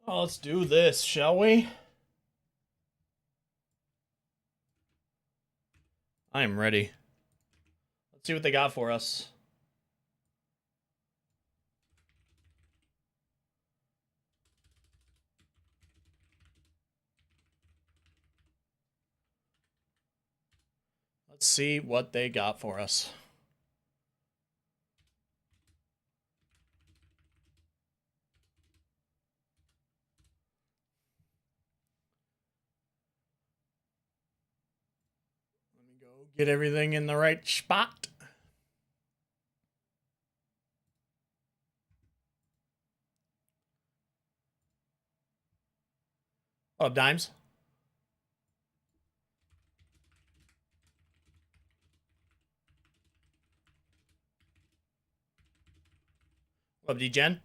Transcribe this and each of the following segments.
Oh, let's do this, shall we? I am ready. Let's see what they got for us. Let's see what they got for us. Let me go get everything in the right spot. What up, Dimes? What up, D-Gen?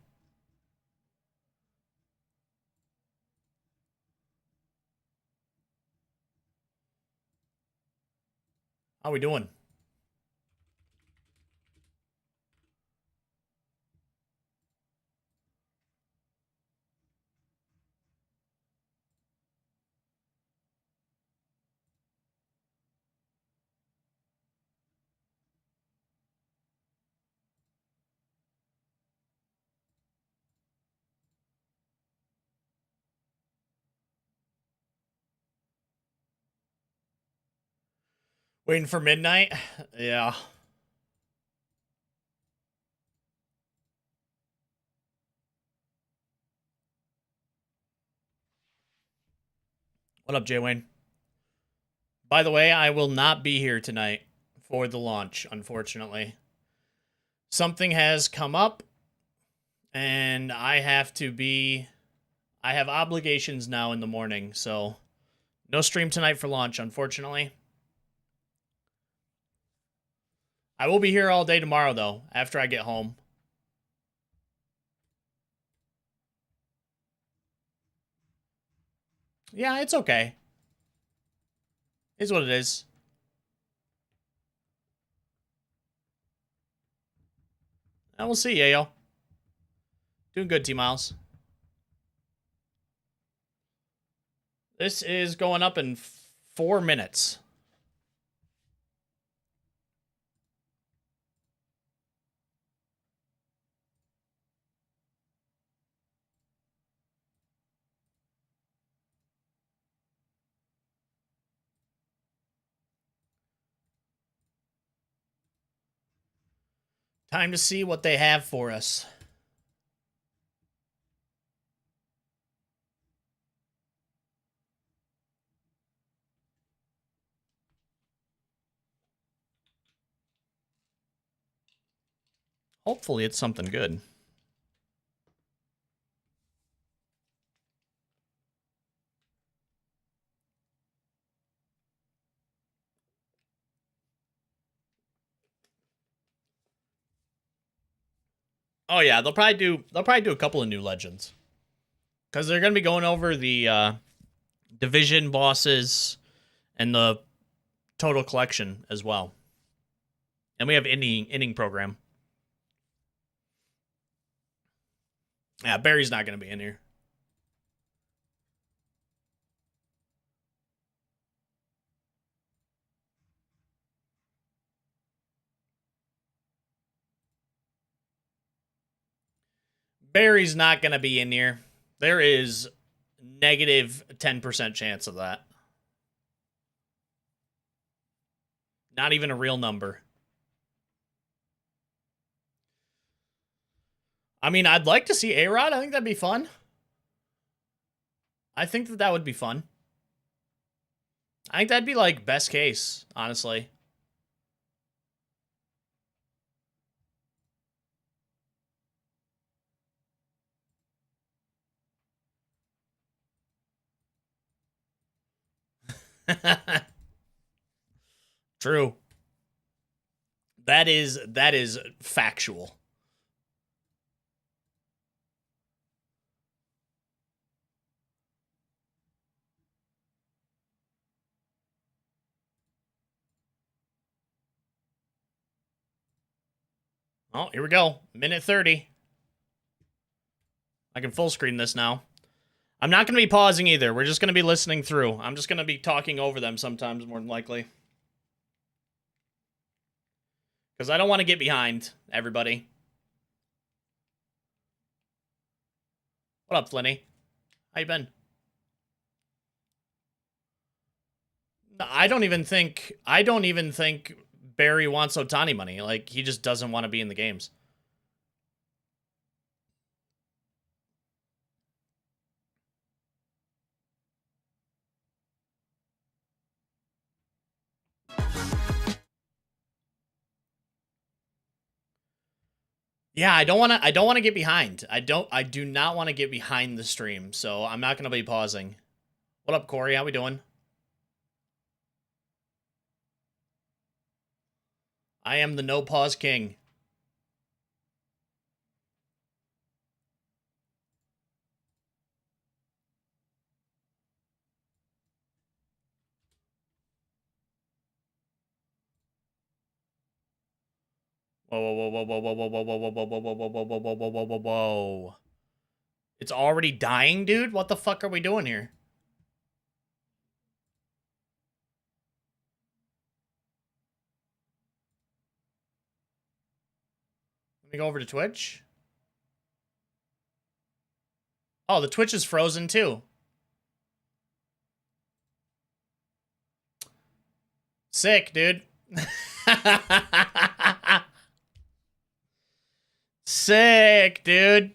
How we doing? Waiting for midnight? Yeah. What up, Jay Wayne? By the way, I will not be here tonight for the launch, unfortunately. Something has come up, and I have obligations now in the morning, so no stream tonight for launch, unfortunately. I will be here all day tomorrow, though, after I get home. Yeah, it's okay. It's what it is. And we'll see, Yayo. Doing good, T-Miles. This is going up in 4 minutes. Time to see what they have for us. Hopefully it's something good. Oh yeah, they'll probably do a couple of new legends. Because they're gonna be going over the division bosses and the total collection as well. And we have inning program. Yeah, Barry's not gonna be in here. Barry's not gonna be in here. There is negative 10% chance of that. Not even a real number. I mean, I'd like to see A-Rod. I think that'd be fun. I think that would be fun. I think that'd be like best case, honestly. True. That is factual. Oh, here we go. Minute 30. I can full screen this now. I'm not going to be pausing either. We're just going to be listening through. I'm just going to be talking over them sometimes, more than likely. Because I don't want to get behind everybody. What up, Flinny? How you been? I don't even think Barry wants Ohtani money. Like, he just doesn't want to be in the games. Yeah, I don't want to get behind. I do not want to get behind the stream, so I'm not going to be pausing. What up, Corey? How we doing? I am the no pause king. Whoa, whoa, whoa, whoa, whoa, whoa, whoa, whoa, whoa, whoa, whoa, whoa, whoa, whoa, whoa, whoa, whoa, whoa. It's already dying, dude? What the fuck are we doing here? Let me go over to Twitch. Oh, the Twitch is frozen too. Sick, dude. Sick, dude.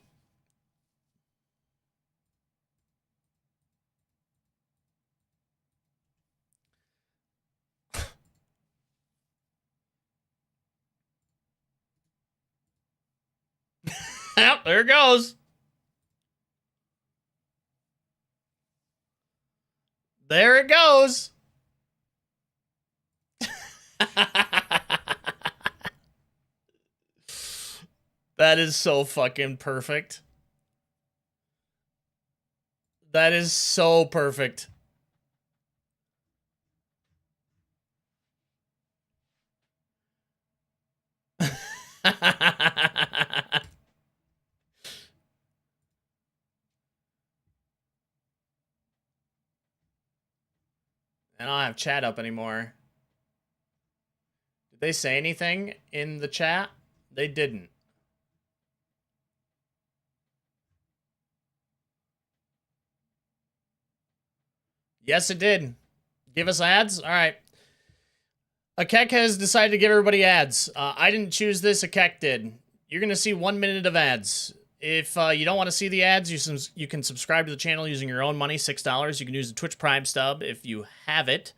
Yep, there it goes. There it goes. That is so fucking perfect. That is so perfect. I don't have chat up anymore. Did they say anything in the chat? They didn't. Yes, it did. Give us ads? All right. Akek has decided to give everybody ads. I didn't choose this. Akek did. You're going to see 1 minute of ads. If you don't want to see the ads, you can subscribe to the channel using your own money, $6. You can use the Twitch Prime stub if you have it.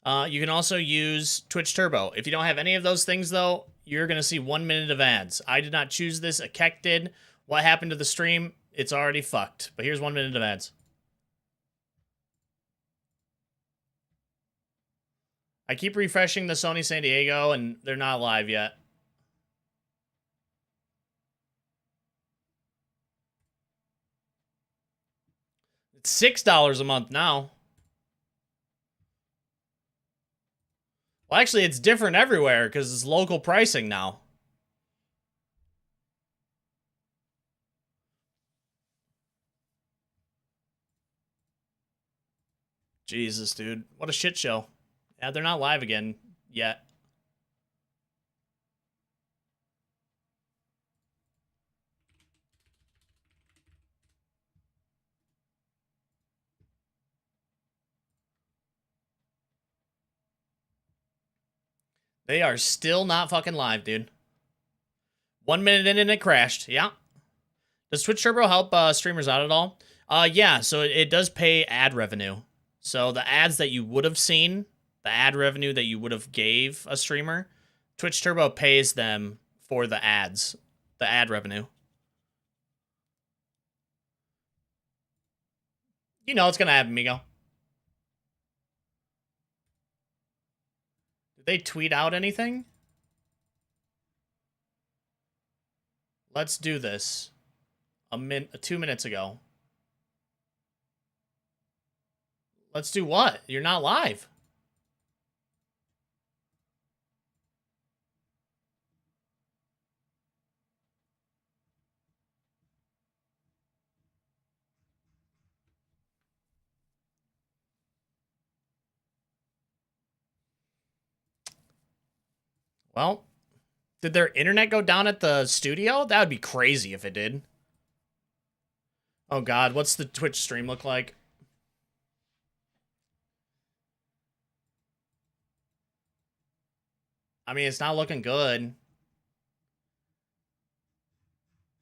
You can also use Twitch Turbo. If you don't have any of those things, though, you're going to see 1 minute of ads. I did not choose this. Akek did. What happened to the stream? It's already fucked. But here's 1 minute of ads. I keep refreshing the Sony San Diego, and they're not live yet. It's $6 a month now. Well, actually, it's different everywhere because it's local pricing now. Jesus, dude. What a shit show. Yeah, they're not live again yet. They are still not fucking live, dude. 1 minute in and it crashed. Yeah. Does Twitch Turbo help streamers out at all? Yeah, so it does pay ad revenue. So the ads that you would have seen, the ad revenue that you would have gave a streamer, Twitch Turbo pays them for the ads, the ad revenue. You know it's gonna happen, Migo. Did they tweet out anything? Let's do this. 2 minutes ago. Let's do what? You're not live. Well, did their internet go down at the studio? That would be crazy if it did. Oh God, what's the Twitch stream look like? I mean, it's not looking good.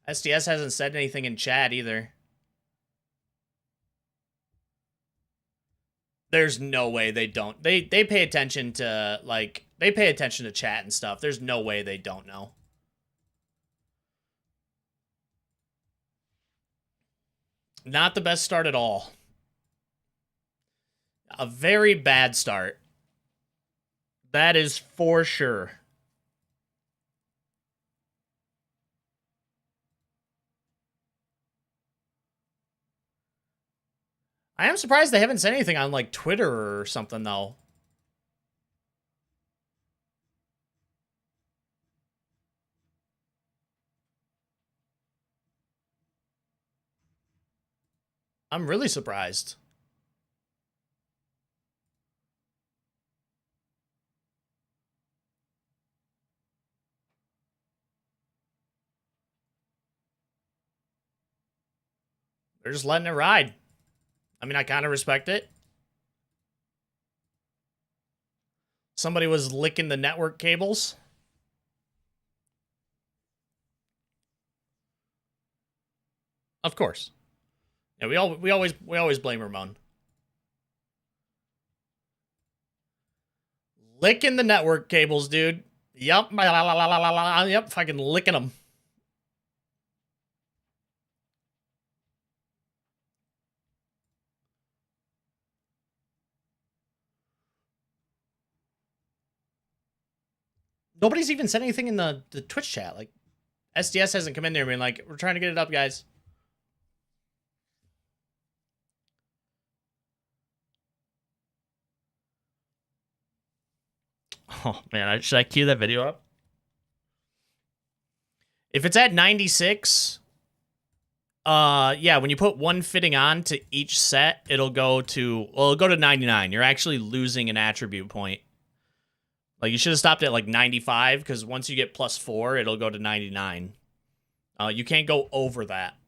SDS hasn't said anything in chat either. There's no way they don't. They pay attention to, like, they pay attention to chat and stuff. There's no way they don't know. Not the best start at all. A very bad start. That is for sure. I am surprised they haven't said anything on, like, Twitter or something, though. I'm really surprised. They're just letting it ride. I mean, I kind of respect it. Somebody was licking the network cables. Of course. Yeah, we always blame Ramon. Licking the network cables, dude. Yep. Yep, fucking licking them. Nobody's even said anything in the Twitch chat. Like, SDS hasn't come in there and been like, we're trying to get it up, guys. Oh, man. Should I cue that video up? If it's at 96, yeah, when you put one fitting on to each set, it'll go to 99. You're actually losing an attribute point. Like, you should have stopped at, like, 95, because once you get +4, it'll go to 99. You can't go over that.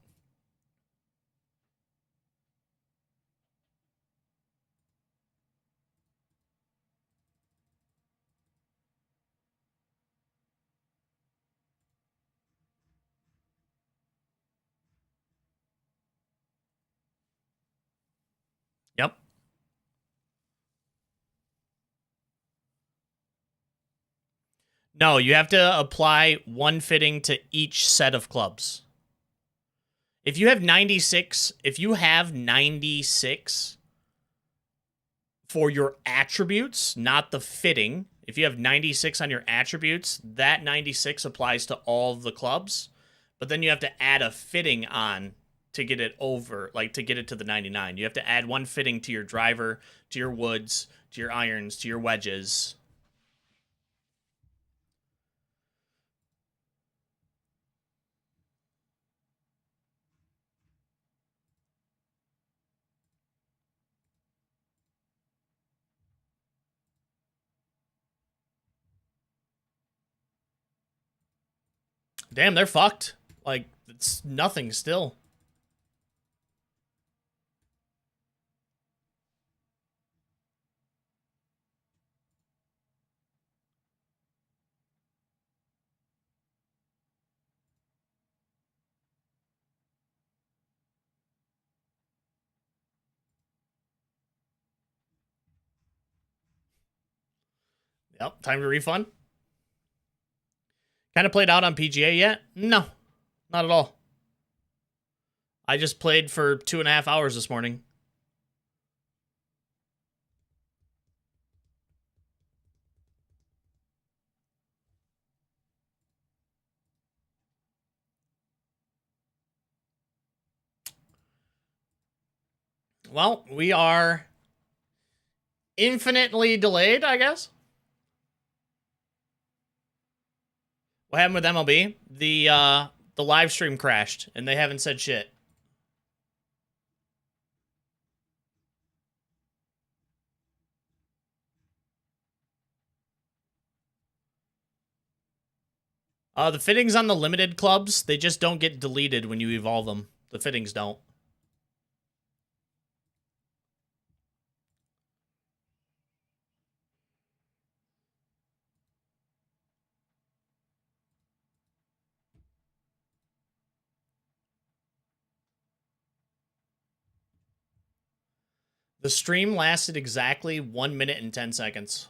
Yep. No, you have to apply one fitting to each set of clubs. If you have 96 for your attributes, not the fitting, if you have 96 on your attributes, that 96 applies to all of the clubs, but then you have to add a fitting on to get it over, like to get it to the 99. You have to add one fitting to your driver, to your woods, to your irons, to your wedges. Damn, they're fucked. Like, it's nothing still. Yep, time to refund. Kind of played out on PGA yet? No, not at all. I just played for 2.5 hours this morning. Well, we are infinitely delayed, I guess. What happened with MLB? The live stream crashed, and they haven't said shit. The fittings on the limited clubs, they just don't get deleted when you evolve them. The fittings don't. The stream lasted exactly 1 minute and 10 seconds.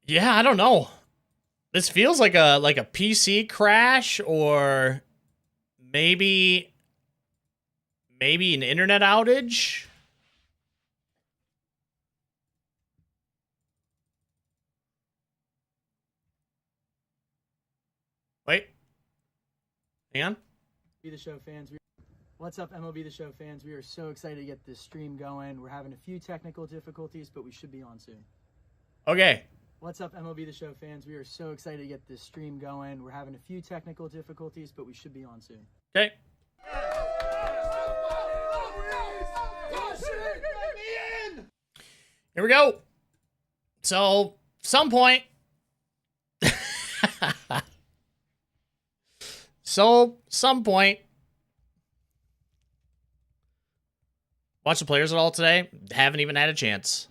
Yeah, I don't know. This feels like a PC crash, or maybe an internet outage. Wait. Hang on. MLB The Show fans. What's up, MLB The Show fans? We are so excited to get this stream going. We're having a few technical difficulties, but we should be on soon. Okay. What's up, MLB The Show fans? We are so excited to get this stream going. We're having a few technical difficulties, but we should be on soon. Okay. Here we go. So, some point. Watch the players at all today. Haven't even had a chance.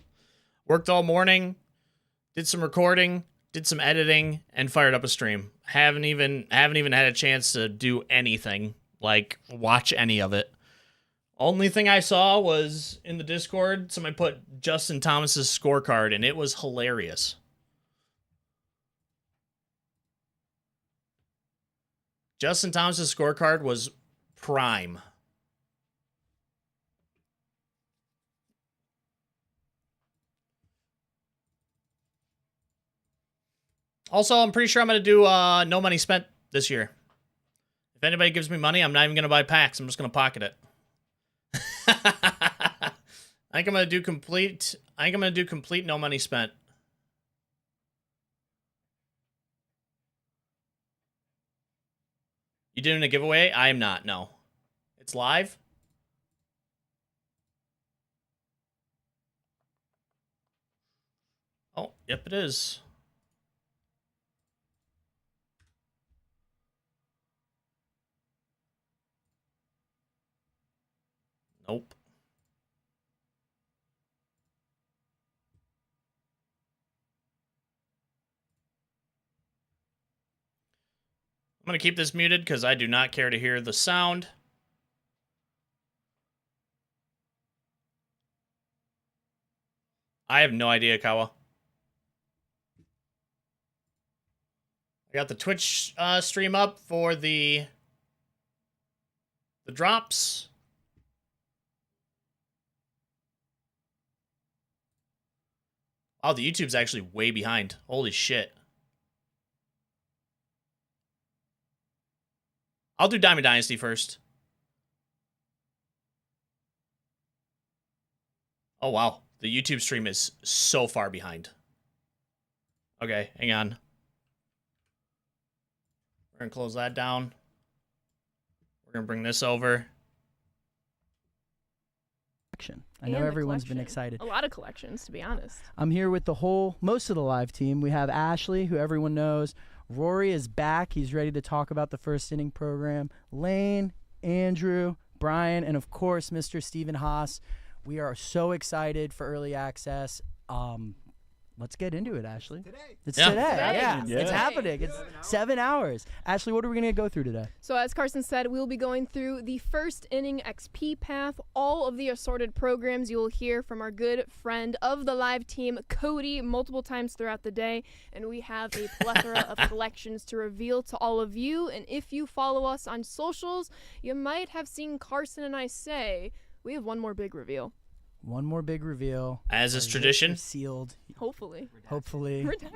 Worked all morning. Did some recording. Did some editing. And fired up a stream. Haven't even had a chance to do anything. Like, watch any of it. Only thing I saw was in the Discord, somebody put Justin Thomas's scorecard, and it was hilarious. Justin Thomas's scorecard was prime. Also, I'm pretty sure I'm going to do no money spent this year. If anybody gives me money, I'm not even going to buy packs. I'm just going to pocket it. I think I'm going to do complete no money spent. You doing a giveaway? I am not, no. It's live? Oh, yep, it is. Nope. I'm going to keep this muted because I do not care to hear the sound. I have no idea, Kawa. I got the Twitch stream up for the drops. Oh, the YouTube's actually way behind. Holy shit. I'll do Diamond Dynasty first. Oh, wow. The YouTube stream is so far behind. Okay, hang on. We're going to close that down. We're going to bring this over. I know everyone's been excited. A lot of collections, to be honest. I'm here with most of the live team. We have Ashley, who everyone knows. Rory is back. He's ready to talk about the first inning program. Lane, Andrew, Brian, and of course, Mr. Stephen Haas. We are so excited for early access. Let's get into it, Ashley. It's today. Yeah. It's happening. It's 7 hours. Ashley, what are we going to go through today? So as Carson said, we'll be going through the first inning XP path, all of the assorted programs you will hear from our good friend of the live team, Cody, multiple times throughout the day. And we have a plethora of collections to reveal to all of you. And if you follow us on socials, you might have seen Carson and I say, we have one more big reveal. One more big reveal. As is tradition. Sealed. Hopefully.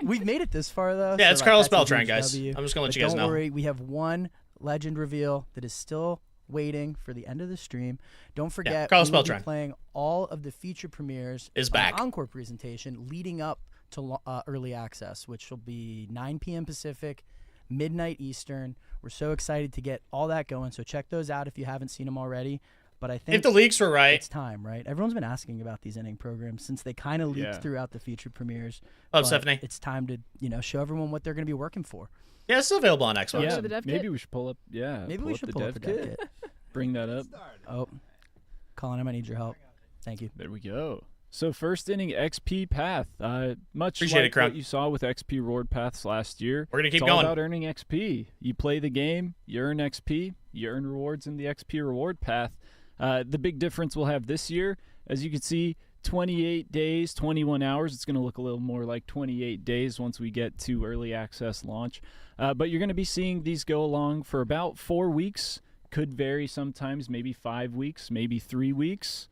We've made it this far, though. Yeah, it's Carlos Beltran, guys. I'm just going to let you guys know. Don't worry. We have one legend reveal that is still waiting for the end of the stream. Don't forget, Yeah, Carlos we will be Beltran playing all of the feature premieres is on back. the Encore presentation leading up to early access, which will be 9 p.m. Pacific, midnight Eastern. We're so excited to get all that going, so check those out if you haven't seen them already. But I think If the leaks were right. it's time, right? Everyone's been asking about these inning programs since they kind of leaked throughout the feature premieres. Oh, But Stephanie. it's time to, show everyone what they're going to be working for. Yeah, it's still available on Xbox. Yeah. The dev maybe kit? we should pull up. Yeah, Maybe we should pull up the dev kit. Bring that up. Oh, Colin, I might need your help. Thank you. There we go. So first inning XP path, much Appreciate it, like Crown. what you saw with XP reward paths last year. We're gonna keep it's all going. about earning XP. You play the game, you earn XP, you earn rewards in the XP reward path. The big difference we'll have this year, as you can see, 28 days, 21 hours. It's going to look a little more like 28 days once we get to early access launch. But you're going to be seeing these go along for about 4 weeks. Could vary sometimes, maybe 5 weeks, maybe 3 weeks,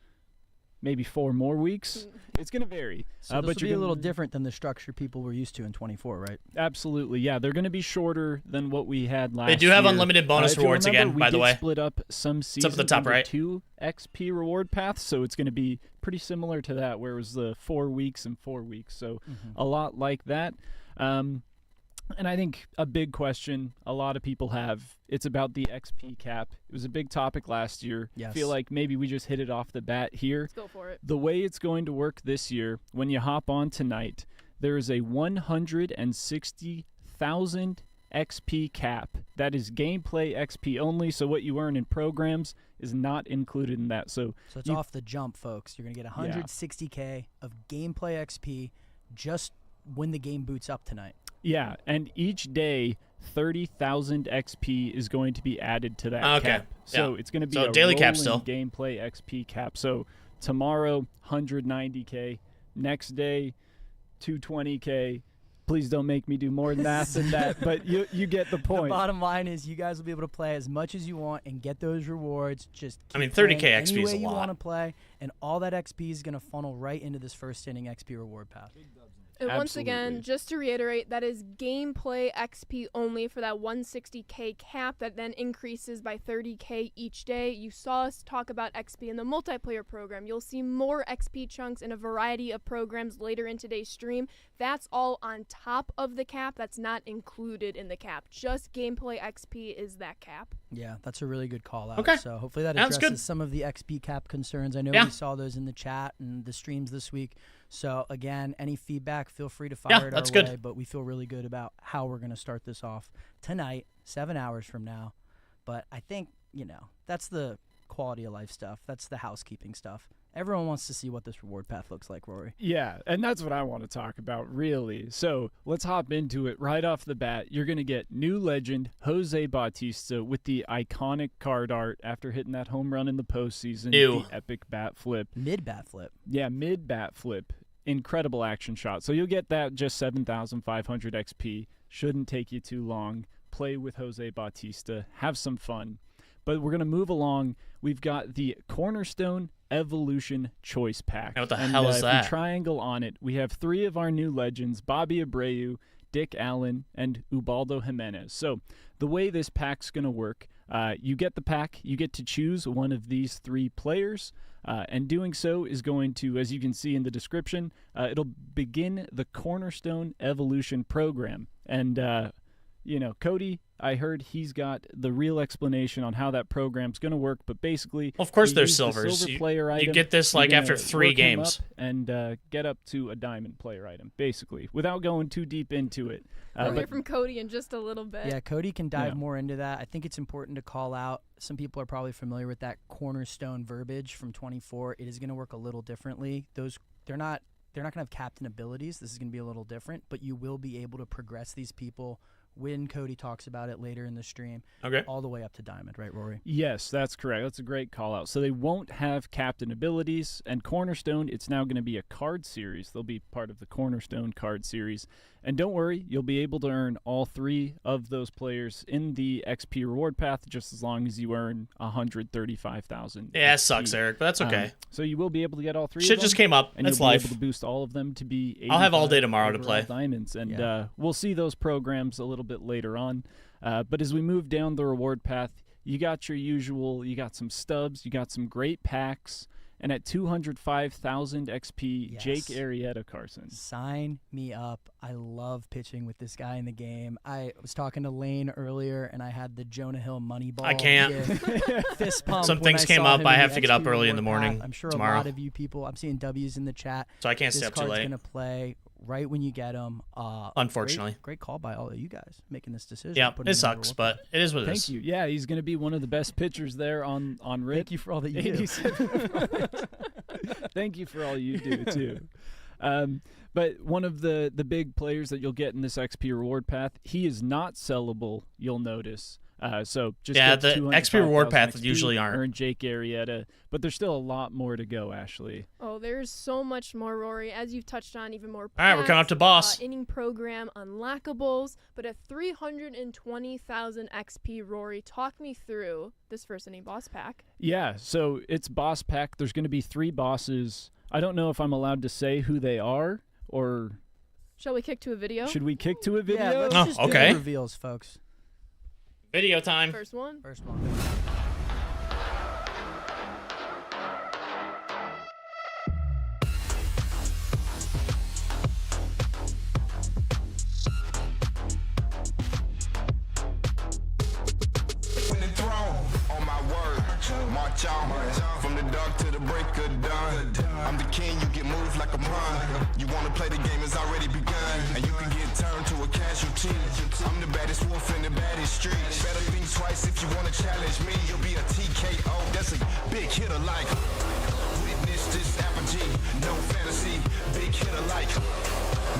maybe 4 more weeks. It's going to vary. So this but will be you're a little gonna- different than the structure people were used to in 24, right? Absolutely, yeah. They're going to be shorter than what we had last year. They do have unlimited bonus If you rewards remember, again, by the we way. did split up some seasons up at the top into right. 2 XP reward paths, so it's going to be pretty similar to that, where it was the 4 weeks and 4 weeks. So a lot like that. And I think a big question a lot of people have, it's about the XP cap. It was a big topic last year. Yes. I feel like maybe we just hit it off the bat here. Let's go for it. The way it's going to work this year, when you hop on tonight, there is a 160,000 XP cap. That is gameplay XP only, so what you earn in programs is not included in that. So So it's off the jump, folks. You're going to get 160K of gameplay XP just when the game boots up tonight. yeah, and each day 30,000 XP is going to be added to that Okay, cap. So yeah. it's going to be So a daily cap rolling still. gameplay XP cap. So tomorrow 190K, next day 220K. Please don't make me do more math than that, but you get the The point. bottom line is you guys will be able to play as much as you want and get those rewards. Just I mean, keep 30K playing XP any is way a you lot. want to play, and all that XP is going to funnel right into this first inning XP reward path. And once again, Absolutely. just to reiterate, that is gameplay XP only for that 160K cap that then increases by 30K each day. You saw us talk about XP in the multiplayer program. You'll see more XP chunks in a variety of programs later in today's stream. That's all on top of the cap. That's not included in the cap. Just gameplay XP is that cap. Yeah, that's a really good call out. Okay. So hopefully that Sounds addresses good. some of the XP cap concerns. I know Yeah. we saw those in the chat and the streams this week. So again, any feedback, feel free to Yeah, fire it that's our good. way. But we feel really good about how we're going to start this off tonight, 7 hours from now. But I think, that's the quality of life stuff. That's the housekeeping stuff. Everyone wants to see what this reward path looks like, Rory. Yeah, and that's what I want to talk about, really. So let's hop into it right off the bat. You're going to get new legend Jose Bautista with the iconic card art after hitting that home run in the postseason. Ew. The epic bat flip. Mid bat flip. Yeah, mid bat flip. Incredible action shot. So you'll get that just 7,500 XP. Shouldn't take you too long. Play with Jose Bautista. Have some fun. But we're going to move along. We've got the Cornerstone Evolution Choice Pack. Now what the And, hell is if that? we triangle on it, we have 3 of our new legends, Bobby Abreu, Dick Allen, and Ubaldo Jimenez. So the way this pack's going to work, you get the pack, you get to choose one of these 3 players, and doing so is going to, as you can see in the description, it'll begin the Cornerstone Evolution program. And, Cody, I heard he's got the real explanation on how that program's going to work, but basically, Well, of course you there's use the silvers. silver You- player you item, get this, you're like, gonna after 3 work him games. up and get up to a diamond player item, basically, without going too deep into it. We'll hear But from Cody in just a little bit. Yeah, Cody can dive Yeah. more into that. I think it's important to call out. Some people are probably familiar with that cornerstone verbiage from 24. It is going to work a little differently. They're not going to have captain abilities. This is going to be a little different, but you will be able to progress these people when Cody talks about it later in the stream, Okay. all the way up to diamond, right, Rory? Yes, that's correct. That's a great call out. So they won't have captain abilities, and Cornerstone, it's now going to be a card series. They'll be part of the Cornerstone card series. And don't worry, you'll be able to earn all 3 of those players in the XP reward path just as long as you earn 135,000. Yeah, it XP. sucks, Eric, but that's okay. So you will be able to get all 3 Shit of them. just came up. And That's you'll be life. able to boost all of them to be I'll have all day 85 tomorrow to overall play. diamonds, and Yeah. we'll see those programs a little bit later on. But as we move down the reward path, you got your usual, you got some stubs, you got some great packs, and at 205,000 XP, Yes. Jake Arrieta, Carson. Sign me up. I love pitching with this guy in the game. I was talking to Lane earlier, and I had the Jonah Hill money ball. I can't. Fist pump. Some when things I came saw up. him I in have the to get up XP early in the reward morning path. I'm sure tomorrow. a lot of you people, I'm seeing W's in the chat. So I can't This stay up too card's late. going to play right when you get them. Unfortunately. Great call by all of you guys making this decision. Yeah, putting it him under sucks, one but path. it is what it is. Thank you. Yeah, he's going to be one of the best pitchers there on RIP. Thank you for all that you do. 87. Thank you for all you do, too. But one of the big players that you'll get in this XP reward path, he is not sellable, you'll notice. So just Yeah, get the XP reward 205,000 path XP, usually aren't. Earn Jake Arrieta, but there's still a lot more to go, Ashley. Oh, there's so much more, Rory. As you've touched on, even more. All right, we're coming up to boss. Inning program unlockables, but at 320,000 XP, Rory, talk me through this first inning boss pack. Yeah, so it's boss pack. There's going to be 3 bosses. I don't know if I'm allowed to say who they are, or Shall we kick to a video? should we kick to a video? Yeah, let's Oh, just do okay. the reveals, folks. Video time. First one. First one. Winning throne on my word. March on from the dark to the break of dawn. I'm the king, you get moved like a pawn. You wanna play the game, it's already begun. And you can get turned to a casualty. I'm the baddest wolf in the baddest streets. Better think twice if you wanna challenge me. You'll be a TKO, that's a big hitter like. Witness this apogee, no fantasy. Big hitter like.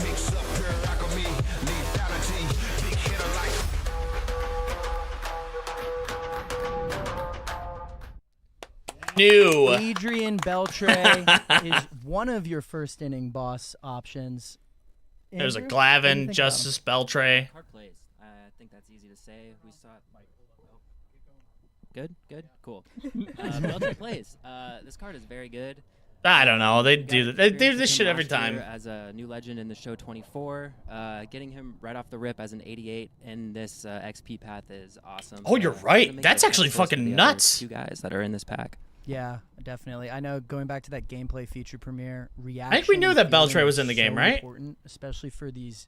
Mix up pure alchemy, lethality. Big hitter like. New. Adrian Beltre is one of your first inning boss options. There's a Andrew, what do you Glavin, think about Justice Beltre. Hard plays. I think that's easy to say. We saw it. Good, cool. Belcher plays. This card is very good. I don't know. They We got do this experience with shit him every last year time. As a new legend in the show 24, getting him right off the rip as an 88 in this XP path is awesome. Oh, you're So, right. gonna make That's it a actually tough choice for fucking the other nuts. 2 guys that are in this pack. Yeah, definitely. I know going back to that gameplay feature premiere, reaction. we knew and that fielding Beltre was is in the game, so right? Important, especially for these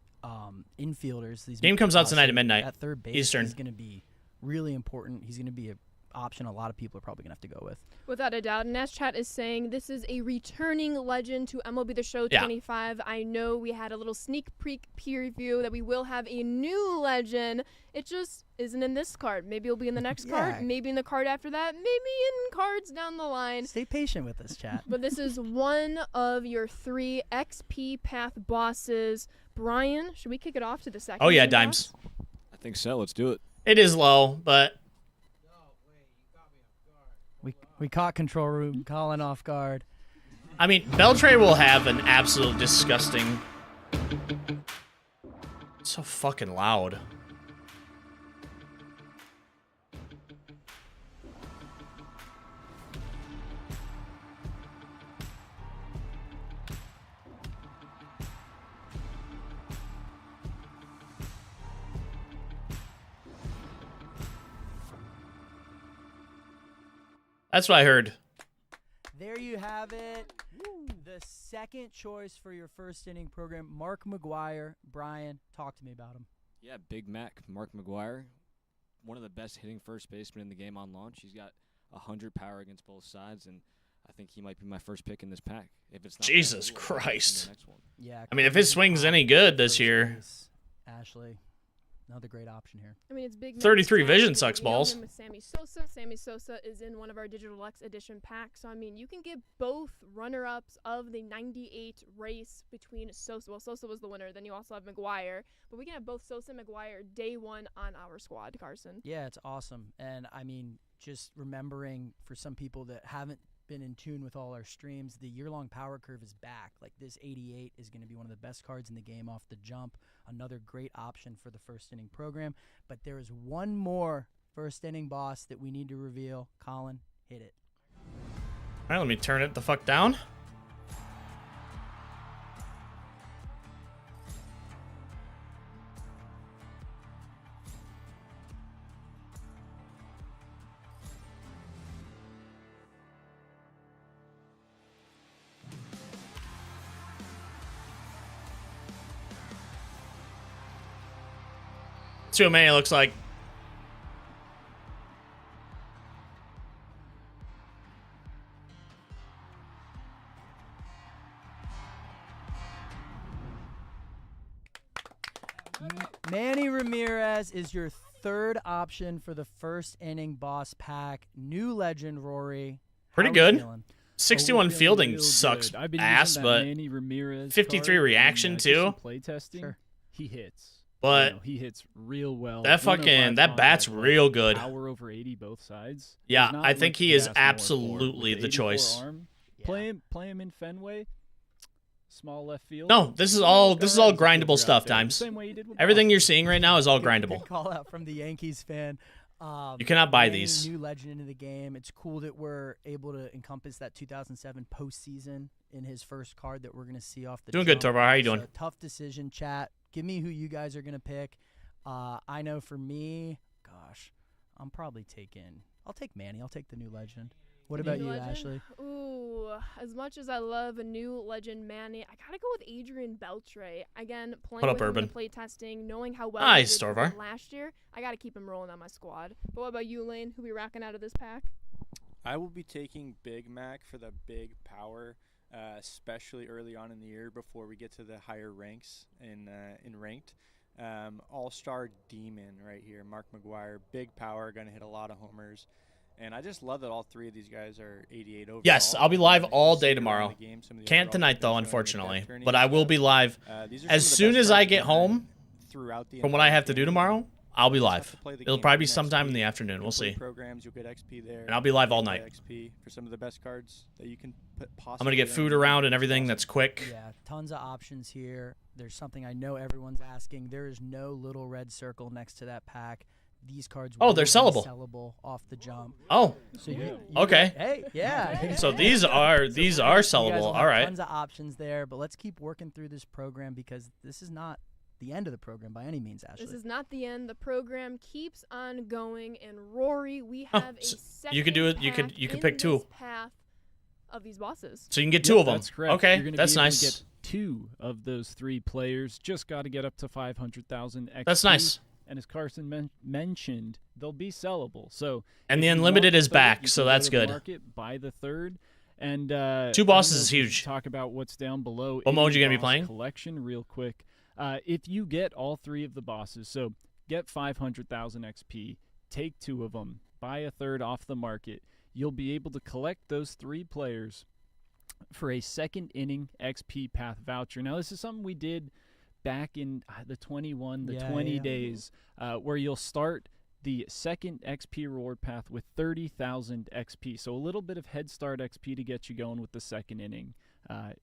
infielders. These Game comes out bosses tonight at midnight, At third base, Eastern. he's going to be really important. He's going to be an option a lot of people are probably going to have to go with. Without a doubt. Nash Chat is saying this is a returning legend to MLB The Show Yeah. 25. I know we had a little sneak peek preview that we will have a new legend. It just isn't in this card. Maybe it'll be in the next Yeah. card. Maybe in the card after that. Maybe in cards down the line. Stay patient with this, chat. But this is one of your 3 XP path bosses. Brian, should we kick it off to the second? Oh yeah, inning Dimes. boss? I think so. Let's do it. It is low, but We caught control room, Colin off guard. I mean, Beltre will have an absolute disgusting. It's so fucking loud. That's what I heard. There you have it. The second choice for your first inning program, Mark McGuire. Brian, talk to me about him. Yeah, Big Mac, Mark McGuire, one of the best hitting first basemen in the game on launch. He's got 100 power against both sides, and I think he might be my first pick in this pack. If it's not Jesus that, we'll pick him in the Christ. next one. Yeah. I mean, if his swing's any good this year. Ashley, another great option here. I mean, it's big. 33 Max vision Max. sucks We know balls. him with Sammy Sosa. Sammy Sosa is in one of our Digital X edition packs. So, I mean, you can get both runner-ups of the 98 race between Sosa. Well, Sosa was the winner. Then you also have McGuire. But we can have both Sosa and McGuire day one on our squad, Carson. Yeah, it's awesome. And I mean, just remembering for some people that haven't been in tune with all our streams, the year-long power curve is back. Like, this 88 is going to be one of the best cards in the game off the jump. Another great option for the first inning program. But there is one more first inning boss that we need to reveal. Colin, hit it. All right, let me turn it the fuck down. See what Manny looks like. Manny Ramirez is your third option for the first inning boss pack. New legend, Rory. Pretty How good. we feeling? 61 We're feeling fielding real sucks good. I've been ass, using that but Manny Ramirez 53 card reaction, in, just too. some play testing. Sure. He hits. But he hits real well. that 105 that bat's contact, real good. Power over 80 both sides. Yeah, There's not I think much he to is ask more for. absolutely With the 84 choice. Arm, Yeah. play him in Fenway. Small left field. No, this is He's all a this is guy all who's a fielder grindable out stuff, there, the Times. same way he did with Everything Boston. you're seeing right now is all Good grindable. call out from the Yankees fan. You cannot buy Manny, these. New legend into the game. It's cool that we're able to encompass that 2007 postseason in his first card that we're going to see off the Doing good, jump. Torvar. How you doing? So, tough decision, chat. Give me who you guys are going to pick. I know for me, gosh, I'll take Manny. I'll take the new legend. What about New you, legend? Ashley? Ooh, as much as I love a new legend Manny, I gotta go with Adrian Beltre. Again, playing What up, with him in Urban? the play testing, knowing how well Nice, he did for Torvar. him last year, I gotta keep him rolling on my squad. But what about you, Lane? Who we rocking out of this pack? I will be taking Big Mac for the big power, especially early on in the year before we get to the higher ranks in ranked. All-star demon right here, Mark McGuire, big power, going to hit a lot of homers. And I just love that all three of these guys are 88 overall. Yes, I'll be live And all you see day around tomorrow. the game some of the Can't overall tonight, though, showing in the unfortunately. depth tourney But and I will stuff. be live. These are As some of the soon best as I cards get we've had home throughout the from what I entire have to do tournament. tomorrow, I'll be You just have live. to play the It'll game probably be in sometime in XP. the afternoon. You We'll play see. programs, you'll get XP there. And I'll be live all You'll play night. XP for some of the best cards that you can possibly. I'm going to get food around and everything that's quick. Yeah, tons of options here. There's something I know everyone's asking. There is no little red circle next to that pack. These cards Oh, will they're be sellable. sellable off the jump. Oh, So you okay. hey, yeah. So these are You guys sellable. will All have right. Tons of options there, but let's keep working through this program because this is not the end of the program by any means, Ashley. This is not the end. The program keeps on going, and Rory, we Oh, have a so second you could do it- you pack could- you could in pick two. this path of these bosses. So you can get two of them. That's correct. Okay, You're gonna that's be able nice. To get 2 of those 3 players. Just got to get up to 500,000 XP. That's nice. And as Carson mentioned, they'll be sellable. So And if the you want unlimited the is third, back, you so can go that's to the good. Market, buy the third. And Two I don't bosses know is if we should huge. Talk about what's down below. What mode you gonna be Boss playing? Collection, real quick. If you get all 3 of the bosses, so get 500,000 XP, take 2 of them, buy a third off the market. You'll be able to collect those 3 players for a second inning XP path voucher. Now, this is something we did back in the 20 days, where you'll start the second XP reward path with 30,000 XP. So a little bit of head start XP to get you going with the second inning.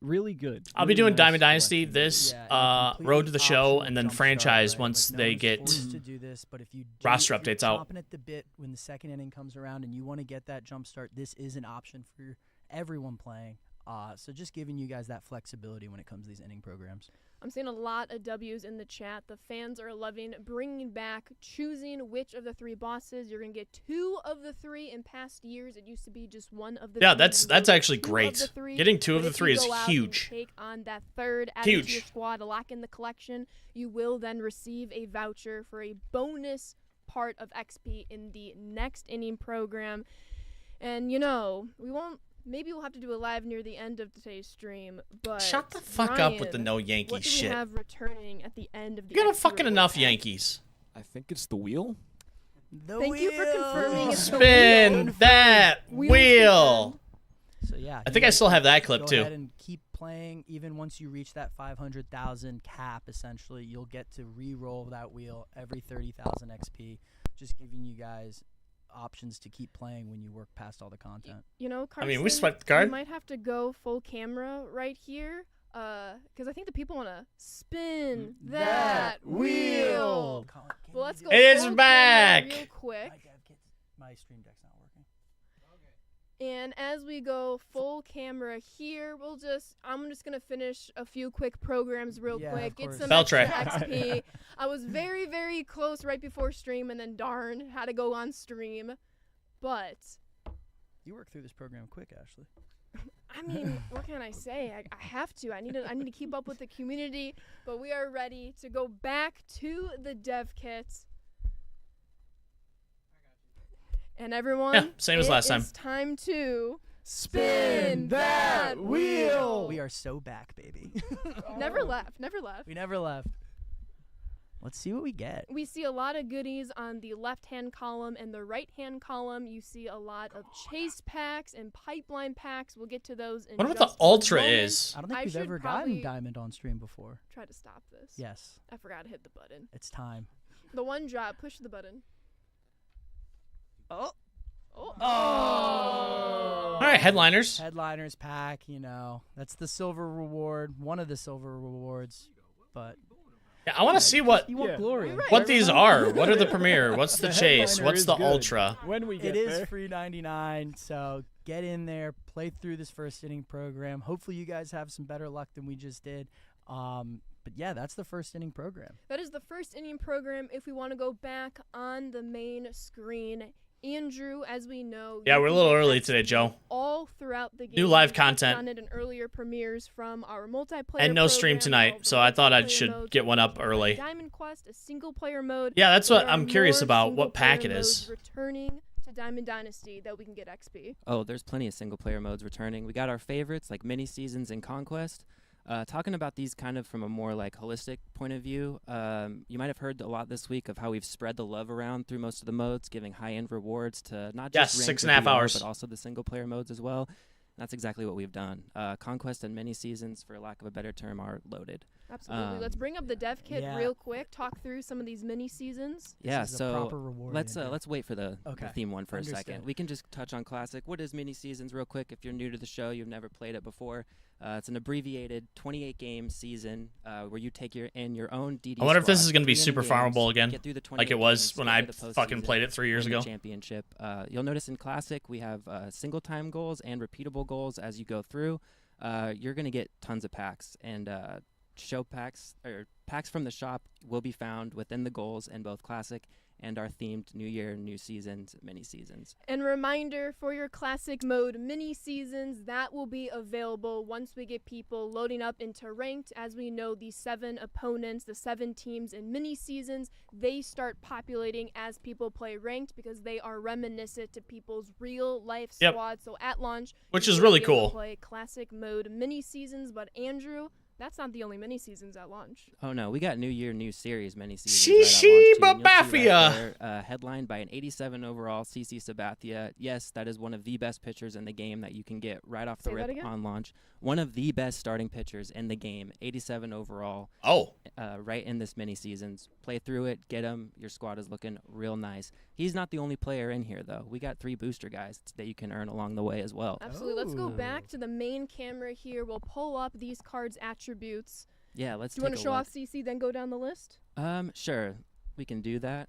Really good. I'll be Really doing nice Diamond Dynasty collection. this Yeah, and a completely Road to the Show optional and then jump start, franchise right? once Like, no they one's get forced to do this, but if you do, roster if you're updates out. chomping at the bit when the second inning comes around and you want to get that jump start, this is an option for everyone playing. So just giving you guys that flexibility when it comes to these inning programs. I'm seeing a lot of W's in the chat. The fans are loving bringing back, choosing which of the 3 bosses. You're going to get 2 of the 3 in past years. It used to be just 1 of the 3. Yeah, that's You will get actually 2 of great. the 3, Getting 2 of but the if 3 you is go out and huge. take on that third, add it to your Huge. squad, lock in the collection, you will then receive a voucher for a bonus part of XP in the next inning program. And, you know, maybe we'll have to do a live near the end of today's stream, but Shut the fuck up with the Ryan, no Yankees what do we shit. have returning at the end of the You got a XP fucking reward enough pack? Yankees. I think it's the wheel. Thank you for confirming it's the Spin wheel. that Wheels wheel. So yeah, I think I still have that clip go too. ahead and keep playing. Even once you reach that 500,000 cap, essentially, you'll get to re-roll that wheel every 30,000 XP. Just giving you guys options to keep playing when you work past all the content. You know, I Carson, mean, we swiped the card. You might have to go full camera right here, because I think the people want to spin that wheel. Well, let's go. It is full back. camera real quick. My stream deck's not working. And as we go full camera here, I'm just gonna finish a few quick programs real Yeah, quick. of Get course. some Beltre. extra XP. I was very, very close right before stream, and then darn, had to go on stream. But You work through this program quick, Ashley. I mean, what can I say? I have to. I need to keep up with the community. But we are ready to go back to the dev kits. And everyone, Yeah, same as last time. It's time to Spin that wheel. We are so back, baby. Never left. Never left. We never left. Let's see what we get. We see a lot of goodies on the left-hand column and the right-hand column. You see a lot of chase packs and pipeline packs. We'll get to those in What about just the a Ultra moment. is? I don't think I we've should ever probably gotten Diamond on stream before. Try to stop this. Yes, I forgot to hit the button. it's time. The one drop. Push the button. Oh. Oh. All right, headliners. Headliners pack, that's the silver reward, one of the silver rewards. But Yeah, I want to see what you want glory. Right. what these are. What are the Premier? What's the chase? headliner What's is the good. Ultra? When we get It is there. free 99, so get in there, play through this first inning program. Hopefully you guys have some better luck than we just did. But yeah, that's the first inning program. That is the first inning program. If we want to go back on the main screen, Andrew, as we know, Yeah, you we're a can little get early XP today, Joe. all throughout the game. New live We touched content. on it in earlier premieres from our multiplayer And no stream program, tonight, all so the I thought I multiplayer should modes. get one up We have early. Diamond Quest, a single player mode. Yeah, that's There what are I'm curious more about. What single-player pack it is. modes returning to Diamond Dynasty that we can get XP. Oh, there's plenty of single-player modes returning. We got our favorites like mini seasons and Conquest. Talking about these kind of from a more like holistic point of view, you might have heard a lot this week of how we've spread the love around through most of the modes, giving high-end rewards to not just Yes, ranked 6.5 or BR, hours. but also the single-player modes as well. That's exactly what we've done. Conquest and mini seasons, for lack of a better term, are loaded. Absolutely. Let's bring up the dev kit yeah. real quick. Talk through some of these mini seasons. Yeah, This is a so proper reward, let's Andrew. let's wait for the Okay, theme one for a understood. second. We can just touch on classic. What is mini seasons real quick? If you're new to the show, you've never played it before. It's an abbreviated 28-game season where you take your own DD. I wonder if this squad, is going to be 3 super inning games, farmable again, get through the like 28 it was games, when get I to the fucking postseason, played it 3 years win the ago. championship. You'll notice in classic we have single time goals and repeatable goals as you go through. You're going to get tons of packs, and show packs or packs from the shop will be found within the goals in both classic and our themed New Year, New Seasons, mini seasons. And reminder for your classic mode mini seasons, that will be available once we get people loading up into ranked. As we know, the 7 opponents, the 7 teams in mini seasons, they start populating as people play ranked because they are reminiscent to people's real life Yep. squads. So at launch, Which you is will really be able to cool. play classic mode mini seasons, but Andrew, that's not the only mini seasons at launch. Oh no, we got New Year, New Series mini seasons. Shishi right at launch, too, and you'll see Babafia. right there, headlined by an 87 overall CC Sabathia. Yes, that is one of the best pitchers in the game that you can get right off the Say that rip again? on launch. One of the best starting pitchers in the game, 87 overall, Oh, right in this mini seasons. Play through it, get him. Your squad is looking real nice. He's not the only player in here though. We got 3 booster guys that you can earn along the way as well. Absolutely. Let's go Oh. back to the main camera here. We'll pull up these cards' attributes. Yeah, let's Do you take want to a show look. off CC, then go down the list? Sure, we can do that.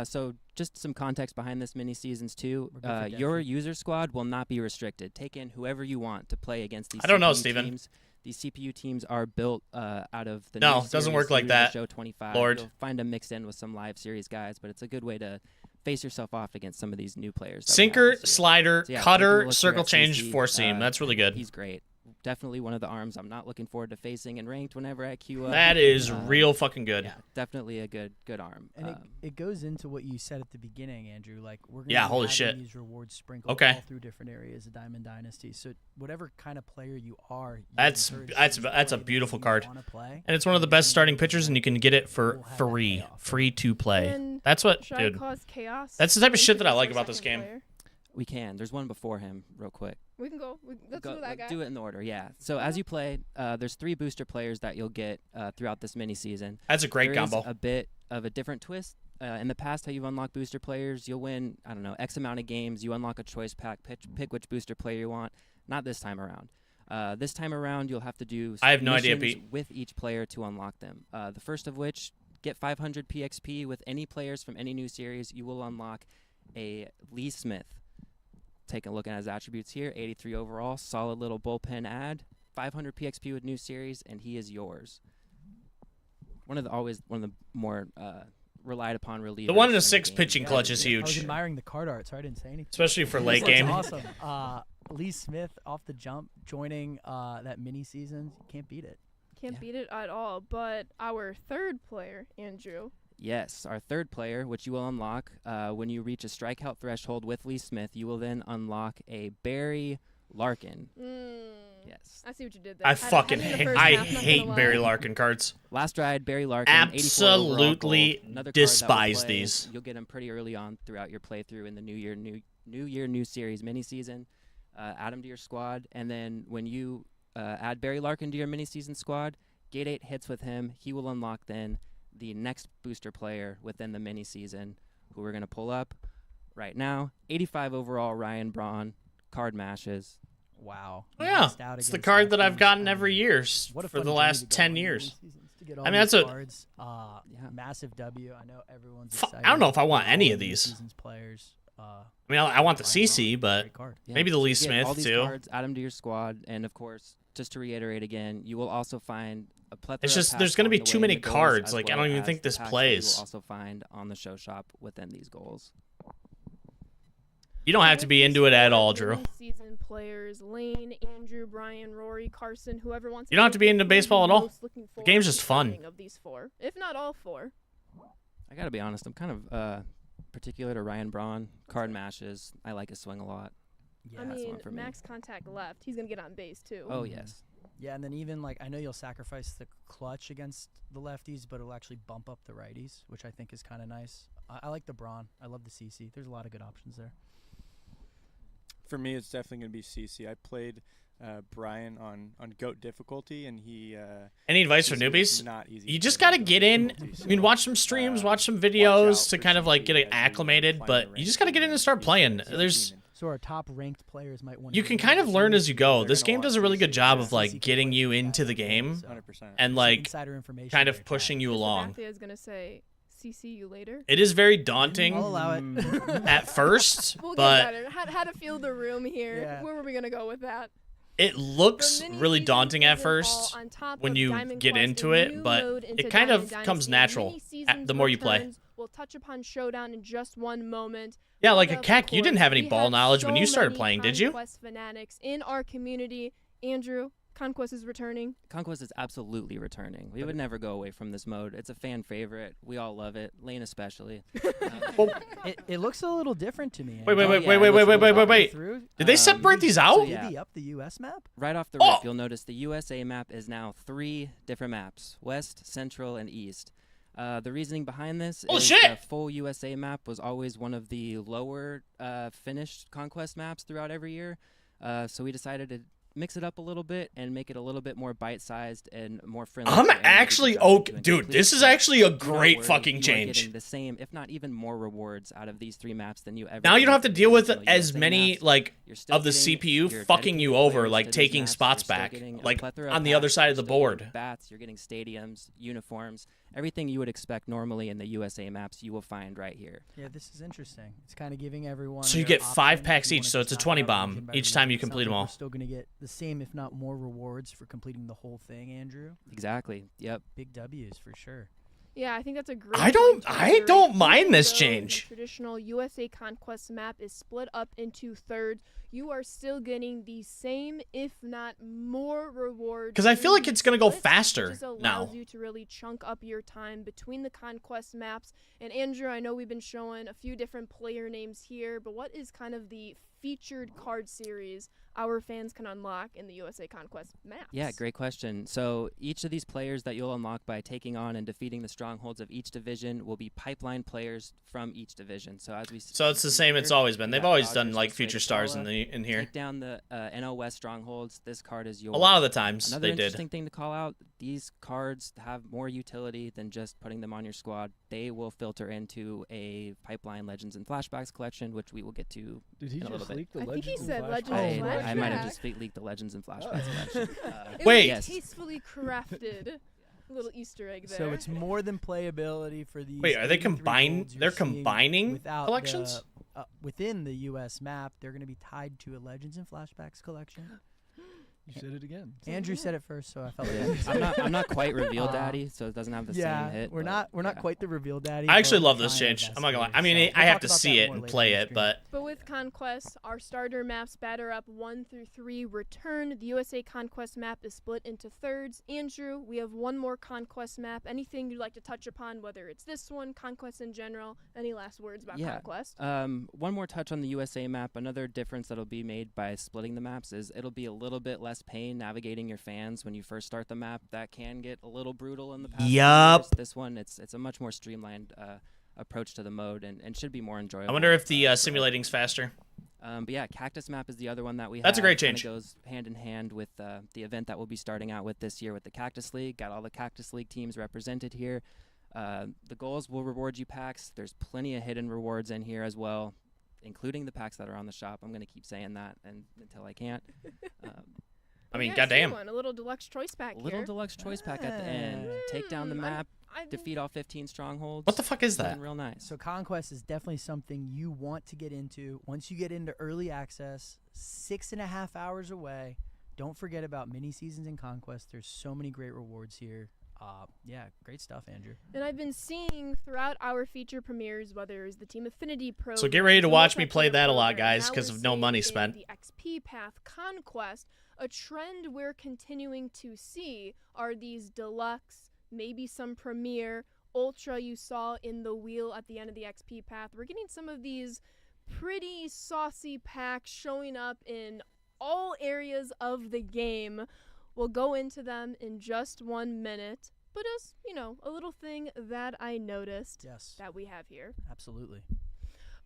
So just some context behind this mini seasons too. We're good for Your Death. user squad will not be restricted. Take in whoever you want to play against these. I don't know, CPU Steven. Teams. These CPU teams are built out of the No, new it doesn't series, work like New to the that, Show 25. Lord. You'll find them mixed in with some live series guys, but it's a good way to face yourself off against some of these new players. that we have sinker, this year. slider, So, yeah, taking a cutter, look circle here at change, CC, four seam. That's really good. He's great. Definitely one of the arms I'm not looking forward to facing in ranked whenever I queue up. That is real fucking good. Yeah, definitely a good arm. And it goes into what you said at the beginning, Andrew. Like we're gonna Yeah, be holy having shit. these rewards sprinkled Okay. all through different areas of Diamond Dynasty. So whatever kind of player you are, you're That's encouraged that's to that's a play the beautiful game you card, wanna play. and it's one of the best starting pitchers, and you can get it for We'll have that free, payoff. free to play. And That's what, Should I dude. cause chaos? That's the type of and shit that I introduce like our about this second game. player? We can. There's one before him, real quick. We can go. Let's do that guy. Do it in order, yeah. So as you play, there's 3 booster players that you'll get throughout this mini season. That's a great There combo. is a bit of a different twist. In the past, how you've unlocked booster players, you'll win, I don't know, X amount of games. You unlock a choice pack, pick which booster player you want. Not this time around. This time around, you'll have to do I have no idea, missions Pete. with each player to unlock them. The first of which, get 500 PXP with any players from any new series. You will unlock a Lee Smith. Take a look at his attributes here. 83 overall, solid little bullpen ad. 500 PXP with new series, and he is yours. One of the more relied upon relievers. The 1 in a in 6 game. pitching clutch is I was huge, admiring the card art, so I didn't say anything. especially for This late looks game. Awesome. Lee Smith off the jump, joining that mini season. Can't beat it. Can't Yeah. beat it at all. But our third player, Andrew. Yes, our third player, which you will unlock when you reach a strikeout threshold with Lee Smith, you will then unlock a Barry Larkin. Yes. I see what you did there. I I hate Barry Larkin cards. Last ride, Barry Larkin. 84 Absolutely overall gold. Another despise card that will play. these. You'll get him pretty early on throughout your playthrough in the New Series mini season. Add him to your squad, and then when you add Barry Larkin to your mini season squad, Gate 8 hits with him. He will unlock then the next booster player within the mini season, who we're going to pull up right now. 85 overall Ryan Braun, card mashes. Wow. Oh, yeah, it's the card that I've gotten every year for the last 10 years. I mean, that's cards. Massive W. I know everyone's excited. I don't know if I want any of these. Players. I mean, I want the CC, but maybe the Lee Smith all these too. Cards, add them to your squad, and of course, just to reiterate again, you will also find a plethora. It's just of there's going to be too many cards. Like I don't even think this You plays. will also find on the show shop within these goals. You don't have to be into it at all, Drew. Season players: Lane, Andrew, Brian, Rory, Carson, whoever wants. You don't have to be into baseball at all. The game's just fun. Of these four, if not all four. I gotta be honest. I'm kind of particular to Ryan Braun. Card mashes. I like his swing a lot. Yeah, I mean, max contact left. He's gonna get on base too. Oh yes. Yeah, and then even I know you'll sacrifice the clutch against the lefties, but it'll actually bump up the righties, which I think is kind of nice. I like the Braun. I love the CC. There's a lot of good options there. For me, it's definitely going to be CC. I played Brian on GOAT difficulty, and he... Any advice for newbies? Not easy. You just got to get in. I mean, watch some streams, watch some videos to kind of get it acclimated, but you just got to get in and start playing. So our top-ranked players might want. You can kind of learn as you go. This game does a really good job of getting you into the game and kind of pushing you along. I was going to say... CC you later. It is very daunting. I'll allow it. At first, we'll but get better. How to feel the room here. Yeah. Where were we gonna go with that? It looks really daunting at first when you get into it, but it kind of comes natural the more you play. We'll touch upon Showdown in just one moment. Yeah, like a Keck, you didn't have any ball knowledge when you started playing, did you? Conquest fanatics in our community. Andrew, Conquest is returning. Conquest is absolutely returning. We would never go away from this mode. It's a fan favorite. We all love it. Lane especially. It looks a little different to me. Wait. Did they separate these out? So divvy up the U.S. map? Right off the rip, you'll notice the USA map is now 3 different maps: West, Central, and East. The reasoning behind this is the full USA map was always one of the lower finished Conquest maps throughout every year. So we decided to mix it up a little bit and make it a little bit more bite-sized and more friendly. I'm actually okay, dude. This is actually a great fucking change. Getting the same, if not even more, rewards out of these 3 maps than you ever. Now you don't have to deal with as many of the CPU fucking you over, taking spots back, on the other side of the board. Bats, you're getting stadiums, uniforms, everything you would expect normally in the USA maps. You will find right here. Yeah, this is interesting. It's kind of giving everyone. So you get 5 packs each, so it's a 20 bomb each time you complete them all. We're still gonna get the same, if not more, rewards for completing the whole thing, Andrew. Exactly. Yep. Big W's for sure. Yeah, I think that's a great. I don't mind this change. The traditional USA Conquest map is split up into thirds. You are still getting the same, if not more, rewards. Because I feel like it's gonna go faster just allows now. You to really chunk up your time between the Conquest maps. And Andrew, I know we've been showing a few different player names here, but what is kind of the featured card series our fans can unlock in the USA Conquest maps? Yeah, great question. So each of these players that you'll unlock by taking on and defeating the strongholds of each division will be pipeline players from each division. So it's the same it's always been. They've always done future stars in here. Take down the NL West strongholds. This card is yours. A lot of the times Another they did. interesting thing to call out: these cards have more utility than just putting them on your squad. They will filter into a pipeline Legends and Flashbacks collection, which we will get to in a little bit. I think he said Legends and Flashbacks. I might have just leaked the Legends and Flashbacks collection. Wait. It was tastefully crafted. Little Easter egg there. So it's more than playability for these. Wait, are they combined? They're combining collections? Within the U.S. map, they're going to be tied to a Legends and Flashbacks collection. You said it again. Andrew said it first, so I felt like I'm not quite reveal daddy, so it doesn't have the yeah, same hit. we're not quite the reveal daddy. I actually but love we're this trying our change. best I'm not gonna lie. here, I mean, so I we'll have talk to about see that it more and later play in the it, stream. but But with Conquest, our starter maps batter up 1 through 3 return. The USA Conquest map is split into thirds. Andrew, we have one more Conquest map. Anything you'd like to touch upon, whether it's this one, Conquest in general? Any last words about Conquest? One more touch on the USA map. Another difference that'll be made by splitting the maps is it'll be a little bit less pain navigating your fans when you first start the map. That can get a little brutal in the past few years. This one, it's a much more streamlined approach to the mode and should be more enjoyable. I wonder if the simulating's faster. But yeah, Cactus map is the other one that we have. That's a great Kinda change. goes hand in hand with the event that we'll be starting out with this year with the Cactus League. Got all the Cactus League teams represented here. The goals will reward you packs. There's plenty of hidden rewards in here as well, including the packs that are on the shop. I'm going to keep saying that until I can't. I mean, Yeah, goddamn. A little deluxe choice pack Little here. deluxe choice pack at the end. Take down the map, I defeat all 15 strongholds. What the fuck is that? Real nice. So Conquest is definitely something you want to get into. Once you get into early access, 6.5 hours away. Don't forget about mini seasons in Conquest. There's so many great rewards here. Yeah, great stuff, Andrew. And I've been seeing throughout our feature premieres, whether it's the Team Affinity Pro. So get ready to watch me play that a lot, guys, because of no money spent. The XP Path Conquest, a trend we're continuing to see are these deluxe, maybe some premier, ultra you saw in the wheel at the end of the XP Path. We're getting some of these pretty saucy packs showing up in all areas of the game. We'll go into them in just 1 minute, but as, a little thing that I noticed that we have here. Absolutely.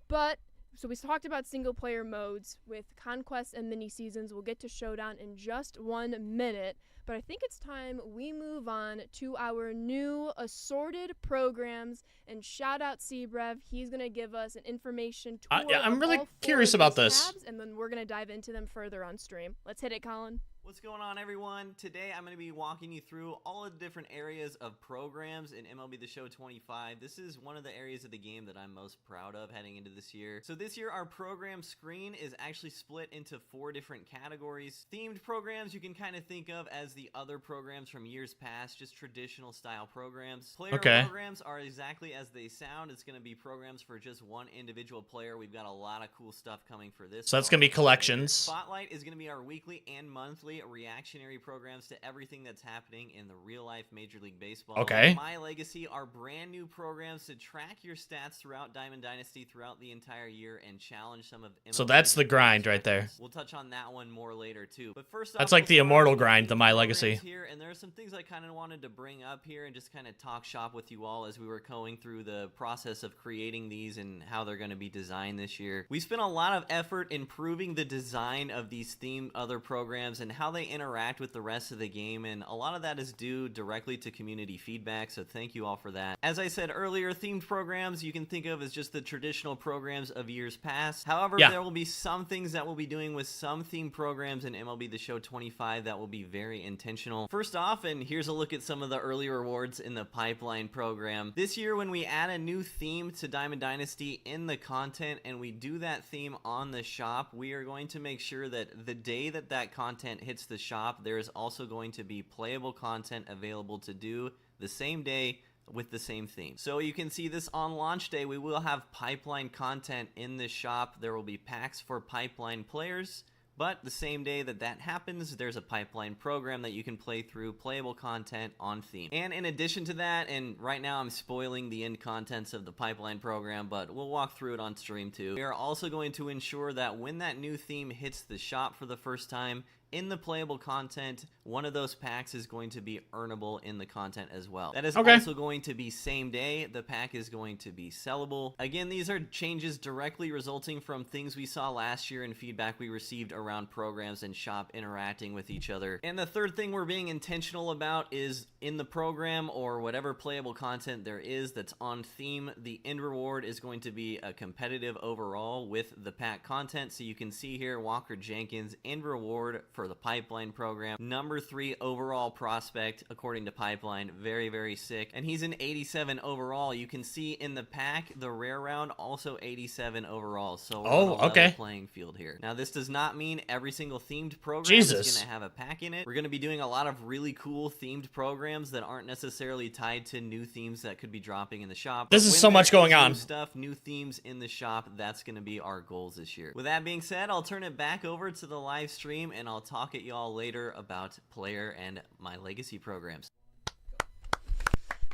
But, so we talked about single-player modes with Conquest and mini-seasons. We'll get to Showdown in just 1 minute, but I think it's time we move on to our new assorted programs, and shout out Seabrev. He's going to give us an information tour I'm really all 4 curious of about these this. tabs, and then we're going to dive into them further on stream. Let's hit it, Colin. What's going on, everyone? Today I'm going to be walking you through all of the different areas of programs in MLB The Show 25. This is one of the areas of the game that I'm most proud of heading into this year. So this year our program screen is actually split into 4 different categories. Themed programs you can kind of think of as the other programs from years past, just traditional style programs. Player programs are exactly as they sound. It's going to be programs for just one individual player. We've got a lot of cool stuff coming for this. So that's going to be collections. Spotlight is going to be our weekly and monthly reactionary programs to everything that's happening in the real life Major League Baseball. Okay. My Legacy are brand new programs to track your stats throughout Diamond Dynasty throughout the entire year and challenge some of MLB. So that's the grind right there. We'll touch on that one more later too. But first off, That's like the immortal grind, the My Legacy. Here, and there are some things I kind of wanted to bring up here and just kind of talk shop with you all as we were going through the process of creating these and how they're going to be designed this year. We spent a lot of effort improving the design of these themed other programs and how they interact with the rest of the game, and a lot of that is due directly to community feedback, so thank you all for that. As I said earlier, themed programs you can think of as just the traditional programs of years past. However, there will be some things that we'll be doing with some themed programs in MLB The Show 25 that will be very intentional. First off, and here's a look at some of the early rewards in the pipeline program. This year when we add a new theme to Diamond Dynasty in the content and we do that theme on the shop, we are going to make sure that the day that that content hits the shop, there is also going to be playable content available to do the same day with the same theme. So you can see this on launch day, we will have pipeline content in the shop. There will be packs for pipeline players, but the same day that that happens, there's a pipeline program that you can play through, playable content on theme. And in addition to that, and right now I'm spoiling the end contents of the pipeline program, but we'll walk through it on stream too. We are also going to ensure that when that new theme hits the shop for the first time, in the playable content, one of those packs is going to be earnable in the content as well. That is also going to be same day. The pack is going to be sellable. Again, these are changes directly resulting from things we saw last year and feedback we received around programs and shop interacting with each other. And the third thing we're being intentional about is in the program or whatever playable content there is that's on theme, the end reward is going to be a competitive overall with the pack content. So you can see here Walker Jenkins end reward for the Pipeline program. Number 3 overall prospect, according to Pipeline. Very, very sick. And he's an 87 overall. You can see in the pack, the rare round, also 87 overall. So we're on a level playing field here. Now, this does not mean every single themed program is going to have a pack in it. We're going to be doing a lot of really cool themed programs that aren't necessarily tied to new themes that could be dropping in the shop. This is so much going on. New stuff, new themes in the shop. That's going to be our goals this year. With that being said, I'll turn it back over to the live stream, and I'll talk at y'all later about player and my legacy programs.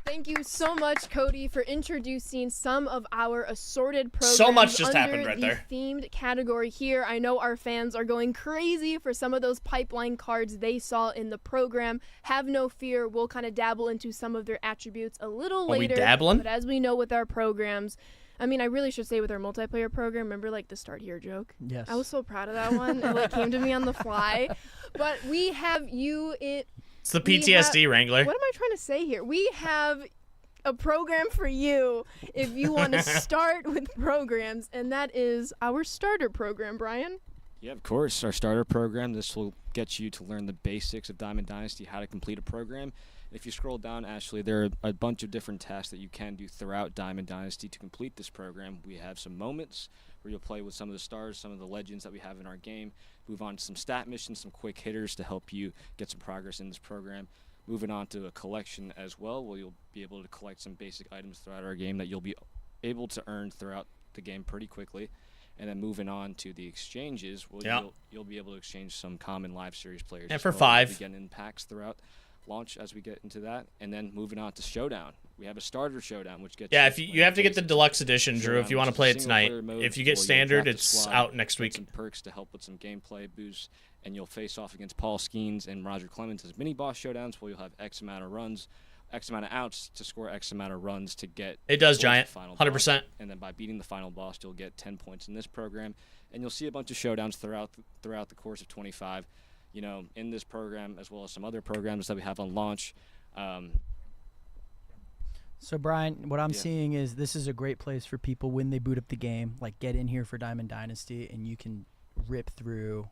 Thank you so much, Cody, for introducing some of our assorted programs. So much just under happened right the there. Themed category here. I know our fans are going crazy for some of those Pipeline cards they saw in the program. Have no fear, we'll kind of dabble into some of their attributes a little later. Are we dabbling? But as we know with our programs, I mean, I really should say with our multiplayer program, remember like the start here joke? Yes. I was so proud of that one. It like came to me on the fly. But we have you in. It's the PTSD Wrangler. What am I trying to say here? We have a program for you if you want to start with programs, and that is our starter program, Brian. Yeah, of course. Our starter program, this will get you to learn the basics of Diamond Dynasty, how to complete a program. If you scroll down, Ashley, there are a bunch of different tasks that you can do throughout Diamond Dynasty to complete this program. We have some moments where you'll play with some of the stars, some of the legends that we have in our game, move on to some stat missions, some quick hitters to help you get some progress in this program. Moving on to a collection as well, where you'll be able to collect some basic items throughout our game that you'll be able to earn throughout the game pretty quickly. And then moving on to the exchanges, well, you'll be able to exchange some common live series players. And for 5. Again, in packs throughout launch as we get into that. And then moving on to Showdown. We have a starter Showdown, which gets if you have to get the deluxe edition, Drew, if you want to play it tonight. If you get standard, it's out next week. Some perks to help with some gameplay boosts. And you'll face off against Paul Skeens and Roger Clemens as mini boss showdowns, where you'll have X amount of runs, X amount of outs to score X amount of runs to get. It does, Giant. 100%. Boss. And then by beating the final boss, you'll get 10 points in this program. And you'll see a bunch of showdowns throughout the course of 25. You know, in this program as well as some other programs that we have on launch. So, Brian, what I'm seeing is this is a great place for people when they boot up the game, like get in here for Diamond Dynasty, and you can rip through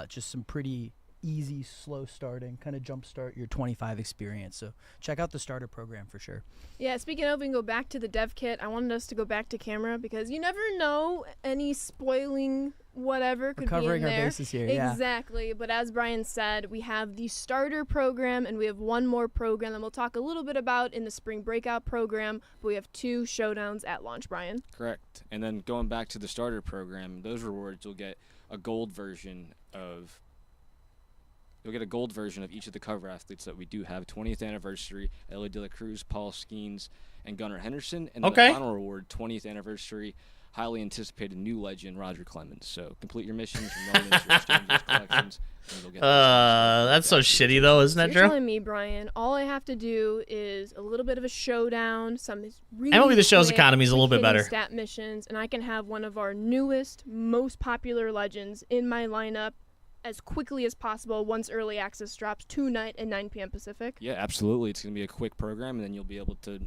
just some pretty easy, slow starting, kind of jumpstart your 25 experience. So check out the starter program for sure. Yeah, speaking of, we can go back to the dev kit. I wanted us to go back to camera because you never know any spoiling whatever could be in there. Covering our bases here, yeah. Exactly. But as Brian said, we have the starter program and we have one more program that we'll talk a little bit about in the spring breakout program. But we have 2 showdowns at launch, Brian. Correct. And then going back to the starter program, those rewards you'll get a gold version of. You'll get a gold version of each of the cover athletes that we do have. 20th anniversary, Ellie De La Cruz, Paul Skeens, and Gunnar Henderson. And then the final reward, 20th anniversary, highly anticipated new legend, Roger Clemens. So complete your missions, your moments, your exchanges, collections, and you'll get that's so shitty though, isn't it, You're Drew? telling me, Brian, all I have to do is a little bit of a showdown, some really MLB The Show's quick, economy is a little bit better. stat missions, and I can have one of our newest, most popular legends in my lineup as quickly as possible once early access drops tonight at 9 p.m. Pacific. Yeah, absolutely. It's going to be a quick program, and then you'll be able to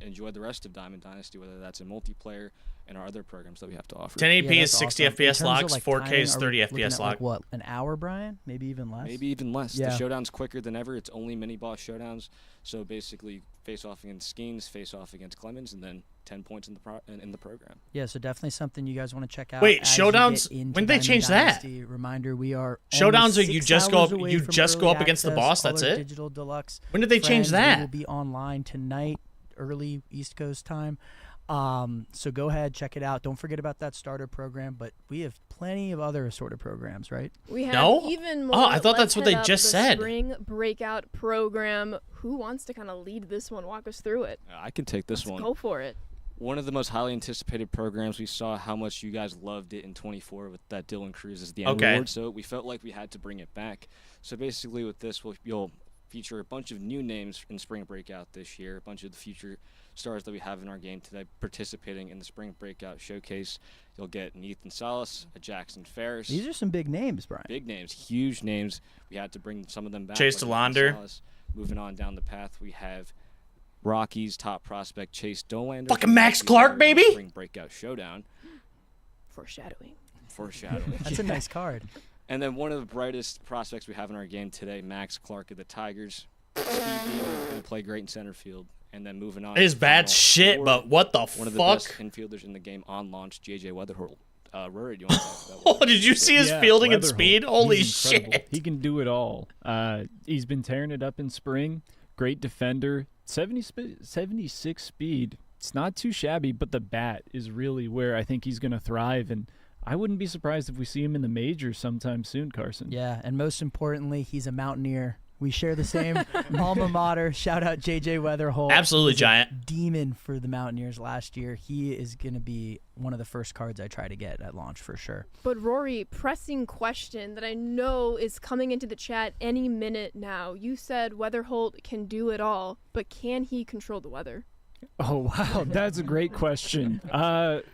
enjoy the rest of Diamond Dynasty, whether that's in multiplayer and our other programs that we have to offer. 1080p is 60 awesome. FPS locks, Like 4K timing, is are 30 we FPS looking at, lock. like, what, an hour, Brian? Maybe even less? Maybe even less. Yeah. The showdown's quicker than ever. It's only mini-boss showdowns. So basically, face off against Skeens, face off against Clemens, and then 10 points in the program. Yeah, so definitely something you guys want to check out. Wait, as you showdowns? get into When did they Diamond change that? Dynasty. Reminder, we are Showdowns are only you 6 just go hours up- away you from just go early up against the access, boss, all that's our it? Digital Deluxe. When did they change friends, that? We will be online tonight, early East Coast time. So go ahead, check it out. Don't forget about that starter program, but we have plenty of other assorted programs, right? We have No? even more. Oh, I thought Let's that's what they head up just the said. Spring breakout program. Who wants to kind of lead this one? Walk us through it. I can take this one. Go for it. One of the most highly anticipated programs. We saw how much you guys loved it in 24 with that Dylan Cruz as the end award, so we felt like we had to bring it back. So basically with this, you'll feature a bunch of new names in Spring Breakout this year, a bunch of the future stars that we have in our game today participating in the Spring Breakout Showcase. You'll get an Ethan Salas, a Jackson Ferris. These are some big names, Brian. Big names, huge names. We had to bring some of them back. Chase like DeLaunder. Salas. Moving on down the path, we have Rockies top prospect Chase Dolander. Fucking Max Clark, baby! Spring Breakout Showdown. Foreshadowing. Foreshadowing. That's a nice card. And then one of the brightest prospects we have in our game today, Max Clark of the Tigers. He play great in center field. And then moving on. His bat's shit, but what the one of the fuck? best infielders in the game on launch, J.J. Weatherholt. Rory, do you want to talk about Oh, did you see his fielding and speed? Holy He's incredible. shit. He can do it all. He's been tearing it up in spring. Great defender. 76 speed. It's not too shabby, but the bat is really where I think he's going to thrive. And I wouldn't be surprised if we see him in the majors sometime soon, Carson. Yeah, and most importantly, he's a Mountaineer. We share the same alma mater. Shout out J.J. Weatherholt. Absolutely He's giant. a demon for the Mountaineers last year. He is going to be one of the first cards I try to get at launch for sure. But Rory, pressing question that I know is coming into the chat any minute now. You said Weatherholt can do it all, but can he control the weather? Oh, wow. That's a great question.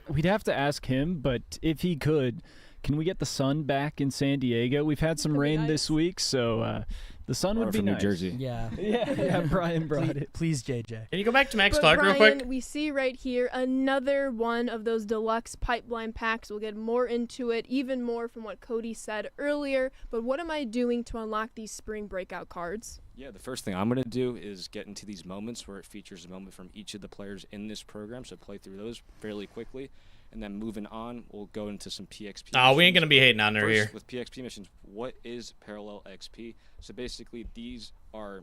We'd have to ask him, but if he could, can we get the sun back in San Diego? We've had some rain this week, so the sun would be from nice. New Jersey. Yeah. Yeah, Brian brought it. Please, JJ. Can you go back to Max But Clark Brian, real quick? we see right here another one of those deluxe pipeline packs. We'll get more into it, even more from what Cody said earlier. But what am I doing to unlock these spring breakout cards? Yeah, the first thing I'm going to do is get into these moments where it features a moment from each of the players in this program, so play through those fairly quickly. And then moving on, we'll go into some PXP Oh, we ain't missions. going to be hating on her First, here. with PXP missions, what is Parallel XP? So basically, these are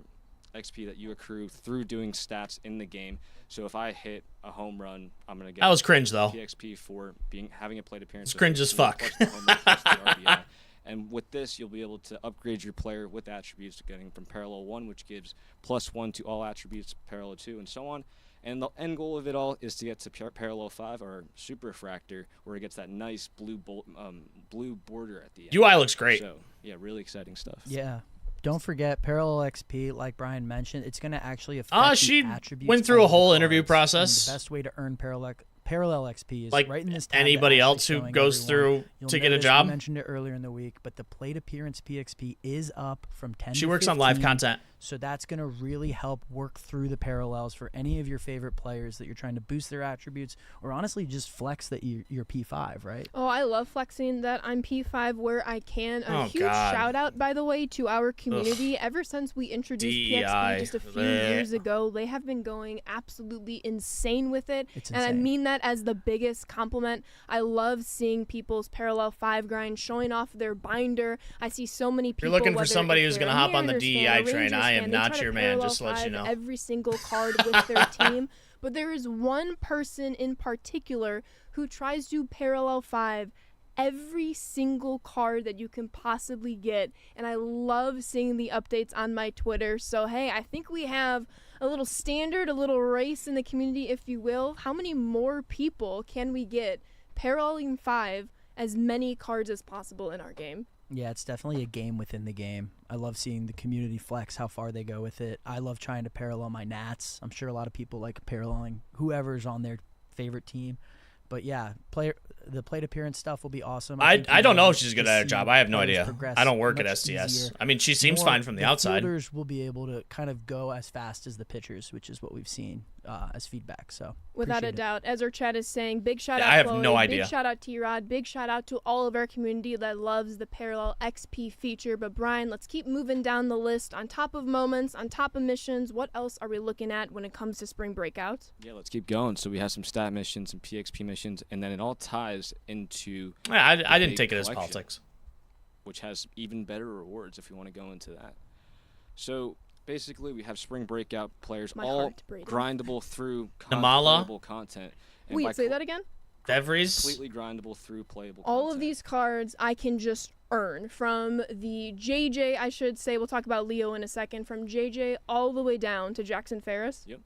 XP that you accrue through doing stats in the game. So if I hit a home run, I'm going to get That was cringe, though. PXP for having a plate appearance. It's cringe as fuck. plus the home run, plus the RBI. And with this, you'll be able to upgrade your player with attributes, getting from Parallel 1, which gives +1 to all attributes, Parallel 2, and so on. And the end goal of it all is to get to Parallel 5, or Super Refractor, where it gets that nice blue border at the end. UI looks great. So, yeah, really exciting stuff. Yeah. Don't forget, Parallel XP, like Brian mentioned, it's going to actually affect the She attributes went through a of the whole cards. interview And process. the best way to earn Parallel XP is Like right in this tab anybody that else Ashley's who showing goes everyone. through You'll to get a notice job. We mentioned it earlier in the week, but the plate appearance PXP is up from 10 She to works on live 15. content. So that's going to really help work through the parallels for any of your favorite players that you're trying to boost their attributes, or honestly just flex that you're P5, right? Oh, I love flexing that I'm P5 where I can. A Oh, huge God. shout out, by the way, to our community. Ever since we introduced DEI. PXP just a few Bleh. years ago, they have been going absolutely insane with it. It's And I insane. mean that as the biggest compliment. I love seeing people's Parallel 5 grind showing off their binder. I see so many people. You're looking for whether somebody if who's they're gonna a hop on the Mariners DEI fan, a train. Rangers I am fan, they not try to your man, Parallel just to let you 5 know. every single card with their team. But there is one person in particular who tries to Parallel 5 every single card that you can possibly get, and I love seeing the updates on my Twitter. So hey, I think we have a little standard, a little race in the community, if you will. How many more people can we get paralleling 5 as many cards as possible in our game? Yeah, it's definitely a game within the game. I love seeing the community flex how far they go with it. I love trying to parallel my Nats. I'm sure a lot of people like paralleling whoever's on their favorite team. But yeah, the plate appearance stuff will be awesome. I think don't know you'll if she's get good to at her see job. I have no players idea. progress I don't work at much STS. easier. I mean, she seems More, fine from the outside. fielders will be able to kind of go as fast as the pitchers, which is what we've seen as feedback. So Without a appreciate it. doubt. As our chat is saying, big shout Yeah, out I have Chloe, no idea. Big shout out T-Rod. Big shout out to all of our community that loves the Parallel XP feature. But Brian, let's keep moving down the list. On top of moments, on top of missions, what else are we looking at when it comes to spring breakouts? Yeah, let's keep going. So we have some stat missions, some PXP missions, and then it all ties into Yeah, I didn't big take it as collection, politics. which has even better rewards if you want to go into that. So basically, we have spring breakout players, My all heart breathing. grindable through Namala? playable content. And Wait, by say that again? Devries. completely grindable through playable All content. of these cards I can just earn from the JJ, I should say, we'll talk about Leo in a second, from JJ all the way down to Jackson Ferris. Yep.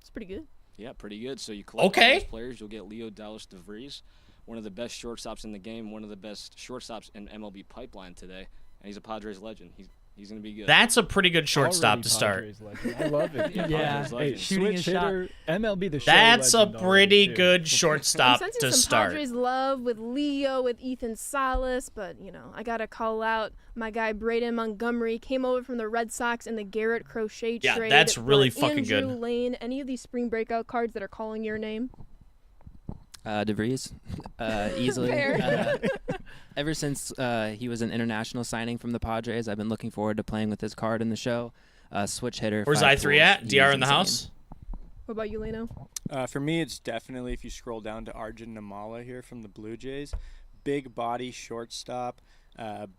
It's pretty good. Yeah, pretty good. So you collect all Okay. those players, you'll get Leo Dallas DeVries, one of the best shortstops in the game, one of the best shortstops in MLB pipeline today, and he's a Padres legend. He's going to be good. That's a pretty good shortstop Already to start. Padres legend. I love it. Yeah, Yeah. Padres Hey, legend. Shooting switch a shot. hitter, MLB The Show. That's a legend already, pretty too. good I'm shortstop sensing to some start. Padres love with Leo, with Ethan Salas, but, you know, I got to call out my guy Braden Montgomery. Came over from the Red Sox in the Garrett Crochet Yeah, trade. that's really for fucking Andrew good. Lane, any of these spring breakout cards that are calling your name? DeVries, easily. Fair. Ever since he was an international signing from the Padres, I've been looking forward to playing with his card in the show. Switch hitter. Where's 5 I3 tools. at? He's DR in the insane. house? What about you, Leno? For me, it's definitely, if you scroll down to Arjun Namala here from the Blue Jays, big body, shortstop,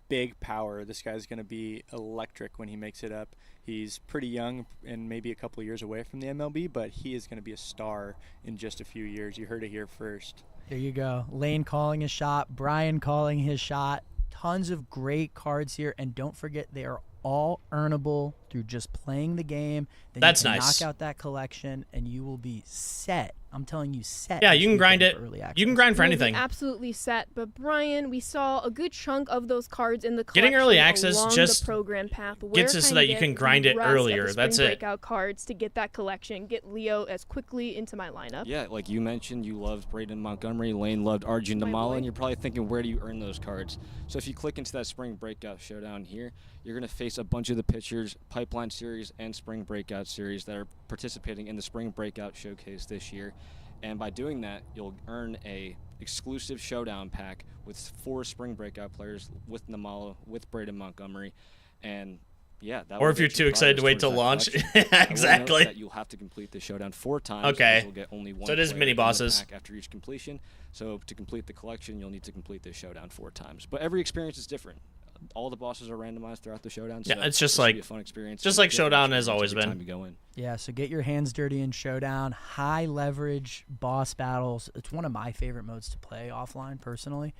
big power. This guy's going to be electric when he makes it up. He's pretty young and maybe a couple of years away from the MLB, but he is going to be a star in just a few years. You heard it here first. There you go. Lane calling his shot, Brian calling his shot. Tons of great cards here, and don't forget they are all earnable through just playing the game. Then That's you can nice. knock out that collection, and you will be set. I'm telling you, set. Yeah, this you can grind weekend it. for early access. You can grind for We'll be anything. absolutely set. But Brian, we saw a good chunk of those cards in the collection Getting early access along just the program path. gets us so that you can grind it earlier. The That's spring it. breakout cards to get that collection. Get Leo as quickly into my lineup. Yeah, like you mentioned, you loved Braden Montgomery. Lane loved Arjun My Namala, boy. and you're probably thinking, where do you earn those cards? So if you click into that Spring Breakout Showdown here, you're going to face a bunch of the pitchers, Pipeline Series and Spring Breakout Series that are participating in the Spring Breakout Showcase this year. And by doing that, you'll earn a exclusive Showdown pack with 4 Spring Breakout players, with Namala, with Braden Montgomery, and yeah, that Or will if you're get you too excited to progress wait till towards that launch. collection. I will note Exactly. that you'll have to complete the Showdown 4 times. Okay. as You'll get only one So it is player mini in the bosses. pack after each completion. So to complete the collection, you'll need to complete the Showdown 4 times. But every experience is different. All the bosses are randomized throughout the Showdown. Yeah, so it's just this will be like- a fun experience. just and a like different Showdown has experience always every been. time you go in. Yeah, so get your hands dirty in Showdown. High leverage boss battles. It's one of my favorite modes to play offline personally.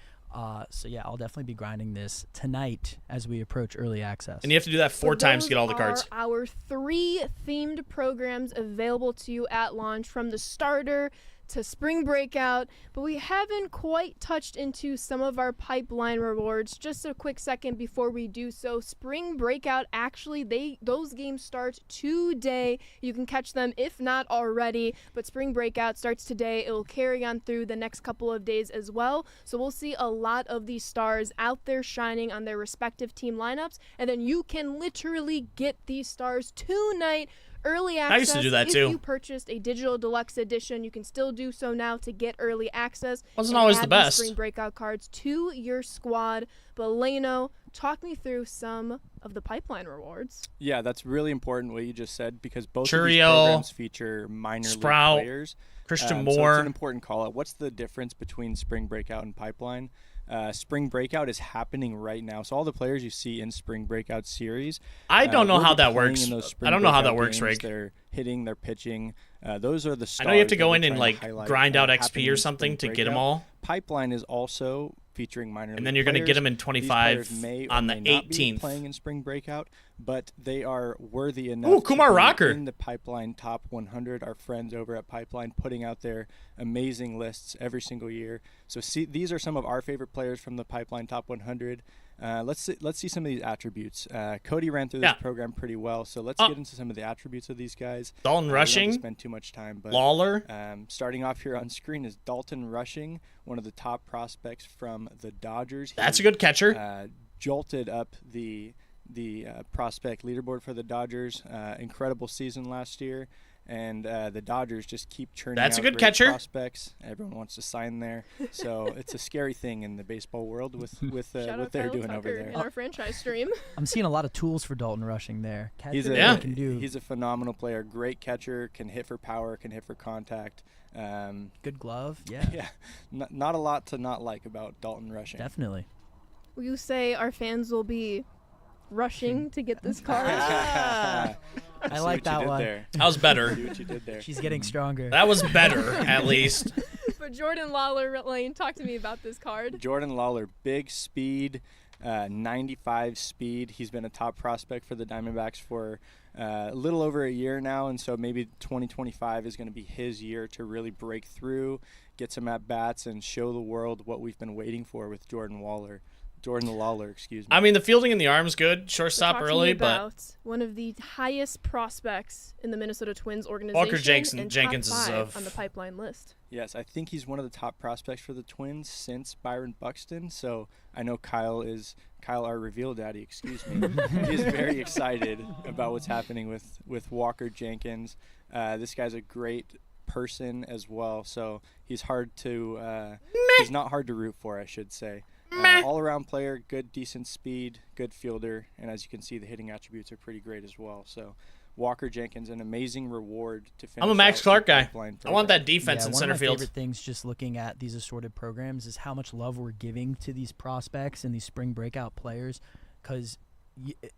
So yeah, I'll definitely be grinding this tonight as we approach early access. And you have to do that 4 So times to get those all the cards. are our 3 themed programs available to you at launch, from the starter to spring breakout, but we haven't quite touched into some of our pipeline rewards. Just a quick second before we do so. Spring breakout, actually, those games start today. You can catch them if not already, but spring breakout starts today. It will carry on through the next couple of days as well. So we'll see a lot of these stars out there shining on their respective team lineups, and then you can literally get these stars tonight. Early access. I used to do that if too. you purchased a digital deluxe edition, you can still do so now to get early access. Wasn't and always add the best. these spring breakout cards to your squad. But Leno, talk me through some of the pipeline rewards. Yeah, that's really important what you just said, because both Churio, of these programs feature minor Sprout, league players. Christian So Moore. it's an important call out. What's the difference between Spring Breakout and Pipeline? Spring Breakout is happening right now. So all the players you see in Spring Breakout series, I don't know will how be that playing works. in those I Spring don't know how that Breakout works, games. Rig. They're hitting, they're pitching. Those are the I stars. know you have to that go we're in and trying to like highlight, grind out happening XP in or Spring something to get them Breakout. all. Pipeline is also featuring minor And league then you're going to get players. them in These 25 players may or on the may not be 18th. playing in Spring Breakout, but they are worthy enough Ooh, Kumar to be Rocker. in the Pipeline Top 100. Our friends over at Pipeline putting out their amazing lists every single year. So these are some of our favorite players from the Pipeline Top 100. Let's see some of these attributes. Cody ran through this Yeah. program pretty well, so let's get into some of the attributes of these guys. Dalton We don't have to Rushing, spend too much time, but Lawler. starting off here on screen is Dalton Rushing, one of the top prospects from the Dodgers. That's a He, good catcher. jolted up the prospect leaderboard for the Dodgers. Incredible season last year, and the Dodgers just keep churning That's a out good great catcher. prospects. Everyone wants to sign there, so it's a scary thing in the baseball world with Shout what out they're Kyle doing Tucker over there. in our franchise stream. I'm seeing a lot of tools for Dalton Rushing there. Catcher He's Yeah. can do he's a phenomenal player, great catcher, can hit for power, can hit for contact. good glove. Yeah, Yeah, not a lot to not like about Dalton Rushing. definitely. Will you say our fans will be rushing to get this card? I See like what you that did one. there. That was better. See what you did there. She's getting stronger. That was better, at least. For Jordan Lawler, Lane, talk to me about this card. Jordan Lawler, big speed, 95 speed. He's been a top prospect for the Diamondbacks for a little over a year now, and so maybe 2025 is going to be his year to really break through, get some at-bats, and show the world what we've been waiting for with Jordan Lawler, excuse me. I mean, the fielding in the arm's good. Shortstop Talk to me early, but about one of the highest prospects in the Minnesota Twins organization. Walker and Jenkins top is 5 on the pipeline list. Yes, I think he's one of the top prospects for the Twins since Byron Buxton. So I know Kyle, our reveal daddy, excuse me, is very excited about what's happening with Walker Jenkins. This guy's a great person as well, so he's not hard to root for, I should say. All-around player, good, decent speed, good fielder, and as you can see, the hitting attributes are pretty great as well. So Walker Jenkins, an amazing reward to finish. I'm a Max out Clark the guy. pipeline I want that program. defense in one center of my field. favorite things just looking at these assorted programs is how much love we're giving to these prospects and these spring breakout players, because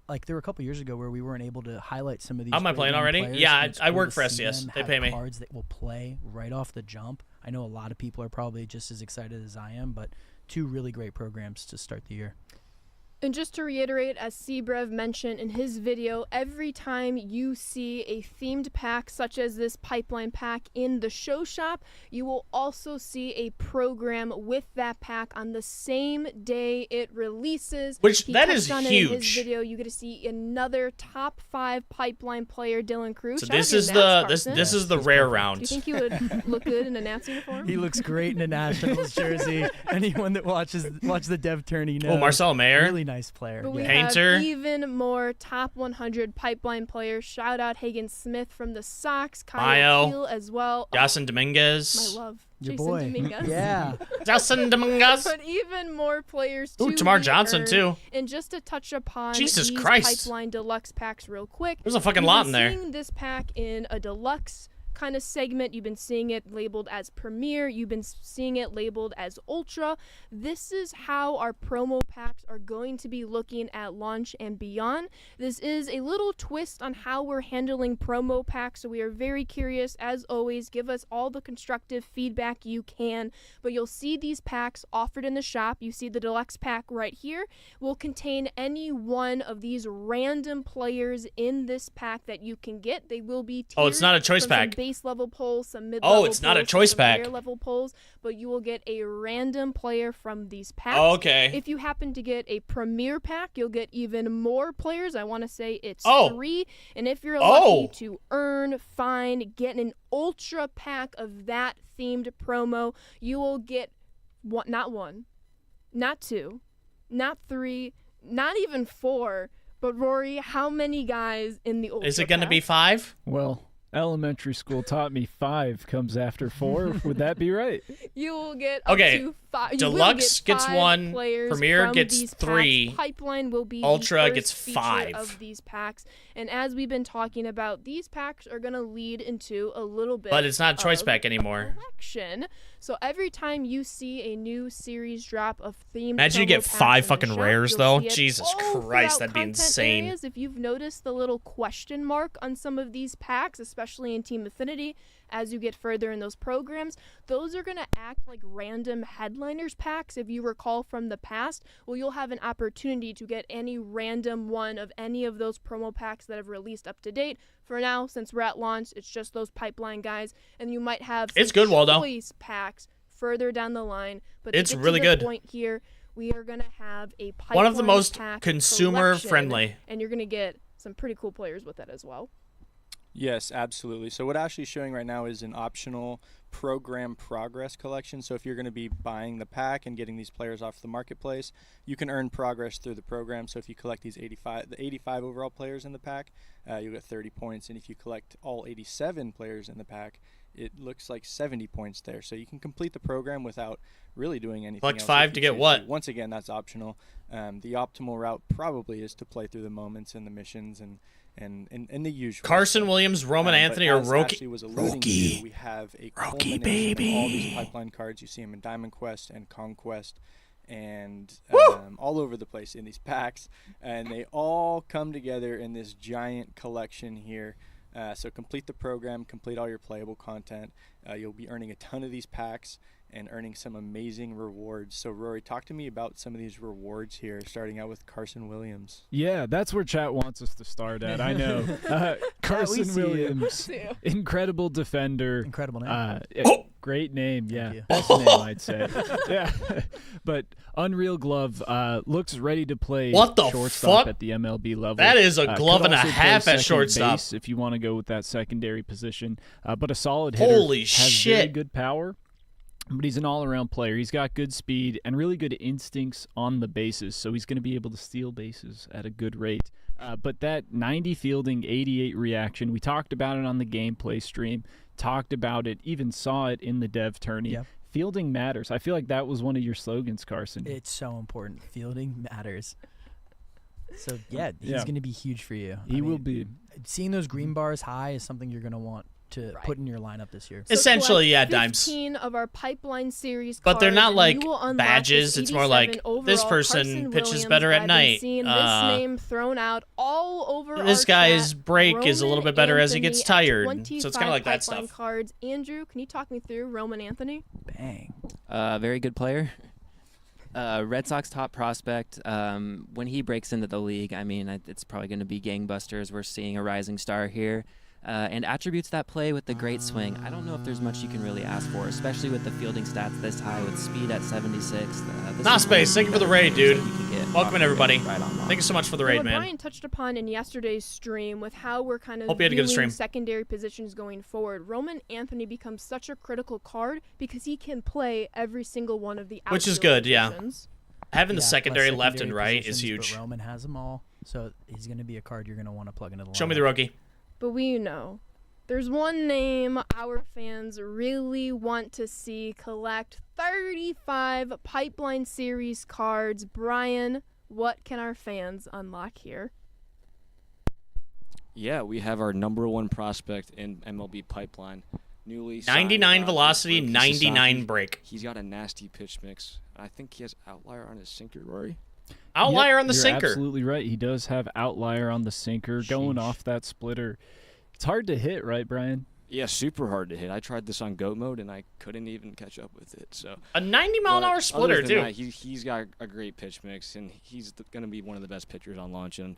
like there were a couple years ago where we weren't able to highlight some of these. Am I playing great young already? players, Yeah, and it's I cool work to for see SCS. them They have pay me. cards that will play right off the jump. I know a lot of people are probably just as excited as I am, but 2 really great programs to start the year. And just to reiterate, as Seabrev mentioned in his video, every time you see a themed pack such as this pipeline pack in the show shop, you will also see a program with that pack on the same day it releases. Which, He that touched is on it in his huge. video. You get to see another top 5 pipeline player, Dylan Cruz. So Shout out this to is Nats, the Carson. this is the rare round. Do you think he would look good in a Nats uniform? He looks great in a Nationals jersey. Anyone that watch the Dev Tourney knows. Oh, Marcel Mayer. Really nice player. But we yeah. Painter. have even more top 100 pipeline players. Shout out Hagen Smith from the Sox, Kyle Mayo. Keel as well. Yasin Dominguez. My love, Your Jason boy. Dominguez. Yeah. Yasin Dominguez. But even more players Ooh, to Tamar be Johnson, earned. too. And just to touch upon Jesus these Christ. pipeline deluxe packs real quick. There's a fucking you've lot been in there. Seeing this pack in a deluxe kind of segment. You've been seeing it labeled as Premier. You've been seeing it labeled as Ultra. This is how our promo packs are going to be looking at launch and beyond. This is a little twist on how we're handling promo packs, so we are very curious. As always, give us all the constructive feedback you can, but you'll see these packs offered in the shop. You see the deluxe pack right here will contain any one of these random players in this pack that you can get. They will be tiered. Oh, it's not a choice from some pack. base level polls, some mid level it's not a polls, choice some pack. higher level polls, but you will get a random player from these packs. Oh, okay. If you happen to get a premier pack, you'll get even more players. I want to say it's 3. And if you're lucky to earn, find, get an ultra pack of that themed promo, you will get not 1, not 2, not 3, not even 4. But Rory, how many guys in the ultra Is it going to pack? be 5? Well, elementary school taught me 5 comes after 4. Would that be right? You will get Okay. up to 5. You Deluxe will get gets 5 1, players Premier from gets these 3, packs. Pipeline will be Ultra the first gets feature 5. of these packs. And as we've been talking about, these packs are going to lead into a little bit But it's not a choice of pack anymore. collection. So every time you see a new series drop of themed Imagine you promo get packs 5 in the fucking shop, rares, you'll though. see it Jesus all Christ, throughout that'd be content insane. areas. If you've noticed the little question mark on some of these packs, especially in Team Affinity, as you get further in those programs, those are going to act like random headliners packs. If you recall from the past, well, you'll have an opportunity to get any random one of any of those promo packs that have released up to date. For now, since we're at launch, it's just those pipeline guys, and you might have some It's good, Waldo. choice packs further down the line. But It's to get really to the good. point here, we are going to have a pipeline One of the most pack consumer collection, friendly. and you're going to get some pretty cool players with that as well. Yes, absolutely. So what Ashley's showing right now is an optional program progress collection. So if you're going to be buying the pack and getting these players off the marketplace, you can earn progress through the program. So if you collect the 85 overall players in the pack, you'll get 30 points. And if you collect all 87 players in the pack, it looks like 70 points there. So you can complete the program without really doing anything Collect else 5 if to you get choose what? Once again, that's optional. The optimal route probably is to play through the moments and the missions and the usual. Carson stuff. Williams, Roman But Anthony, or as Roki. Ashley was alluding to, we have a culmination of all these pipeline cards. You see them in Diamond Quest and Conquest and all over the place in these packs. And they all come together in this giant collection here. So complete the program, complete all your playable content. You'll be earning a ton of these packs and earning some amazing rewards. So Rory, talk to me about some of these rewards here, starting out with Carson Williams. Yeah, that's where chat wants us to start at. I know. Carson see you. Williams, incredible defender. Incredible name. Great name, yeah. you. Best name, I'd say. Yeah. But Unreal Glove looks ready to play What the shortstop fuck? at the MLB level. That is a glove could and a also play half at second shortstop. base if you want to go with that secondary position. But a solid hitter. Holy has shit. very good power. But he's an all-around player. He's got good speed and really good instincts on the bases, so he's going to be able to steal bases at a good rate. But that 90 fielding, 88 reaction, we talked about it on the gameplay stream, talked about it, even saw it in the dev tourney. Yep. Fielding matters. I feel like that was one of your slogans, Carson. It's so important. Fielding matters. So, yeah, he's going to be huge for you. He will be. Seeing those green bars high is something you're going to want to put in your lineup this year. So Essentially, yeah, 15 Dimes. of our Pipeline Series But they're cards, not and like you will unlock badges. this It's more like 87 overall this person Carson pitches Williams. better at I've been night. seeing this name thrown out all over This our guy's chat. break is a little Roman bit better as he gets Anthony at tired. 25 So it's kind of like that Pipeline stuff. Cards. Andrew, can you talk me through Roman Anthony? Bang. Very good player. Red Sox top prospect. When he breaks into the league, I mean, it's probably going to be gangbusters. We're seeing a rising star here. And attributes that play with the great swing. I don't know if there's much you can really ask for, especially with the fielding stats this high with speed at 76. Nah, Space, thank you for the raid, dude. Welcome in, everybody. Right on. Thank you so much for the What raid, man. Brian touched upon in yesterday's stream with how we're kind of Hope you had a good viewing stream. secondary positions going forward. Roman Anthony becomes such a critical card because he can play every single one of the Which is outfield good, yeah. positions. Having the Yeah, secondary less left and secondary right is positions, huge. But Roman has them all, so he's going to be a card you're going to want to plug into the lineup. Show me the rookie. But we know there's one name our fans really want to see collect 35 Pipeline Series cards. Brian, what can our fans unlock here? Yeah, we have our number one prospect in MLB Pipeline. Newly signed, 99 velocity, Rookie 99 Sasaki. break. He's got a nasty pitch mix. I think he has outlier on his sinker, Rory. Outlier on the You're sinker. Absolutely right. He does have outlier on the sinker going off that splitter. It's hard to hit, right, Brian? Yeah, super hard to hit. I tried this on GOAT mode, and I couldn't even catch up with it. So A 90-mile-an-hour splitter, other too. than that, he's got a great pitch mix, and he's going to be one of the best pitchers on launch. And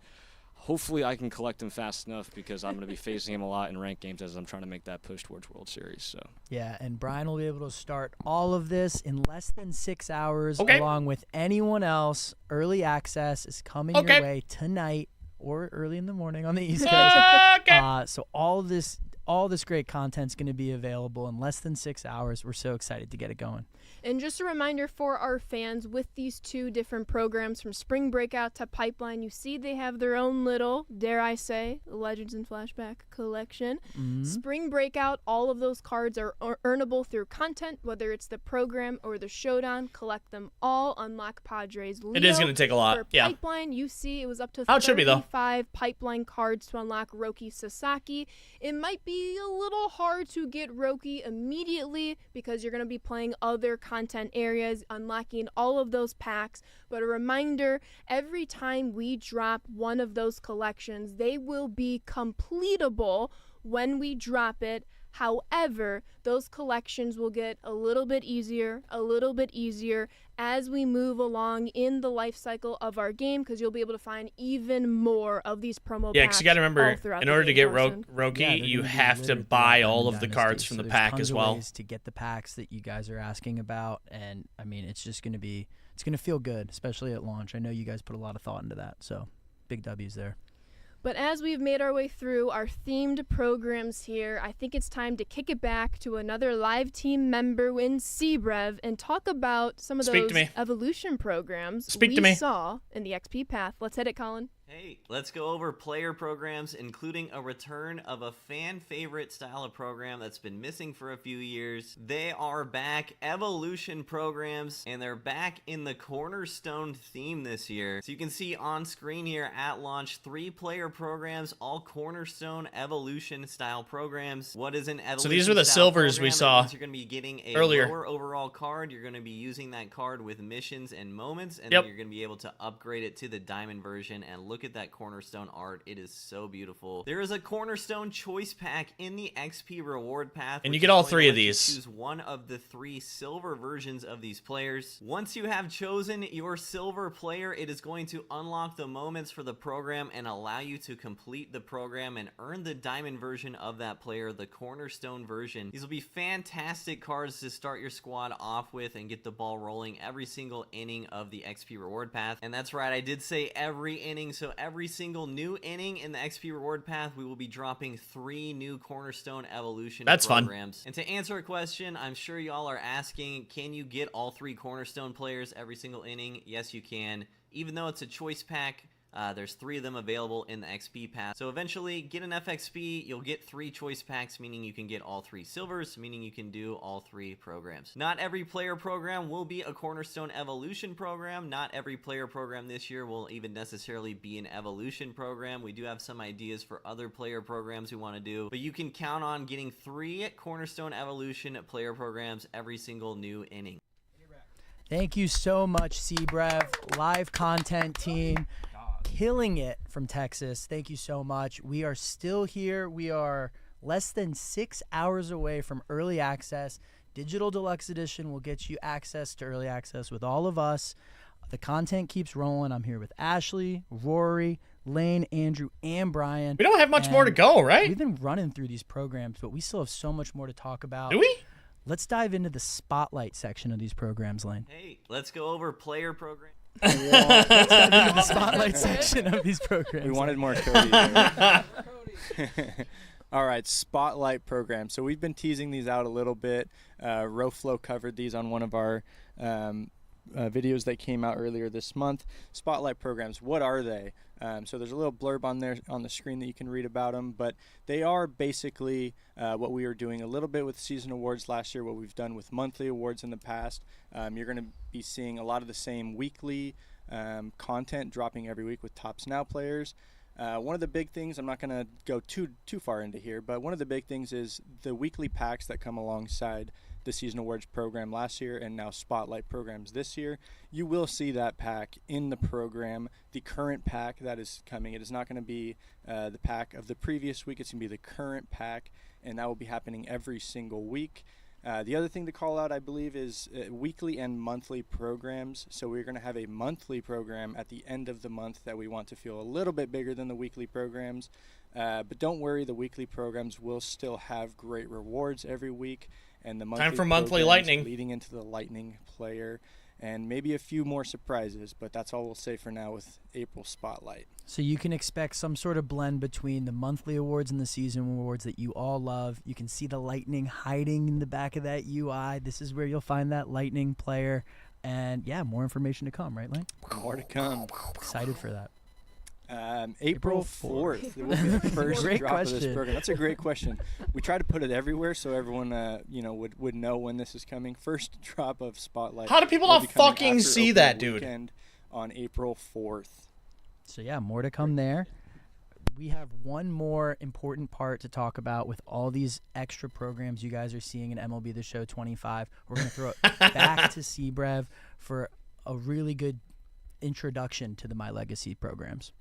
hopefully I can collect him fast enough because I'm going to be facing him a lot in ranked games as I'm trying to make that push towards World Series. So Yeah, and Brian will be able to start all of this in less than 6 hours, Okay. along with anyone else. Early access is coming Okay. your way tonight or early in the morning on the East Coast. Okay. So all this great content's going to be available in less than 6 hours. We're so excited to get it going. And just a reminder for our fans, with these two different programs from Spring Breakout to Pipeline, you see they have their own little, dare I say, Legends and Flashback collection. Spring Breakout, all of those cards are earnable through content, whether it's the program or the showdown. Collect them all, unlock Padres Leo. It is going to take a lot. For Yeah. Pipeline, you see it was up to How it should be, though. 35 Pipeline cards to unlock Roki Sasaki. It might be a little hard to get Roki immediately because you're going to be playing other content areas, unlocking all of those packs. But a reminder, every time we drop one of those collections, they will be completable when we drop it. However, those collections will get a little bit easier as we move along in the life cycle of our game, because you'll be able to find even more of these promo Yeah, packs. because you got to all remember, throughout in the order to game, get Carson. Roki, Yeah, they're you gonna be have to littered buy throughout all the of the Dynasty, cards from so the there's pack tons as of well. ways to get the packs that you guys are asking about, and I mean, it's just going to be, it's going to feel good, especially at launch. I know you guys put a lot of thought into that, so big W's there. But as we've made our way through our themed programs here, I think it's time to kick it back to another live team member in CBrev and talk about some of Speak those to me. evolution programs Speak we to me. saw in the XP path. Let's hit it, Colin. Hey, let's go over player programs, including a return of a fan favorite style of program that's been missing for a few years. They are back, evolution programs, and they're back in the Cornerstone theme this year. So you can see on screen here at launch, 3 player programs, all Cornerstone evolution style programs. What is an evolution? So these were the style silvers we program? That saw means you're going to be getting a earlier. lower overall card. You're going to be using that card with missions and moments, and Yep. then you're going to be able to upgrade it to the diamond version. And look at that Cornerstone art. It is so beautiful. There is a Cornerstone choice pack in the XP reward path, And you which get is all going to 3 of let you these. choose one of the 3 silver versions of these players. Once you have chosen your silver player, it is going to unlock the moments for the program and allow you to complete the program and earn the diamond version of that player, the Cornerstone version. These will be fantastic cards to start your squad off with and get the ball rolling every single inning of the XP reward path. And that's right, I did say every inning, so every single new inning in the XP reward path, we will be dropping 3 new Cornerstone evolution That's fun. programs. And to answer a question I'm sure y'all are asking, can you get all 3 Cornerstone players every single inning? Yes, you can. Even though it's a choice pack, There's 3 of them available in the XP pass. So eventually, get an FXP, you'll get 3 choice packs, meaning you can get all 3 silvers, meaning you can do all 3 programs. Not every player program will be a Cornerstone Evolution program. Not every player program this year will even necessarily be an Evolution program. We do have some ideas for other player programs we want to do, but you can count on getting 3 Cornerstone Evolution player programs every single new inning. Thank you so much, Cbrev, live content team, killing it from Texas. Thank you so much. We are still here. We are less than 6 hours away from early access. Digital Deluxe Edition will get you access to early access with all of us. The content keeps rolling. I'm here with Ashley, Rory, Lane, Andrew, and Brian. We don't have much more to go, right? We've been running through these programs, but we still have so much more to talk about. Do we? Let's dive into the spotlight section of these programs, Lane. Hey, let's go over player program. Let's dive into the spotlight section of these programs. We wanted more Cody there. All right, spotlight program. So we've been teasing these out a little bit. RoFlo covered these on one of our videos that came out earlier this month. Spotlight programs, what are they? So there's a little blurb on there on the screen that you can read about them, but they are basically what we were doing a little bit with season awards last year, what we've done with monthly awards in the past. You're going to be seeing a lot of the same weekly content dropping every week with Tops Now players. One of the big things, I'm not going to go too far into here, but one of the big things is the weekly packs that come alongside the season awards program last year and now spotlight programs this year. You will see that pack in the program, the current pack that is coming. It is not going to be the pack of the previous week. It's going to be the current pack, and that will be happening every single week. The other thing to call out, I believe, is weekly and monthly programs. So we're going to have a monthly program at the end of the month that we want to feel a little bit bigger than the weekly programs. But don't worry, the weekly programs will still have great rewards every week. And the monthly time for monthly programs lightning leading into the lightning player, and maybe a few more surprises, but that's all we'll say for now with April Spotlight. So you can expect some sort of blend between the monthly awards and the season awards that you all love. You can see the lightning hiding in the back of that UI. This is where you'll find that lightning player. And yeah, more information to come, right, Lane? More to come. Excited for that. April 4th. It will be the first Great drop of this question. program. That's a great question. We try to put it everywhere so everyone would know when this is coming. First drop of Spotlight. How do people will not be coming fucking after see opening that, dude? weekend on April 4th. So yeah, more to come there. We have one more important part to talk about with all these extra programs you guys are seeing in MLB The Show 25. We're going to throw it back to Cbrev for a really good introduction to the My Legacy programs.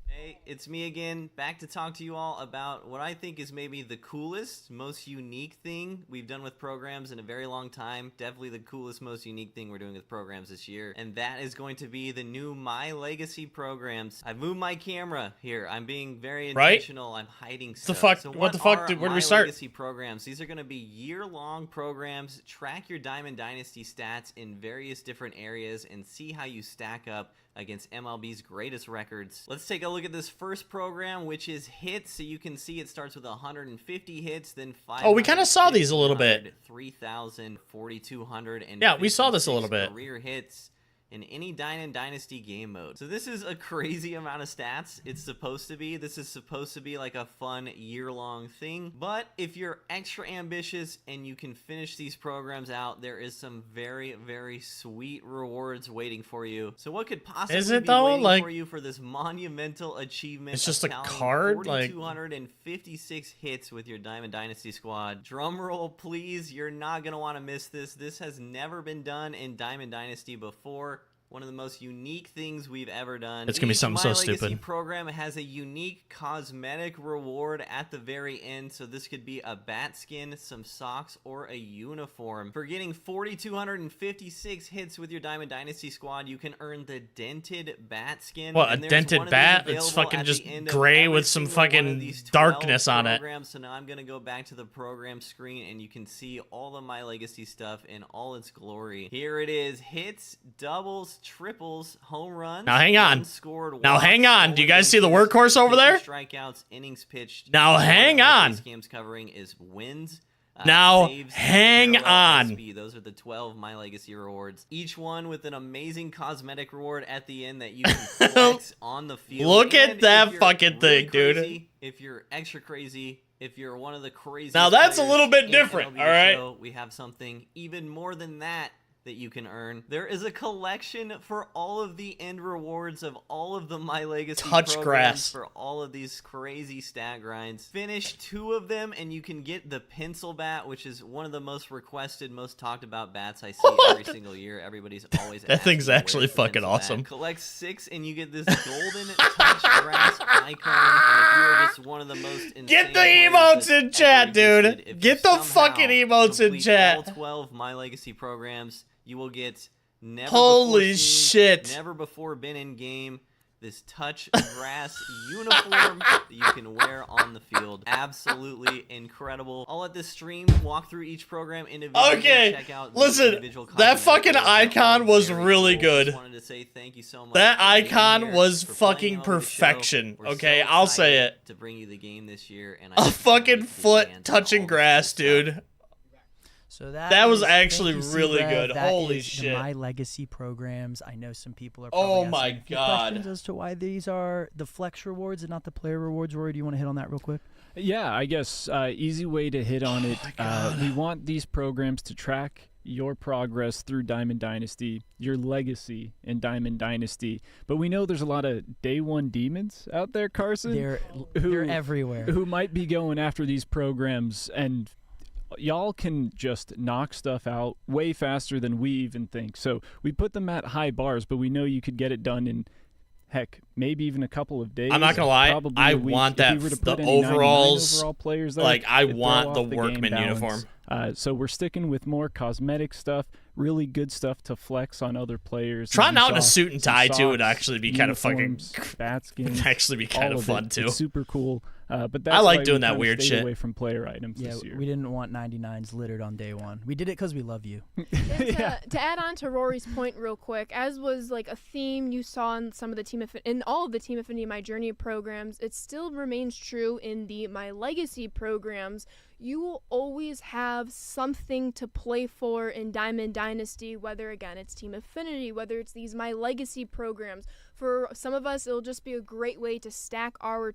Hey, it's me again, back to talk to you all about what I think is maybe the coolest, most unique thing we've done with programs in a very long time. Definitely the coolest, most unique thing we're doing with programs this year. And that is going to be the new My Legacy programs. I've moved my camera here. I'm being very intentional. I'm hiding stuff. Fuck? So What the fuck? Where do we start? My Legacy programs. These are going to be year-long programs. Track your Diamond Dynasty stats in various different areas and see how you stack up against MLB's greatest records. Let's take a look at this first program, which is hits. So you can see it starts with 150 hits, then 500. Oh, we kind of saw these a little bit. 3,000, 4,200, and yeah, we saw this a little bit. Career hits in any Diamond Dynasty game mode. So this is a crazy amount of stats. It's supposed to be. This is supposed to be like a fun year-long thing. But if you're extra ambitious and you can finish these programs out, there is some very, very sweet rewards waiting for you. So what could possibly be waiting for you for this monumental achievement? It's just a card, like 4,256 hits with your Diamond Dynasty squad. Drum roll, please. You're not gonna want to miss this. This has never been done in Diamond Dynasty before. One of the most unique things we've ever done. It's going to be something so stupid. My Legacy program has a unique cosmetic reward at the very end. So this could be a bat skin, some socks, or a uniform. For getting 4,256 hits with your Diamond Dynasty squad, you can earn the dented bat skin. What, a dented bat? It's fucking just gray with some fucking darkness on it. So now I'm going to go back to the program screen and you can see all of My Legacy stuff in all its glory. Here it is. Hits, doubles, triples, home runs. Now hang on. Unscored now walks, hang on. Do you guys see the workhorse over there? Strikeouts, innings pitched. Now hang on. Games covering is wins, Now, saves, hang parallel on. SB. Those are the 12 My Legacy rewards. Each one with an amazing cosmetic reward at the end that you can flex on the field. Look And at that if you're fucking really thing, dude. crazy, if you're extra crazy, if you're one of the craziest Now, that's a players little bit in different, MLB all The right? Show, we have something even more than that you can earn. There is a collection for all of the end rewards of all of the My Legacy Touch programs grass. for all of these crazy stat grinds. Finish 2 of them and you can get the pencil bat, which is one of the most requested, most talked about bats I see every single year. Everybody's always That thing's asking, actually "Where's the fucking pencil bat?" awesome. Collect 6 and you get this golden touch grass icon. And if you are just one of the most insane Get the players emotes that's in chat, ever existed, dude. if Get you the somehow fucking emotes in complete chat. all 12 My Legacy programs, you will get never Holy before seen, shit. never before been in game, this touch grass uniform that you can wear on the field. Absolutely incredible. I'll let this stream walk through each program individually. Okay, Check out the listen, individual that cosmetic fucking rewards. They're icon all was very really cool. good. Just wanted to say thank you so much That for being icon here, was for fucking playing MLB The Show. perfection. We're Okay, so I'll say excited it. to bring you the game this year, and A I can't fucking wait to foot dance and touching all this grass, cool stuff. dude. So That was is- actually thank you, really C-Rev. good. That Holy is the shit. My Legacy programs. I know some people are. Oh probably my asking a few God. questions as to why these are the flex rewards and not the player rewards. Rory, do you want to hit on that real quick? Yeah, I guess easy way to hit on it. We want these programs to track your progress through Diamond Dynasty, your legacy in Diamond Dynasty. But we know there's a lot of day one demons out there, Carson. They're who- everywhere. Who might be going after these programs, and y'all can just knock stuff out way faster than we even think. So we put them at high bars, but we know you could get it done in, heck, maybe even a couple of days. I'm not gonna lie, probably I a week. want If that we were to the put any 99 overalls, overall players there, like, I it'd throw want off the game workman balance. uniform. So we're sticking with more cosmetic stuff, really good stuff to flex on other players. Trying You out in a saw suit and some tie, too, would socks, actually be kind of fucking. uniforms, bat skins, It'd actually be kind all of it. fun, too. It's super cool. But that's I like why doing we that kinda weird stayed shit. away from player items Yeah, this year. we didn't want 99s littered on day one. We did it because we love you. And to add on to Rory's point real quick, as was like a theme you saw in some of the in all of the Team Affinity My Journey programs, it still remains true in the My Legacy programs. You will always have something to play for in Diamond Dynasty, whether again it's Team Affinity, whether it's these My Legacy programs. For some of us, it'll just be a great way to stack our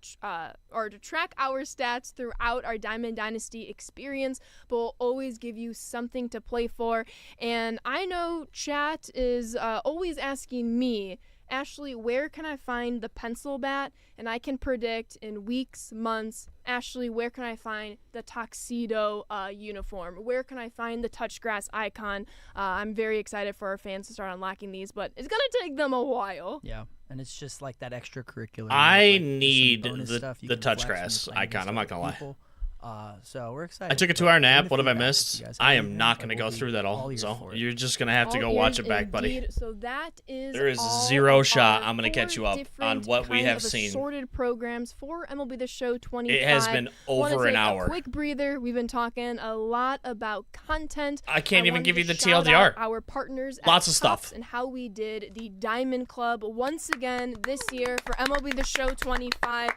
or to track our stats throughout our Diamond Dynasty experience, but will always give you something to play for. And I know chat is always asking me, Ashley, where can I find the pencil bat? And I can predict in weeks, months, Ashley, where can I find the tuxedo uniform? Where can I find the touch grass icon? I'm very excited for our fans to start unlocking these, but it's going to take them a while. Yeah, and it's just like that extracurricular. I like, there's some need bonus the- stuff you the can touch flex when grass you're playing icon, against I'm not other gonna lie. people. So we're excited. I took a But 2-hour in nap. the What have I feedback, if missed? you guys I have am anything, not going to we'll go be through that all. ears So for it. you're just going to have to All go watch ears it back, buddy. indeed. So that is There is all zero of shot our I'm gonna catch 4 you up on different what we kind have of seen. Assorted programs for MLB The Show 25. It has been Wanna over an take hour. A quick breather. We've been talking a lot about content. I can't even wanted give to you the shout TLDR. out our partners at Lots of Tufts stuff. and how we did the Diamond Club once again this year for MLB The Show 25.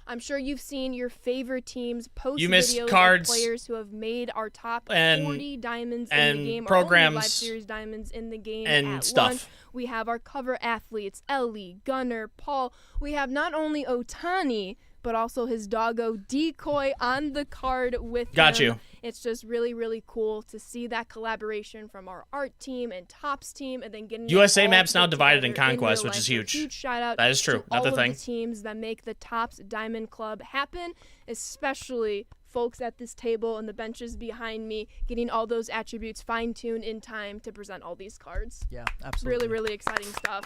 I'm sure you've seen your favorite teams post You missed videos cards of players who have made our top and- 40 diamonds in and the game, programs or only Live Series diamonds in the game and at stuff. launch. We have our cover athletes, Ellie, Gunnar, Paul. We have not only Otani, but also his doggo Decoy on the card with Got him. you. It's just really, really cool to see that collaboration from our art team and Tops team, and then getting it USA all map's now put divided in together Conquest, real which life. is So huge. huge shout out That is true. to Not all the of thing. the teams that make the Tops Diamond Club happen, especially folks at this table and the benches behind me, getting all those attributes fine-tuned in time to present all these cards. Yeah, absolutely. Really, really exciting stuff.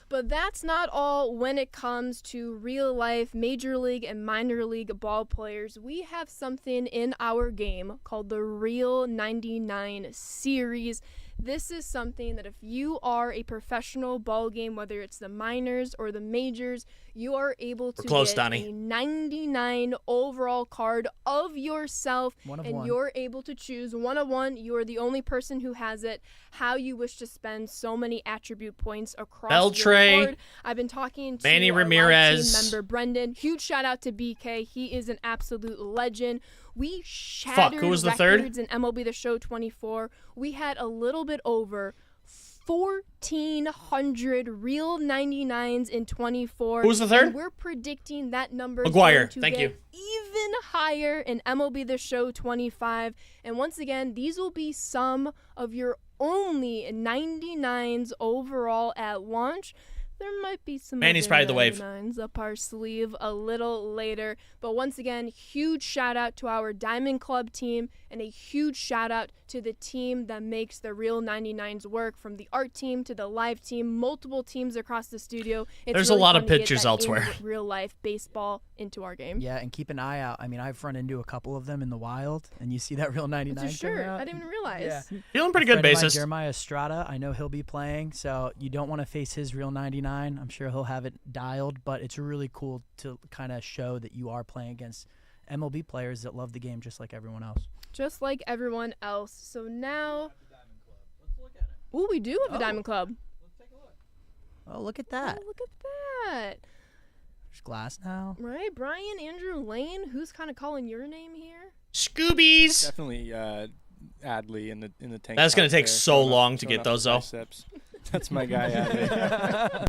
But that's not all when it comes to real life major league and minor league ball players. We have something in our game called the Real 99 Series. This is something that if you are a professional ball game, whether it's the minors or the majors, you are able to close, get Donnie. a 99 overall card of yourself, One of and one. you're able to choose one of one. You are the only person who has it. How you wish to spend so many attribute points across Beltray, your board. I've been talking to Manny our live Ramirez. team member Brendan. Huge shout out to BK. He is an absolute legend. We shattered who was the third? records in MLB The Show 24. We had a little bit over 1,400 real 99s in 24. Who was the third? And we're predicting that number is McGuire. going to Thank get you. even higher in MLB The Show 25. And once again, these will be some of your only 99s overall at launch. There might be some Manny's other probably the wave. 99s up our sleeve a little later. But once again, huge shout out to our Diamond Club team and a huge shout out to the team that makes the real 99s work, from the art team to the live team, multiple teams across the studio. It's There's really a lot fun of to get pictures that elsewhere. in real life baseball into our game. Yeah, and keep an eye out. I mean, I've run into a couple of them in the wild, and you see that real 99 That's your come shirt. out. I didn't even realize. Yeah. Feeling pretty A good friend of mine, basis. Jeremiah Estrada, I know he'll be playing, so you don't want to face his real 99. I'm sure he'll have it dialed, but it's really cool to kind of show that you are playing against MLB players that love the game just like everyone else. Just like everyone else. So now... Ooh, we do have the Diamond Club. Oh, look at that. Oh, look at that. There's glass now. Right, Brian, Andrew, Lane, who's kind of calling your name here? Scoobies. Definitely Adley in the tank. That's gonna top take there, so throwing up- long to throwing get up those, the though. biceps. That's my guy, Adley.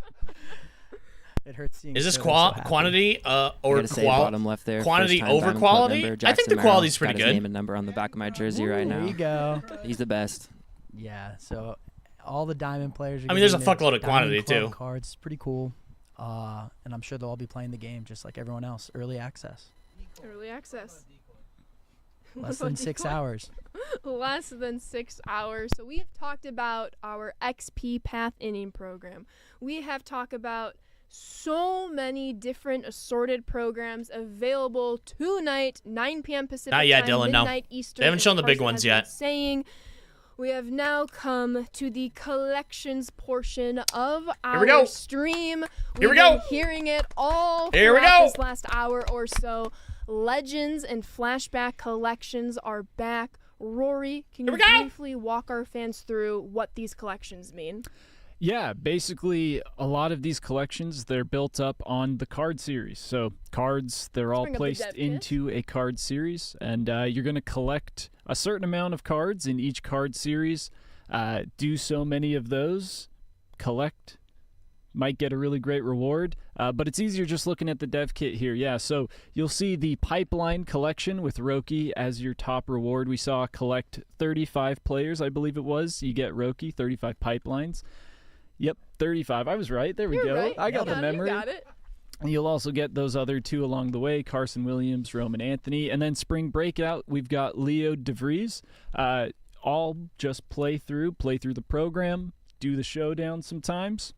It hurts seeing Is this Soto so happy. quantity I or gotta say, bottom left there, quantity first-time over Diamond Club quality? member, I think Jackson the Merrill. quality's pretty Got his good. name and number on the back of my jersey right now. There you go. He's the best. Yeah, so all the Diamond players are I mean, there's a getting their fuckload of Diamond quantity, Club too. Cards. It's pretty cool. And I'm sure they'll all be playing the game just like everyone else. Early access. Early access. Less than 6 hours. Less than 6 hours. So we've talked about our XP Path Inning program. We have talked about so many different assorted programs available tonight, 9 p.m. Pacific Not yet, time, Dylan, no. midnight Eastern. They haven't as shown the big Carson ones has been yet. Saying we have now come to the collections portion of our we go. stream. Here we We've go. been hearing it all Here we throughout go. this last hour or so. Legends and flashback collections are back. Rory, can you Here we go. briefly walk our fans through what these collections mean? Yeah, basically a lot of these collections, they're built up on the card series. So cards, they're all bring up the placed dev kit. into a card series, and you're going to collect a certain amount of cards in each card series. Do so many of those, collect, might get a really great reward, but it's easier just looking at the dev kit here. Yeah, so you'll see the Pipeline collection with Roki as your top reward. We saw collect 35 players, I believe it was. You get Roki, 35 pipelines. Yep, 35. I was right. There we You're go. right. I got You the memory. You got it. And you'll also get those other two along the way, Carson Williams, Roman Anthony. And then Spring Breakout, we've got Leo DeVries. All just play through the program, do the showdown sometimes.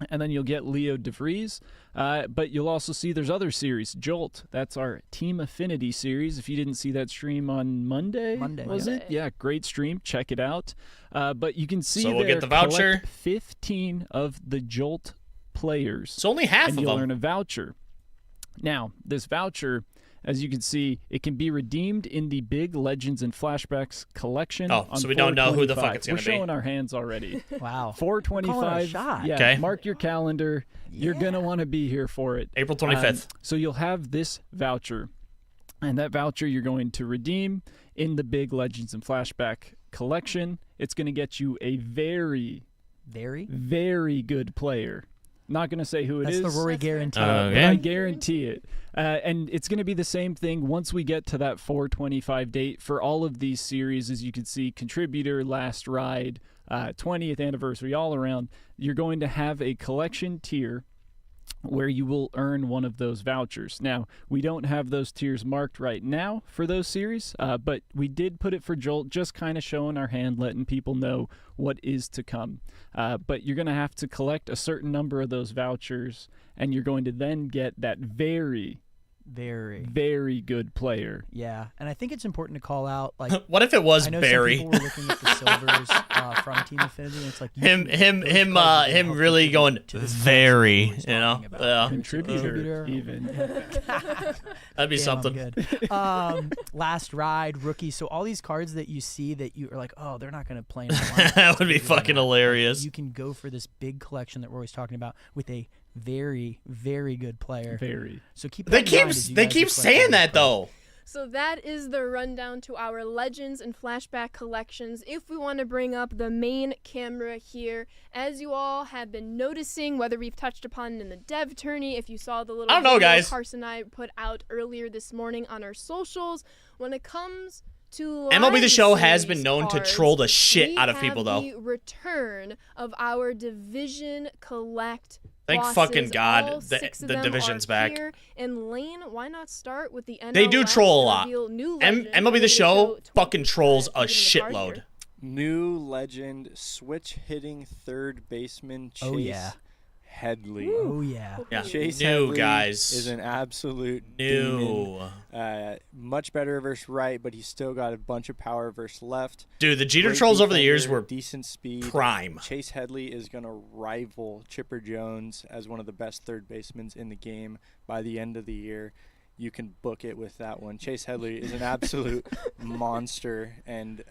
And then you'll get Leo DeVries. But you'll also see there's other series. Jolt, that's our Team Affinity series. If you didn't see that stream on Monday, was it? Yeah, great stream. Check it out. But you can see So we'll there, get the voucher. collect 15 of the Jolt players. It's only half and of you'll them. earn a voucher. Now, this voucher, as you can see, it can be redeemed in the Big Legends and Flashbacks collection. Oh, on so we don't know who the fuck 4/25. it's gonna We're be. showing our hands already. Wow. 4/25. Calling a shot. Yeah, Okay. mark your calendar. You're gonna want to be here for it. April 25th. So you'll have this voucher, and that voucher you're going to redeem in the Big Legends and Flashback collection. It's going to get you a very, very good player. Not going to say who it is. That's the Rory guarantee. But Okay. I guarantee it. And it's going to be the same thing once we get to that 4/25 date for all of these series. As you can see, contributor, last ride, 20th anniversary, all around. You're going to have a collection tier where you will earn one of those vouchers. Now, we don't have those tiers marked right now for those series, but we did put it for Jolt, just kind of showing our hand, letting people know what is to come. But you're going to have to collect a certain number of those vouchers, and you're going to then get that very, very good player. Yeah, and I think it's important to call out, like, What if it was I know Barry? some people were looking at the silvers from Team Affinity, and it's like Him really going very, you know? Yeah. Contributor, even. That'd be Damn, something. I'm good. Last ride, rookie. So all these cards that you see that you are like, oh, they're not going to play in the lineup. That would be It's gonna fucking happen. hilarious. You can go for this big collection that we're always talking about with a very, very good player. Very. So keep. They that in mind as you keep guys are saying collecting that these though. So that is the rundown to our Legends and Flashback collections. If we want to bring up the main camera here, as you all have been noticing, whether we've touched upon it in the dev tourney, if you saw the little I don't know, video guys. Carson and I put out earlier this morning on our socials, when it comes to MLB The Show live has been series known to cards, troll the shit we out of have people, though. the return of our Division Collect Thank bosses. fucking God All the 6 of the them division's are back. here. And Lane, why not start with the NL They do West troll a and lot. reveal new legend, MLB The Show fucking 25 trolls a given the card shitload. here. New legend, switch hitting third baseman Chase Oh, yeah. Headley. Oh, yeah. Yeah, Chase new Headley guys. is an absolute New. demon. Much better versus right, but he's still got a bunch of power versus left. Dude, the Jeter Great trolls over the years defender, were decent speed. prime. Chase Headley is going to rival Chipper Jones as one of the best third basemen in the game by the end of the year. You can book it with that one. Chase Headley is an absolute monster, and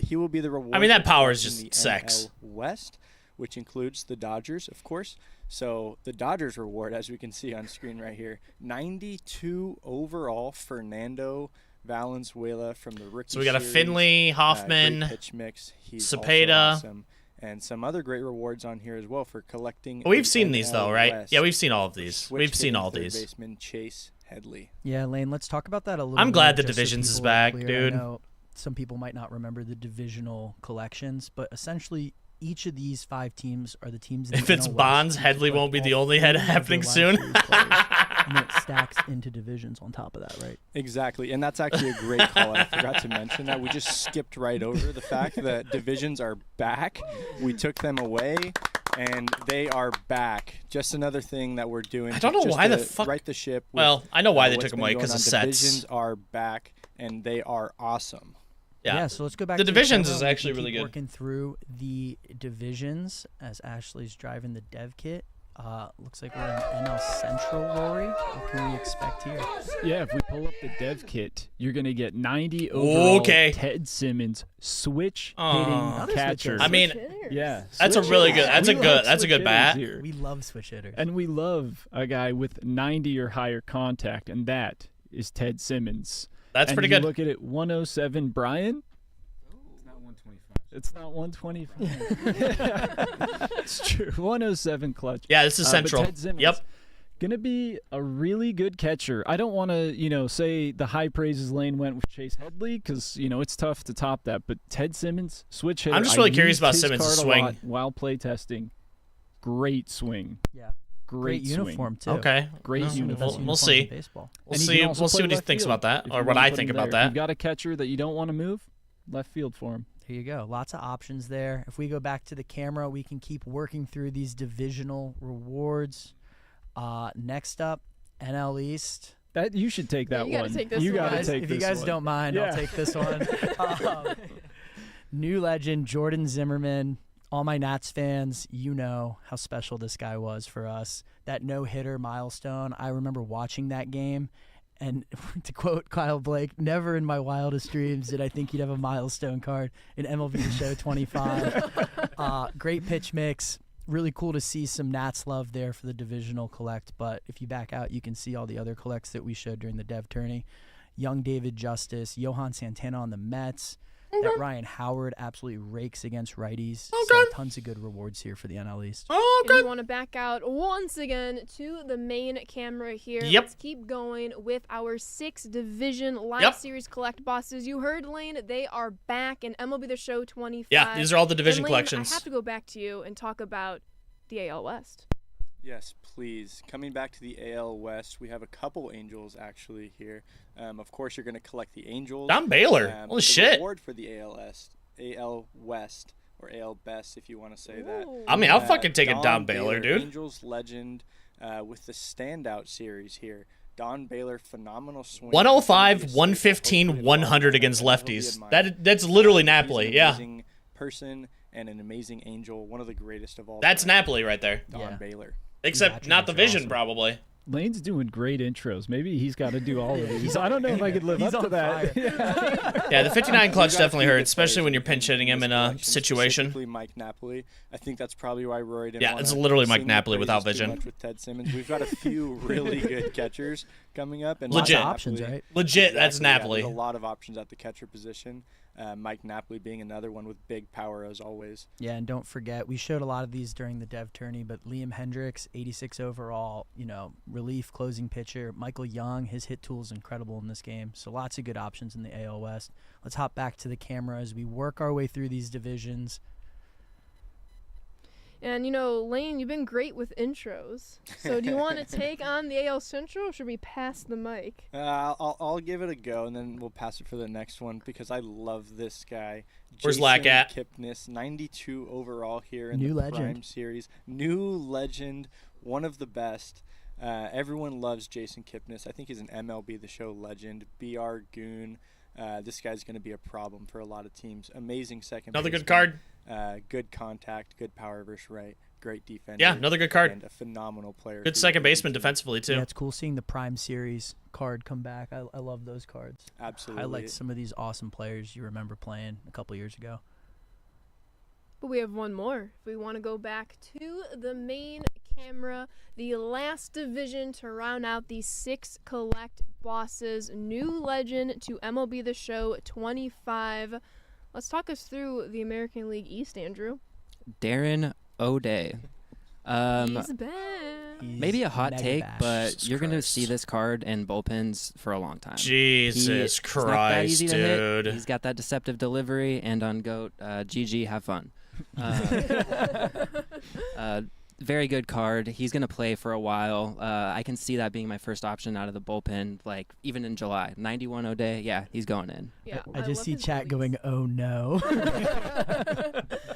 he will be the reward. I mean, that for power is collecting just the sex. NL West, which includes the Dodgers, of course. So the Dodgers reward, as we can see on screen right here, 92 overall Fernando Valenzuela from the rookie. So we got a series. Finley, Hoffman, Great pitch mix. He's also Cepeda. awesome. And some other great rewards on here as well for collecting. We've an seen these, though, NL right? West. Yeah, we've seen all of these. Switch We've seen hitting all third these. baseman Chase Headley. Yeah, Lane, let's talk about that a little I'm more, glad the just so Divisions is people are back, clear. dude. I know some people might not remember the divisional collections, but essentially each of these 5 teams are the teams. If it's Bonds, Headley won't be the only head happening soon. And then it stacks into divisions on top of that, right? Exactly, and that's actually a great call. I forgot to mention that. We just skipped right over the fact that divisions are back. We took them away, and they are back. Just another thing that we're doing. I don't know just why the to fuck- right the ship. with, Well, I know why they what's took them been away, going 'cause on. of sets. Divisions are back, and they are awesome. Yeah. So let's go back The to divisions camera. is We can actually really keep good. Working through the divisions as Ashley's driving the dev kit. Looks like we're in NL Central, Rory. What can we expect here? Yeah, if we pull up the dev kit, you're gonna get 90 overall Okay. Ted Simmons switch Aw. hitting Not a switch catcher. hitter. I mean, yeah, That's a switch really hitters. good- that's We a love good- that's a switch good bat. hitters here. We love switch hitters. And we love a guy with 90 or higher contact, and that is Ted Simmons. That's And pretty you good. Look at it, 107, Brian. It's not 125. It's true. 107 clutch. Yeah, this is But Central. Ted Simmons, Yep. Gonna be a really good catcher. I don't want to, say the high praises Lane went with Chase Headley because it's tough to top that. But Ted Simmons, switch hitter. I'm just I really curious used about his Simmons' card a swing. lot while play testing. Great swing. Yeah. Great swing. uniform too. Okay. Great Well, uniform. Best We'll uniforms see. in baseball. We'll And he see. can also We'll see play what he left thinks field about that, if or you what wanna I put think him about there. that. You've got a catcher that you don't want to move. Left field for him. There you go. Lots of options there. If we go back to the camera, we can keep working through these divisional rewards. Next up, NL East. That you should take that you gotta one. take this you one. gotta Guys, take if this you guys one. don't mind, Yeah. I'll take this one. New legend Jordan Zimmerman. All my Nats fans, you know how special this guy was for us. That no-hitter milestone, I remember watching that game. And to quote Kyle Blake, never in my wildest dreams did I think he'd have a milestone card in MLB The Show 25. Great pitch mix. Really cool to see some Nats love there for the divisional collect. But if you back out, you can see all the other collects that we showed during the dev tourney. Young David Justice, Johan Santana on the Mets. That Ryan Howard absolutely rakes against righties. So tons of good rewards here for the NL East. And you want to back out once again to the main camera here. Yep. Let's keep going with our 6 division live Yep. series collect bosses. You heard Lane, they are back in MLB The Show 25. Yeah, these are all the division And Lane, collections. I have to go back to you and talk about the AL West. Yes, please. Coming back to the AL West, we have a couple Angels actually here. Of course, you're going to collect the Angels. Don Baylor. But Holy the shit. reward for the AL West, or AL Best, if you want to say that. Ooh. I mean, I'll fucking take a Don Don Baylor, dude. Angels legend with the standout series here. Don Baylor, phenomenal swing. 105, 115, 100 against lefties. That's literally Napoli. He's an Yeah. amazing person and an amazing angel, one of the greatest of all That's time. Napoli right there. Don Yeah. Baylor. Except not the attributes are vision, awesome. probably. Lane's doing great intros. Maybe he's got to do all of these. I don't know if I could live He's up to on that. fire. Yeah, the 59 clutch We've got a definitely few hurts, good especially players when you're pinch hitting him in a this collection, situation. specifically Mike Napoli. I think that's probably why Rory didn't Yeah, wanna it's literally Mike sing Napoli the without praises too vision. much with Ted Simmons. We've got a few really good catchers coming up. And Legit. Mike options, Napoli- right? Legit, that's Exactly, yeah, Napoli. there's a lot of options at the catcher position. Mike Napoli being another one with big power as always. Yeah, and don't forget, we showed a lot of these during the Dev Tourney, but Liam Hendricks, 86 overall, relief closing pitcher. Michael Young, his hit tool is incredible in this game. So lots of good options in the AL West. Let's hop back to the camera as we work our way through these divisions. And, Lane, you've been great with intros. So do you want to take on the AL Central, or should we pass the mic? I'll give it a go, and then we'll pass it for the next one because I love this guy. Where's Lack at? Kipnis, 92 overall here in New the legend. Prime Series. New legend, one of the best. Everyone loves Jason Kipnis. I think he's an MLB The Show legend. BR Goon. This guy's going to be a problem for a lot of teams. Amazing second Another good baseman. card. Good contact, good power versus right, great defense. Yeah, another good card. And a phenomenal player. Good for second the baseman team. defensively, too. Yeah, it's cool seeing the Prime Series card come back. I love those cards. Absolutely. Highlights some of these awesome players you remember playing a couple years ago. But we have one more. If we want to go back to the main camera, the last division to round out the 6 collect bosses, new legend to MLB The Show 25. Let's talk us through the American League East, Andrew. Darren O'Day. He's back. Maybe a hot Mega take, bash. but Jesus you're going to Christ. see this card in bullpens for a long time. Jesus He's not that Christ, easy to hit. dude. He's got that deceptive delivery, and on GOAT, GG, have fun. Very good card. He's going to play for a while. I can see that being my first option out of the bullpen, like even in July. 91 O'Day, yeah, he's going in. Yeah, I just love see his chat release. going, oh no.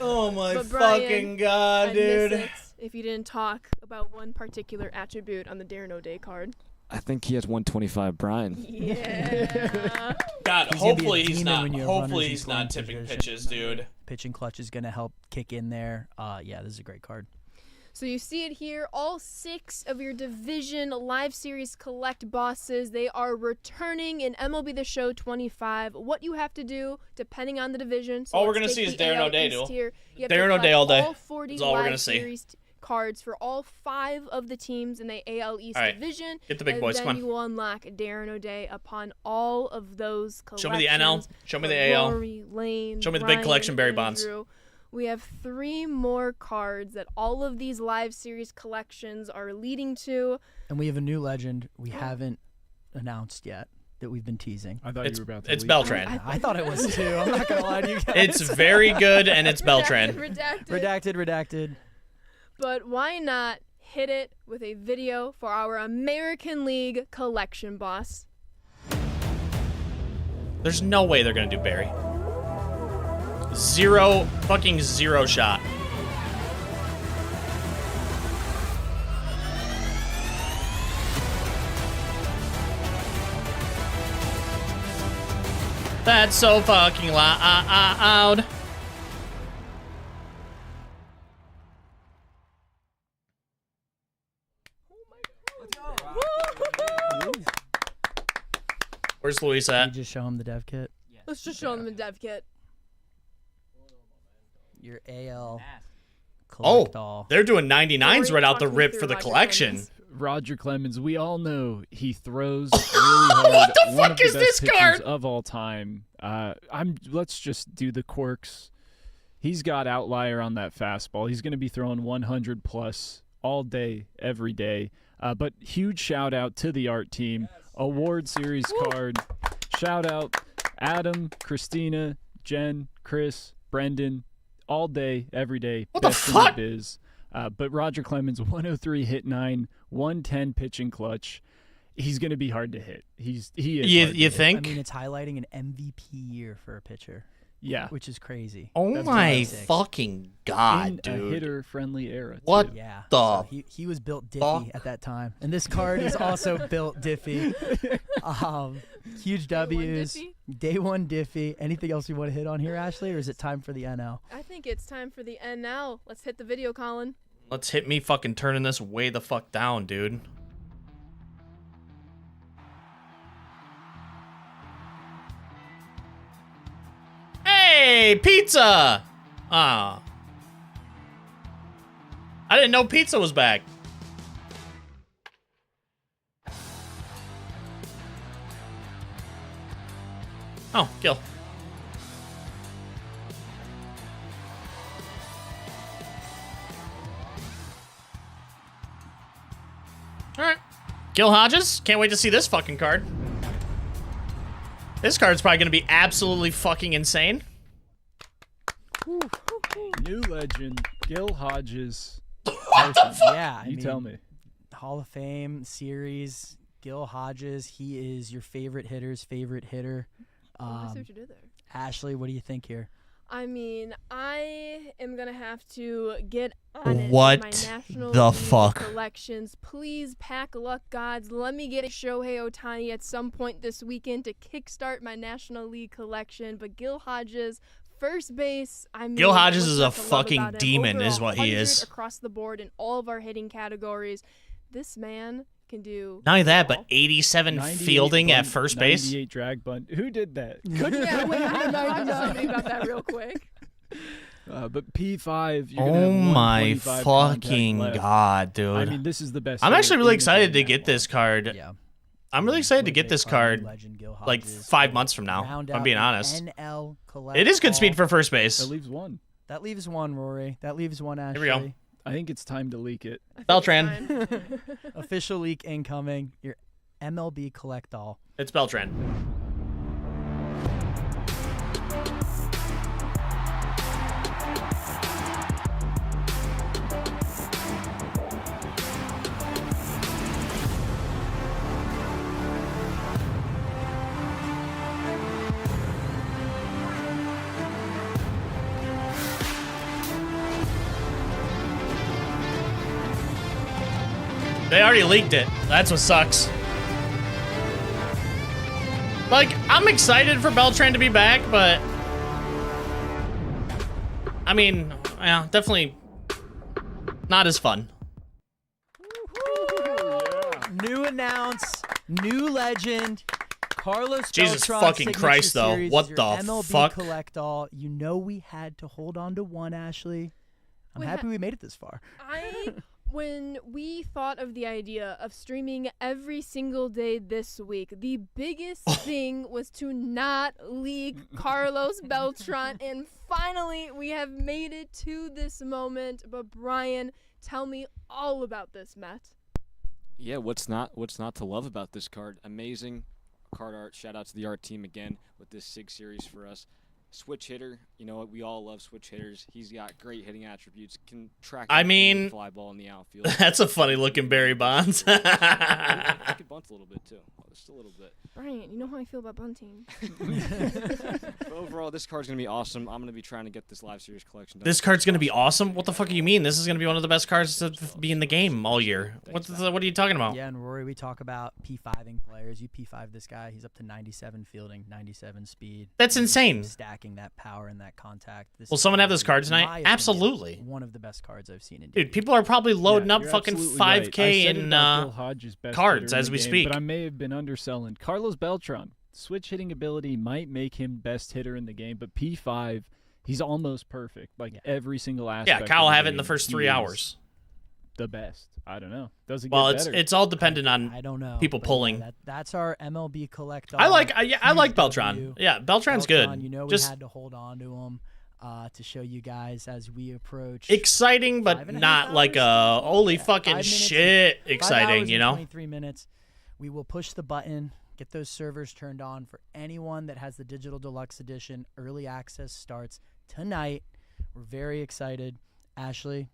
Oh, my But Brian, fucking God, I'd miss dude. it if you didn't talk about one particular attribute on the Darren O'Day card. I think he has 125, Brian. Yeah. God, He's gonna be a hopefully he's demon not. when you have Hopefully runners in he's scoring not tipping position. pitches, dude. Pitching clutch is going to help kick in there. Yeah, this is a great card. So you see it here, all 6 of your Division Live Series Collect bosses, they are returning in MLB The Show 25. What you have to do, depending on the division. So All we're let's gonna take see is the Darren AL O'Day, East dude. here. You have Darren to O'Day collect all day. all 40 That's all we're Live gonna see. Series cards for all 5 of the teams in the AL East All right, division. get the big and boys, then come on. you will unlock Darren O'Day upon all of those collections. Show me the NL. Show me the For AL. Rory, Lane, Show me the big Brian, collection, Barry Bonds. Andrew. We have 3 more cards that all of these Live Series collections are leading to. And we have a new legend we haven't announced yet that we've been teasing. I thought It's, you were about to it's leak. Beltran. I thought it was too. I'm not going to lie to you guys. It's very good, and it's Beltran. Redacted. Redacted. But why not hit it with a video for our American League collection boss? There's no way they're gonna do Barry. Fucking zero shot. That's so fucking loud. Where's Luis Can you at? just show him the dev kit? Let's just show them the dev kit. Your AL Oh, collect all. they're doing 99s Rory, right out the talk me rip through for the Roger collection. Clemens. Roger Clemens, we all know he throws really hard. What the One fuck of the is best this pitchers card? of all time. Let's just do the quirks. He's got outlier on that fastball. He's going to be throwing 100 plus all day, every day. But huge shout out to the art team. Award series card. Shout out Adam, Christina, Jen, Chris, Brendan. All day, every day. What the best in fuck? biz. But Roger Clemens, 103 hit 9, 110 pitching clutch. He's going to be hard to hit. He is. hard to You hit. think? I mean, it's highlighting an MVP year for a pitcher, Yeah. which is crazy. Oh That's my basics. fucking god, In a dude. hitter-friendly era. What too. Yeah. the So he was built diffy fuck? at that time. And this card is also built diffy. Huge W's. Diffie? Day one diffy. Anything else you want to hit on here, Ashley, or is it time for the NL? I think it's time for the NL. Let's hit the video, Colin. Let's hit me fucking turning this way the fuck down, dude. Hey, pizza! Ah. I didn't know pizza was back. Oh, Gil. All right. Gil Hodges. Can't wait to see this fucking card. This card's probably going to be absolutely fucking insane. New legend, Gil Hodges. Yeah, I You mean, tell me. Hall of Fame series. Gil Hodges. He is your favorite hitter's favorite hitter. I see what you did there. Ashley, what do you think here? I mean, I am gonna have to get on it. What with my National the League fuck? collections. Please, pack luck gods. Let me get a Shohei Ohtani at some point this weekend to kickstart my National League collection. But Gil Hodges, first base. I mean, Gil Hodges what's is not a to love fucking about him? demon, Over is what he 100 is. across the board in all of our hitting categories. This man can do. Not only that, all. but 87 98 fielding at bunt, first base. 98 drag bunt. Who did that? Yeah, wait, I'm talking to somebody about that real quick. But P5, you're gonna Oh have my 125 contact fucking left. god, dude. I mean, this is the best. I'm hitter actually in really the excited game to get now. this card. Yeah. I'm really excited to What a get great this card. card Legend Gil like Hodges. 5 months from now, Round if I'm out being the honest. NL It is good speed Collect for first That base. leaves one. That leaves one, Rory. That leaves one, Ashley. we go. I think it's time to leak it. I think Beltran. it's fine. Official leak incoming. Your MLB Collect All. It's Beltran. They already leaked it. That's what sucks. Like, I'm excited for Beltran to be back, but I mean, yeah, definitely not as fun. New announce, new legend. Carlos Jesus Beltran fucking signature Christ, though. series What is your the MLB fuck? Collect All. You know we had to hold on to one, Ashley. I'm We happy we made it this far. When we thought of the idea of streaming every single day this week, the biggest thing was to not leak Carlos Beltran, and finally we have made it to this moment. But Brian, tell me all about this, Matt. Yeah, what's not to love about this card? Amazing card art. Shout out to the art team again with this SIG series for us. Switch hitter, you know what? We all love switch hitters. He's got great hitting attributes. Can track. I any mean, fly ball in the outfield. That's a funny looking Barry Bonds. He could bunt a little bit too, just a little bit. Brian, you know how I feel about bunting. But overall, this card's gonna be awesome. I'm gonna be trying to get this live series collection done. This card's gonna be awesome. What the fuck do you mean? This is gonna be one of the best cards to be in the game all year. What are you talking about? Yeah, and Rory, we talk about P5ing players. You P5 this guy. He's up to 97 fielding, 97 speed. That's He's insane. Stacking that power and that contact. This Will is someone have this probably, card in tonight? my opinion, Absolutely. One of the best cards I've seen in Dude, DB. people are probably loading Yeah, up you're fucking absolutely 5K right. I said it in about Gil Hodges' best cards hitter in as the we game, speak. But I may have been underselling. Carlos Beltran, switch hitting ability might make him best hitter in the game, but P5, he's almost perfect. Like every single aspect. Yeah, Kyle of the have it in the game, first he 3 is hours. The best. I don't know. Does it Well, get better? it's all dependent on I don't know. people but pulling. Yeah, that's our MLB Collect All. I like Huge Beltran. W. Yeah, Beltran's Beltran, good. You know, Just we had to hold on to him to show you guys as we approach. exciting, but 5.5 not like hours? a holy Yeah, fucking 5 minutes shit 5 exciting, hours you and know? 23 minutes. We will push the button, get those servers turned on for anyone that has the Digital Deluxe Edition. Early access starts tonight. We're very excited. Ashley,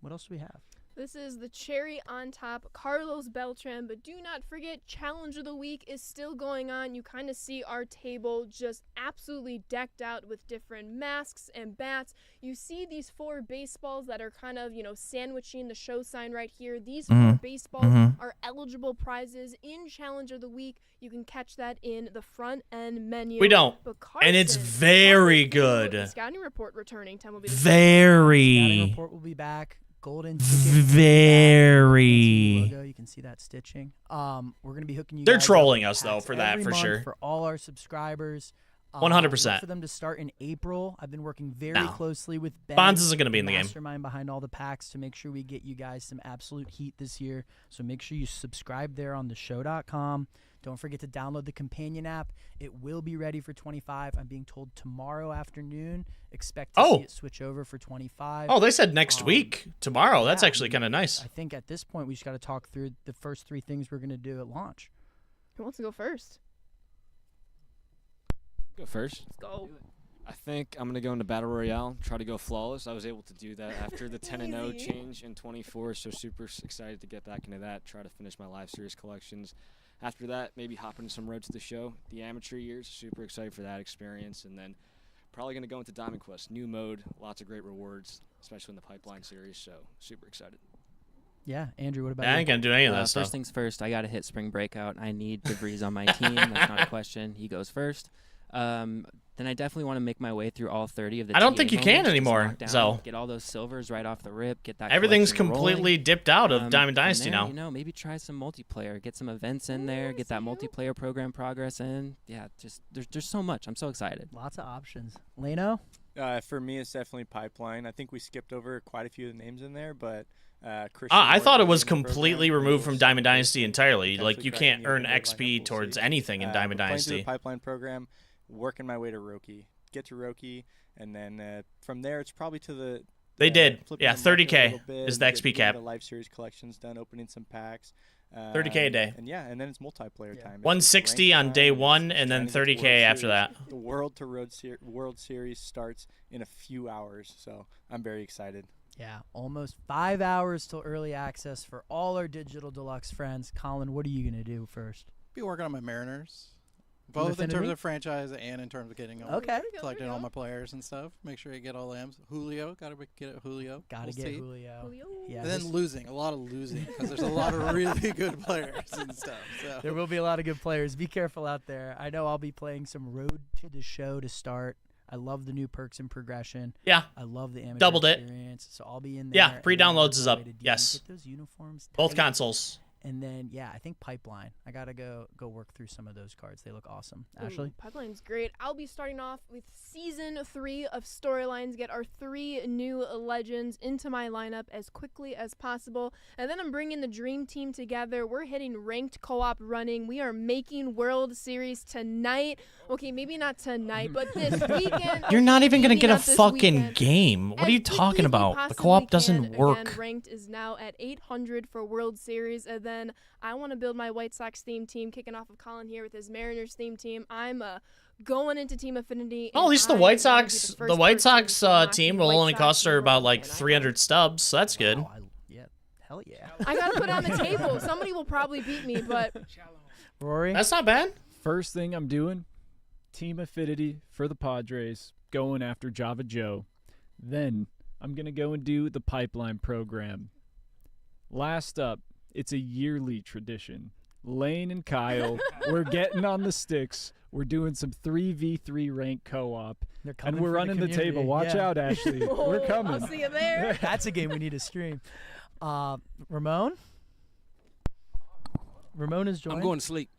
what else do we have? This is the cherry on top, Carlos Beltran, but do not forget, Challenge of the Week is still going on. You kind of see our table just absolutely decked out with different masks and bats. You see these 4 baseballs that are kind of, sandwiching the show sign right here. These 4 baseballs are eligible prizes in Challenge of the Week. You can catch that in the front end menu. We don't. But And it's Carson, very the good. Scouting report returning. Time will be the Very. Scouting report will be back. Golden ticket will be back. Very. Logo, you can see that stitching. We're gonna be hooking you. They're guys up trolling with us, though, packs for that, every for month sure. For all our subscribers, 100%. Look for them to start in April. I've been working very closely with Ben. Bonds isn't going to be in the game. Mastermind behind all the packs to make sure we get you guys some absolute heat this year. So make sure you subscribe there on theshow.com. Don't forget to download the companion app. It will be ready for 25. I'm being told tomorrow afternoon. Expect to see it switch over for 25. Oh, they said next week. Tomorrow. That's actually kind of nice. I think at this point we just got to talk through the first 3 things we're going to do at launch. Who wants to go first? Go first. Let's go. I think I'm going to go into Battle Royale, try to go flawless. I was able to do that after the 10-0 change in 24, so super excited to get back into that, try to finish my Live Series collections. After that, maybe hop into some Road to the Show. The amateur years, super excited for that experience. And then probably going to go into Diamond Quest. New mode, lots of great rewards, especially in the Pipeline series, so super excited. Yeah, Andrew, what about you? I ain't going to do any of that stuff. First things first, I got to hit Spring Breakout. I need DeVries on my team. That's not a question. He goes first. Then I definitely want to make my way through all 30 of the I don't TA think you can moments, anymore, Zell. Get all those silvers right off the rip. Get that. Everything's collection completely rolling. dipped out of Diamond Dynasty there, now. You know, maybe try some multiplayer. Get some events in there. Get that multiplayer program progress in. Yeah, just there's so much. I'm so excited. Lots of options. Leno? For me, it's definitely Pipeline. I think we skipped over quite a few of the names in there, but Christian I thought it Morton was in the completely program removed will from Diamond certainly Dynasty entirely. potentially Like, you cracking can't the earn NBA lineup. XP We'll towards see. anything in Diamond Playing through Dynasty. the Pipeline program, working my way to Roki. Get to Roki, and then from there, it's probably to the They did. flipping Yeah, the market a 30K little bit, is the XP getting cap. The Live Series collections done, opening some packs. 30K a day. And and then it's multiplayer time. It's 160 ranked on day time, one, it's and then trying to get to 30K World after Series. that. The World Series starts in a few hours, so I'm very excited. Yeah, almost 5 hours till early access for all our Digital Deluxe friends. Colin, what are you going to do first? Be working on my Mariners. Both in Affinity? terms of franchise and in terms of getting them, Okay. collecting all my players and stuff. Make sure you get all the M's. Julio, gotta get it. Julio. Gotta We'll get see. Julio. Yeah, And then losing, a lot of losing, because there's a lot of really good players and stuff. So. there will be a lot of good players. Be careful out there. I know I'll be playing some Road to the Show to start. I love the new perks and progression. Yeah. I love the amateur Doubled it. experience. So I'll be in there. Yeah, and pre-downloads then is up. ready to Yes. Get those uniforms Both tight. consoles. And then, I think Pipeline. I got to go work through some of those cards. They look awesome. Ashley? Pipeline's great. I'll be starting off with Season 3 of Storylines. Get our 3 new legends into my lineup as quickly as possible. And then I'm bringing the Dream Team together. We're hitting ranked co-op running. We are making World Series tonight. Okay, maybe not tonight, but this weekend. You're not even going to Maybe get a not this fucking weekend. game. What are As you quickly talking as we about? The possibly co-op doesn't can. work. Again, ranked is now at 800 for World Series, and then I want to build my White Sox theme team, kicking off of Colin here with his Mariners theme team. I'm going into Team Affinity. Oh, at least the and White I wanna be Sox, the the first White person Sox to knock team the will White only Sox cost her in the about world, like and 300 stubs, so that's good. Wow, hell yeah. I got to put it on the table. Somebody will probably beat me, but Rory? That's not bad. First thing I'm doing, Team Affinity for the Padres, going after Java Joe. Then I'm going to go and do the Pipeline program. Last up, it's a yearly tradition. Lane and Kyle, we're getting on the sticks. We're doing some 3v3 rank co-op. They're And coming we're for running the community. table. Watch Yeah. out, Ashley. We're coming. I'll see you there. That's a game we need to stream. Ramon? Ramon is joined. I'm going to sleep.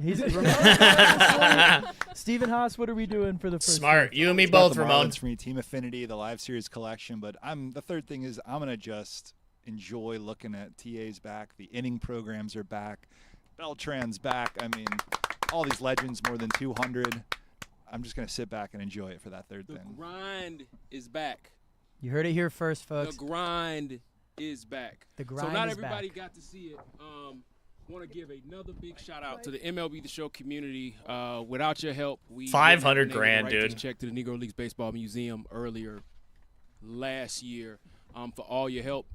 He's Ramon. Stephen Haas, what are we doing for the first Smart. one? You and me It's got both, the Ramon. Marlins for me, Team Affinity, the Live Series collection. But the third thing is I'm gonna just enjoy looking at TA's back. The inning programs are back. Beltran's back. I mean, all these legends, more than 200. I'm just gonna sit back and enjoy it for that third The thing. grind is back. You heard it here first, folks. The grind is back. The grind so not is everybody back. got to see it. Want to give another big shout out to the MLB The Show community. Without your help, we 500 wouldn't have been able to grand, write this dude. check to the Negro Leagues Baseball Museum earlier last year. For all your help.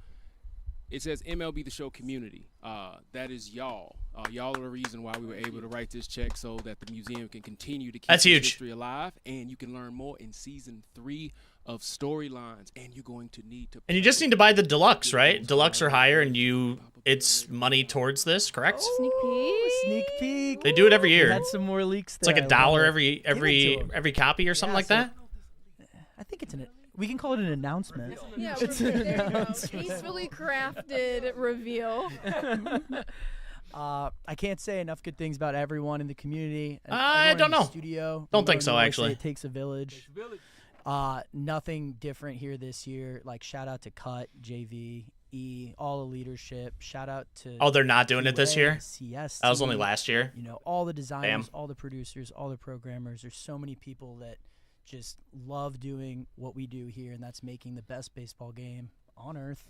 It says MLB The Show community. That is y'all. Y'all are the reason why we were able to write this check so that the museum can continue to keep That's this huge. history alive, and you can learn more in season 3 of Storylines. And you're going to need to. And you just need to buy the deluxe, right? Deluxe or higher, and it's money towards this, correct? Sneak peek. Sneak peek. They do it every We year. had some more leaks It's there. like I love $1 it. Give it to 'em. every copy or something Yeah, like so- that. I think we can call it an announcement. Yeah, It's there an you go. announcement. Tastefully crafted reveal. I can't say enough good things about everyone in the community. I everyone don't in the know. Studio. Don't You think know, so, you always actually. say it takes a village. Nothing different here this year. Like, shout out to Cut, JV, E, all the leadership. Shout out to. Oh, they're not doing it this QA, year? CS That was only team, last year? You know, all the designers, Damn. all the producers, all the programmers. There's so many people that just love doing what we do here, and that's making the best baseball game on earth.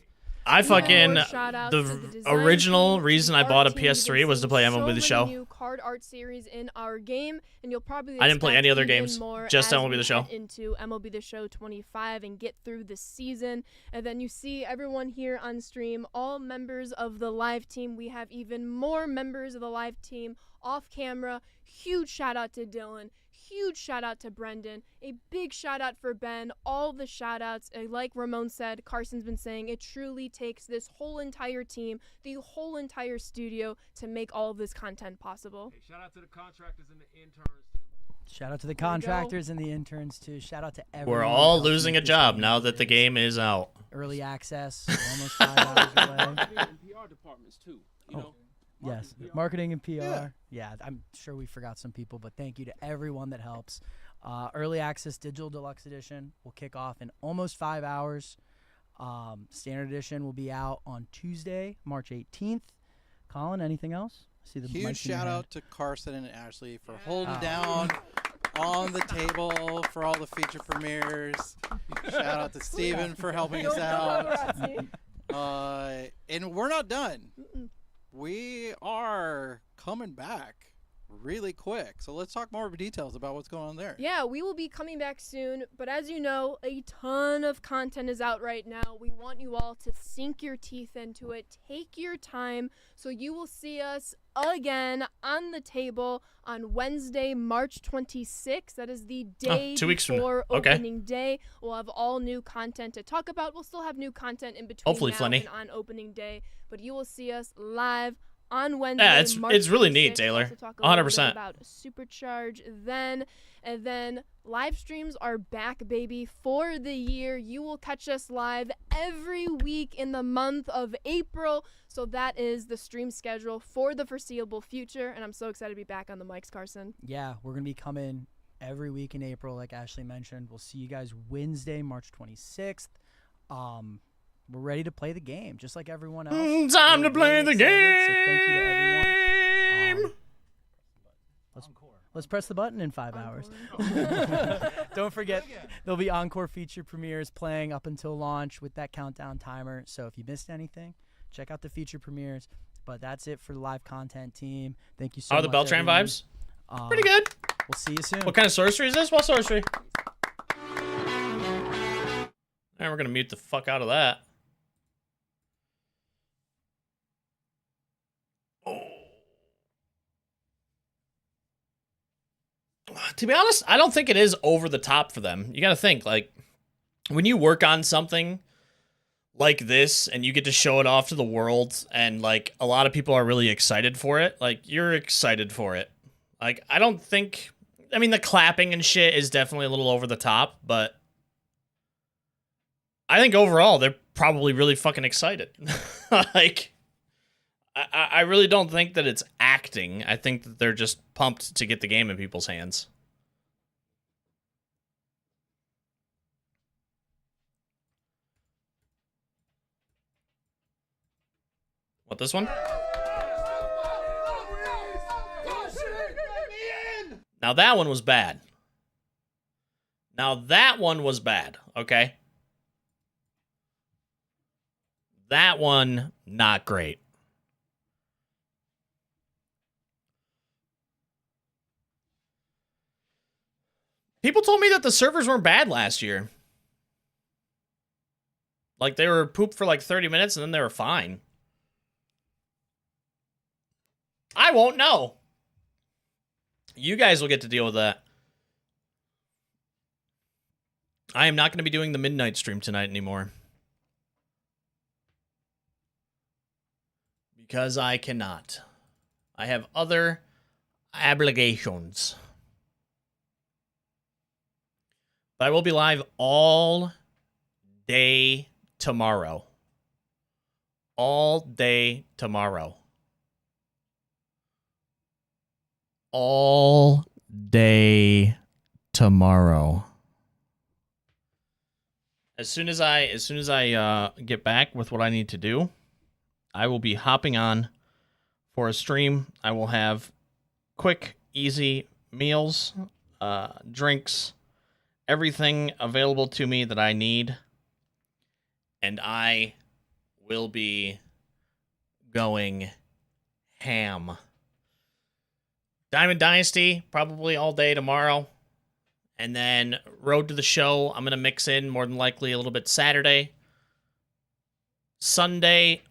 I fucking More shout-outs to the design original team, reason the I bought a art team. You've been PS3 was to seeing play so MLB The many Show. new card art series in our game, and you'll probably I didn't play expect any other even games, more just as MLB we The Show. head into MLB The Show 25 and get through the season. And then you see everyone here on stream, all members of the live team. We have even more members of the live team off camera. Huge shout out to Dylan. Huge shout out to Brendan. A big shout out for Ben. All the shout outs. Like Ramon said, Carson's been saying, it truly takes this whole entire team, the whole entire studio to make all of this content possible. Hey, shout out to the contractors and the interns too. Shout out to the contractors and the interns too. Shout out to everyone. We're that all helped losing make a this job game now what that it the is. game is out. Early access, we're almost 5 hours away. And PR departments too. You know. Yes, marketing and PR. Yeah, I'm sure we forgot some people, but thank you to everyone that helps. Early access digital deluxe edition will kick off in almost 5 hours. Standard edition will be out on Tuesday, March 18th. Colin, anything else? I see the Huge mics in your shout hand. out to Carson and Ashley for holding down on the table for all the feature premieres. Shout out to Steven for helping us out. And we're not done. We are coming back really quick. So let's talk more details about what's going on there. Yeah, we will be coming back soon, but as you know, a ton of content is out right now. We want you all to sink your teeth into it. Take your time, so you will see us again on the table on Wednesday, March 26th. That is the day 2 weeks from now. before Okay. opening day. We'll have all new content to talk about. We'll still have new content in between Hopefully now plenty. and on opening day, but you will see us live on Wednesday. Yeah, it's March really neat, 26th. Taylor. Also talk a little bit 100%. about Supercharge then, and then live streams are back, baby, for the year. You will catch us live every week in the month of April. So that is the stream schedule for the foreseeable future, and I'm so excited to be back on the mics, Carson. Yeah, we're going to be coming every week in April, like Ashley mentioned. We'll see you guys Wednesday, March 26th. We're ready to play the game, just like everyone else. Time We're to play really the excited, so thank you to everyone. Let's press the button in 5 hours. Don't forget, there'll be encore feature premieres playing up until launch with that countdown timer. So if you missed anything, check out the feature premieres. But that's it for the live content team. Thank you so Are much. the Beltran everyone. vibes? Pretty good. We'll see you soon. What kind of sorcery is this? What sorcery? And we're gonna mute the fuck out of that. To be honest, I don't think it is over the top for them. You got to think, like, when you work on something like this and you get to show it off to the world and, like, a lot of people are really excited for it, like, you're excited for it. Like, I don't think... I mean, the clapping and shit is definitely a little over the top, but I think overall they're probably really fucking excited. Like... I really don't think that it's acting. I think that they're just pumped to get the game in people's hands. What, this one? Now that one was bad. Okay? That one, not great. People told me that the servers weren't bad last year. Like, they were poop for like 30 minutes and then they were fine. I won't know. You guys will get to deal with that. I am not going to be doing the midnight stream tonight anymore. Because I cannot. I have other obligations. But I will be live all day tomorrow. All day tomorrow. all day tomorrow. As soon as I get back with what I need to do, I will be hopping on for a stream. I will have quick, easy meals, drinks, everything available to me that I need, and I will be going ham. Diamond Dynasty, probably all day tomorrow. And then Road to the Show, I'm going to mix in more than likely a little bit Saturday. Sunday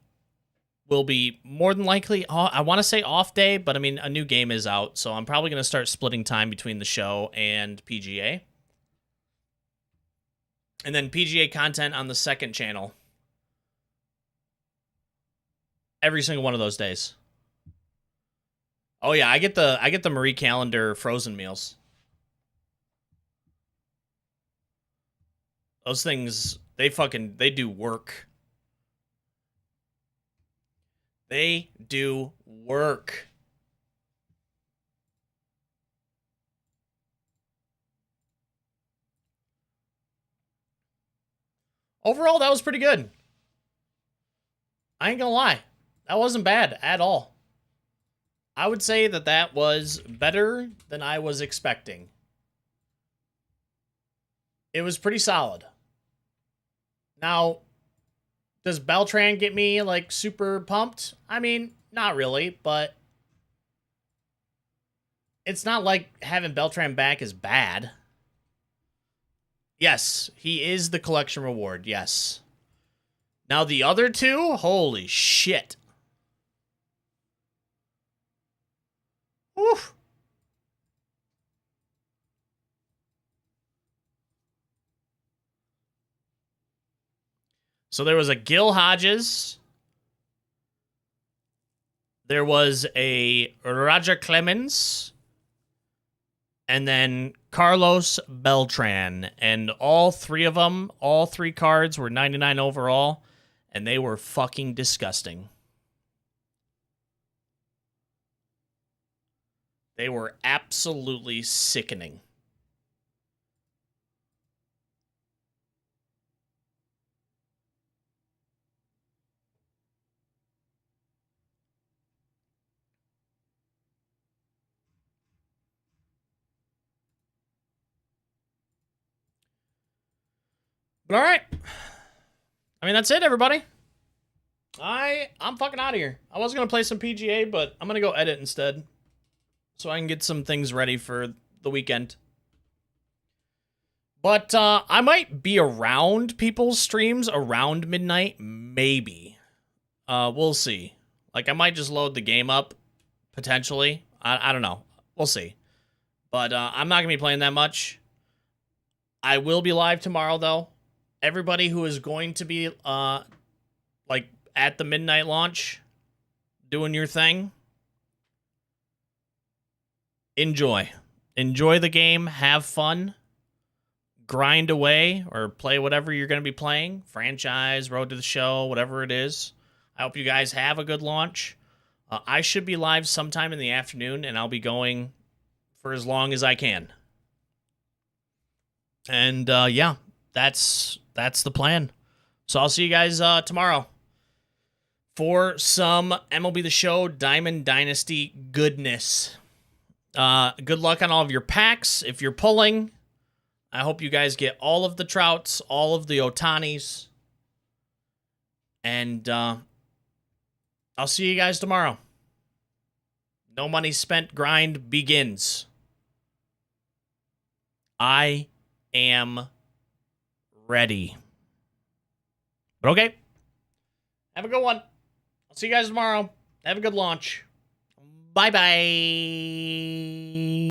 will be more than likely, I want to say off day, but I mean, a new game is out, so I'm probably going to start splitting time between the show and PGA. And then PGA content on the second channel every single one of those days. Oh yeah, I get the Marie Calendar frozen meals. Those things, they do work. They do work. Overall, that was pretty good. I ain't gonna lie. That wasn't bad at all. I would say that was better than I was expecting. It was pretty solid. Now, does Beltran get me, like, super pumped? I mean, not really, but it's not like having Beltran back is bad. Yes, he is the collection reward, yes. Now, the other two? Holy shit. Oof. So there was a Gil Hodges. There was a Roger Clemens. And then Carlos Beltran. And all three of them, all three cards were 99 overall. And they were fucking disgusting. They were absolutely sickening. But all right. I mean, that's it, everybody. I'm fucking out of here. I was going to play some PGA, but I'm going to go edit instead, so I can get some things ready for the weekend. But I might be around people's streams around midnight, maybe. We'll see. Like, I might just load the game up, potentially. I don't know. We'll see. But I'm not going to be playing that much. I will be live tomorrow, though. Everybody who is going to be, like, at the midnight launch, doing your thing, enjoy. Enjoy the game. Have fun. Grind away or play whatever you're going to be playing. Franchise, Road to the Show, whatever it is. I hope you guys have a good launch. I should be live sometime in the afternoon, and I'll be going for as long as I can. And, yeah, that's the plan. So I'll see you guys tomorrow for some MLB The Show Diamond Dynasty goodness. Good luck on all of your packs. If you're pulling, I hope you guys get all of the Trouts, all of the Otanis. And I'll see you guys tomorrow. No money spent grind begins. I am ready. But okay. Have a good one. I'll see you guys tomorrow. Have a good launch. Bye-bye.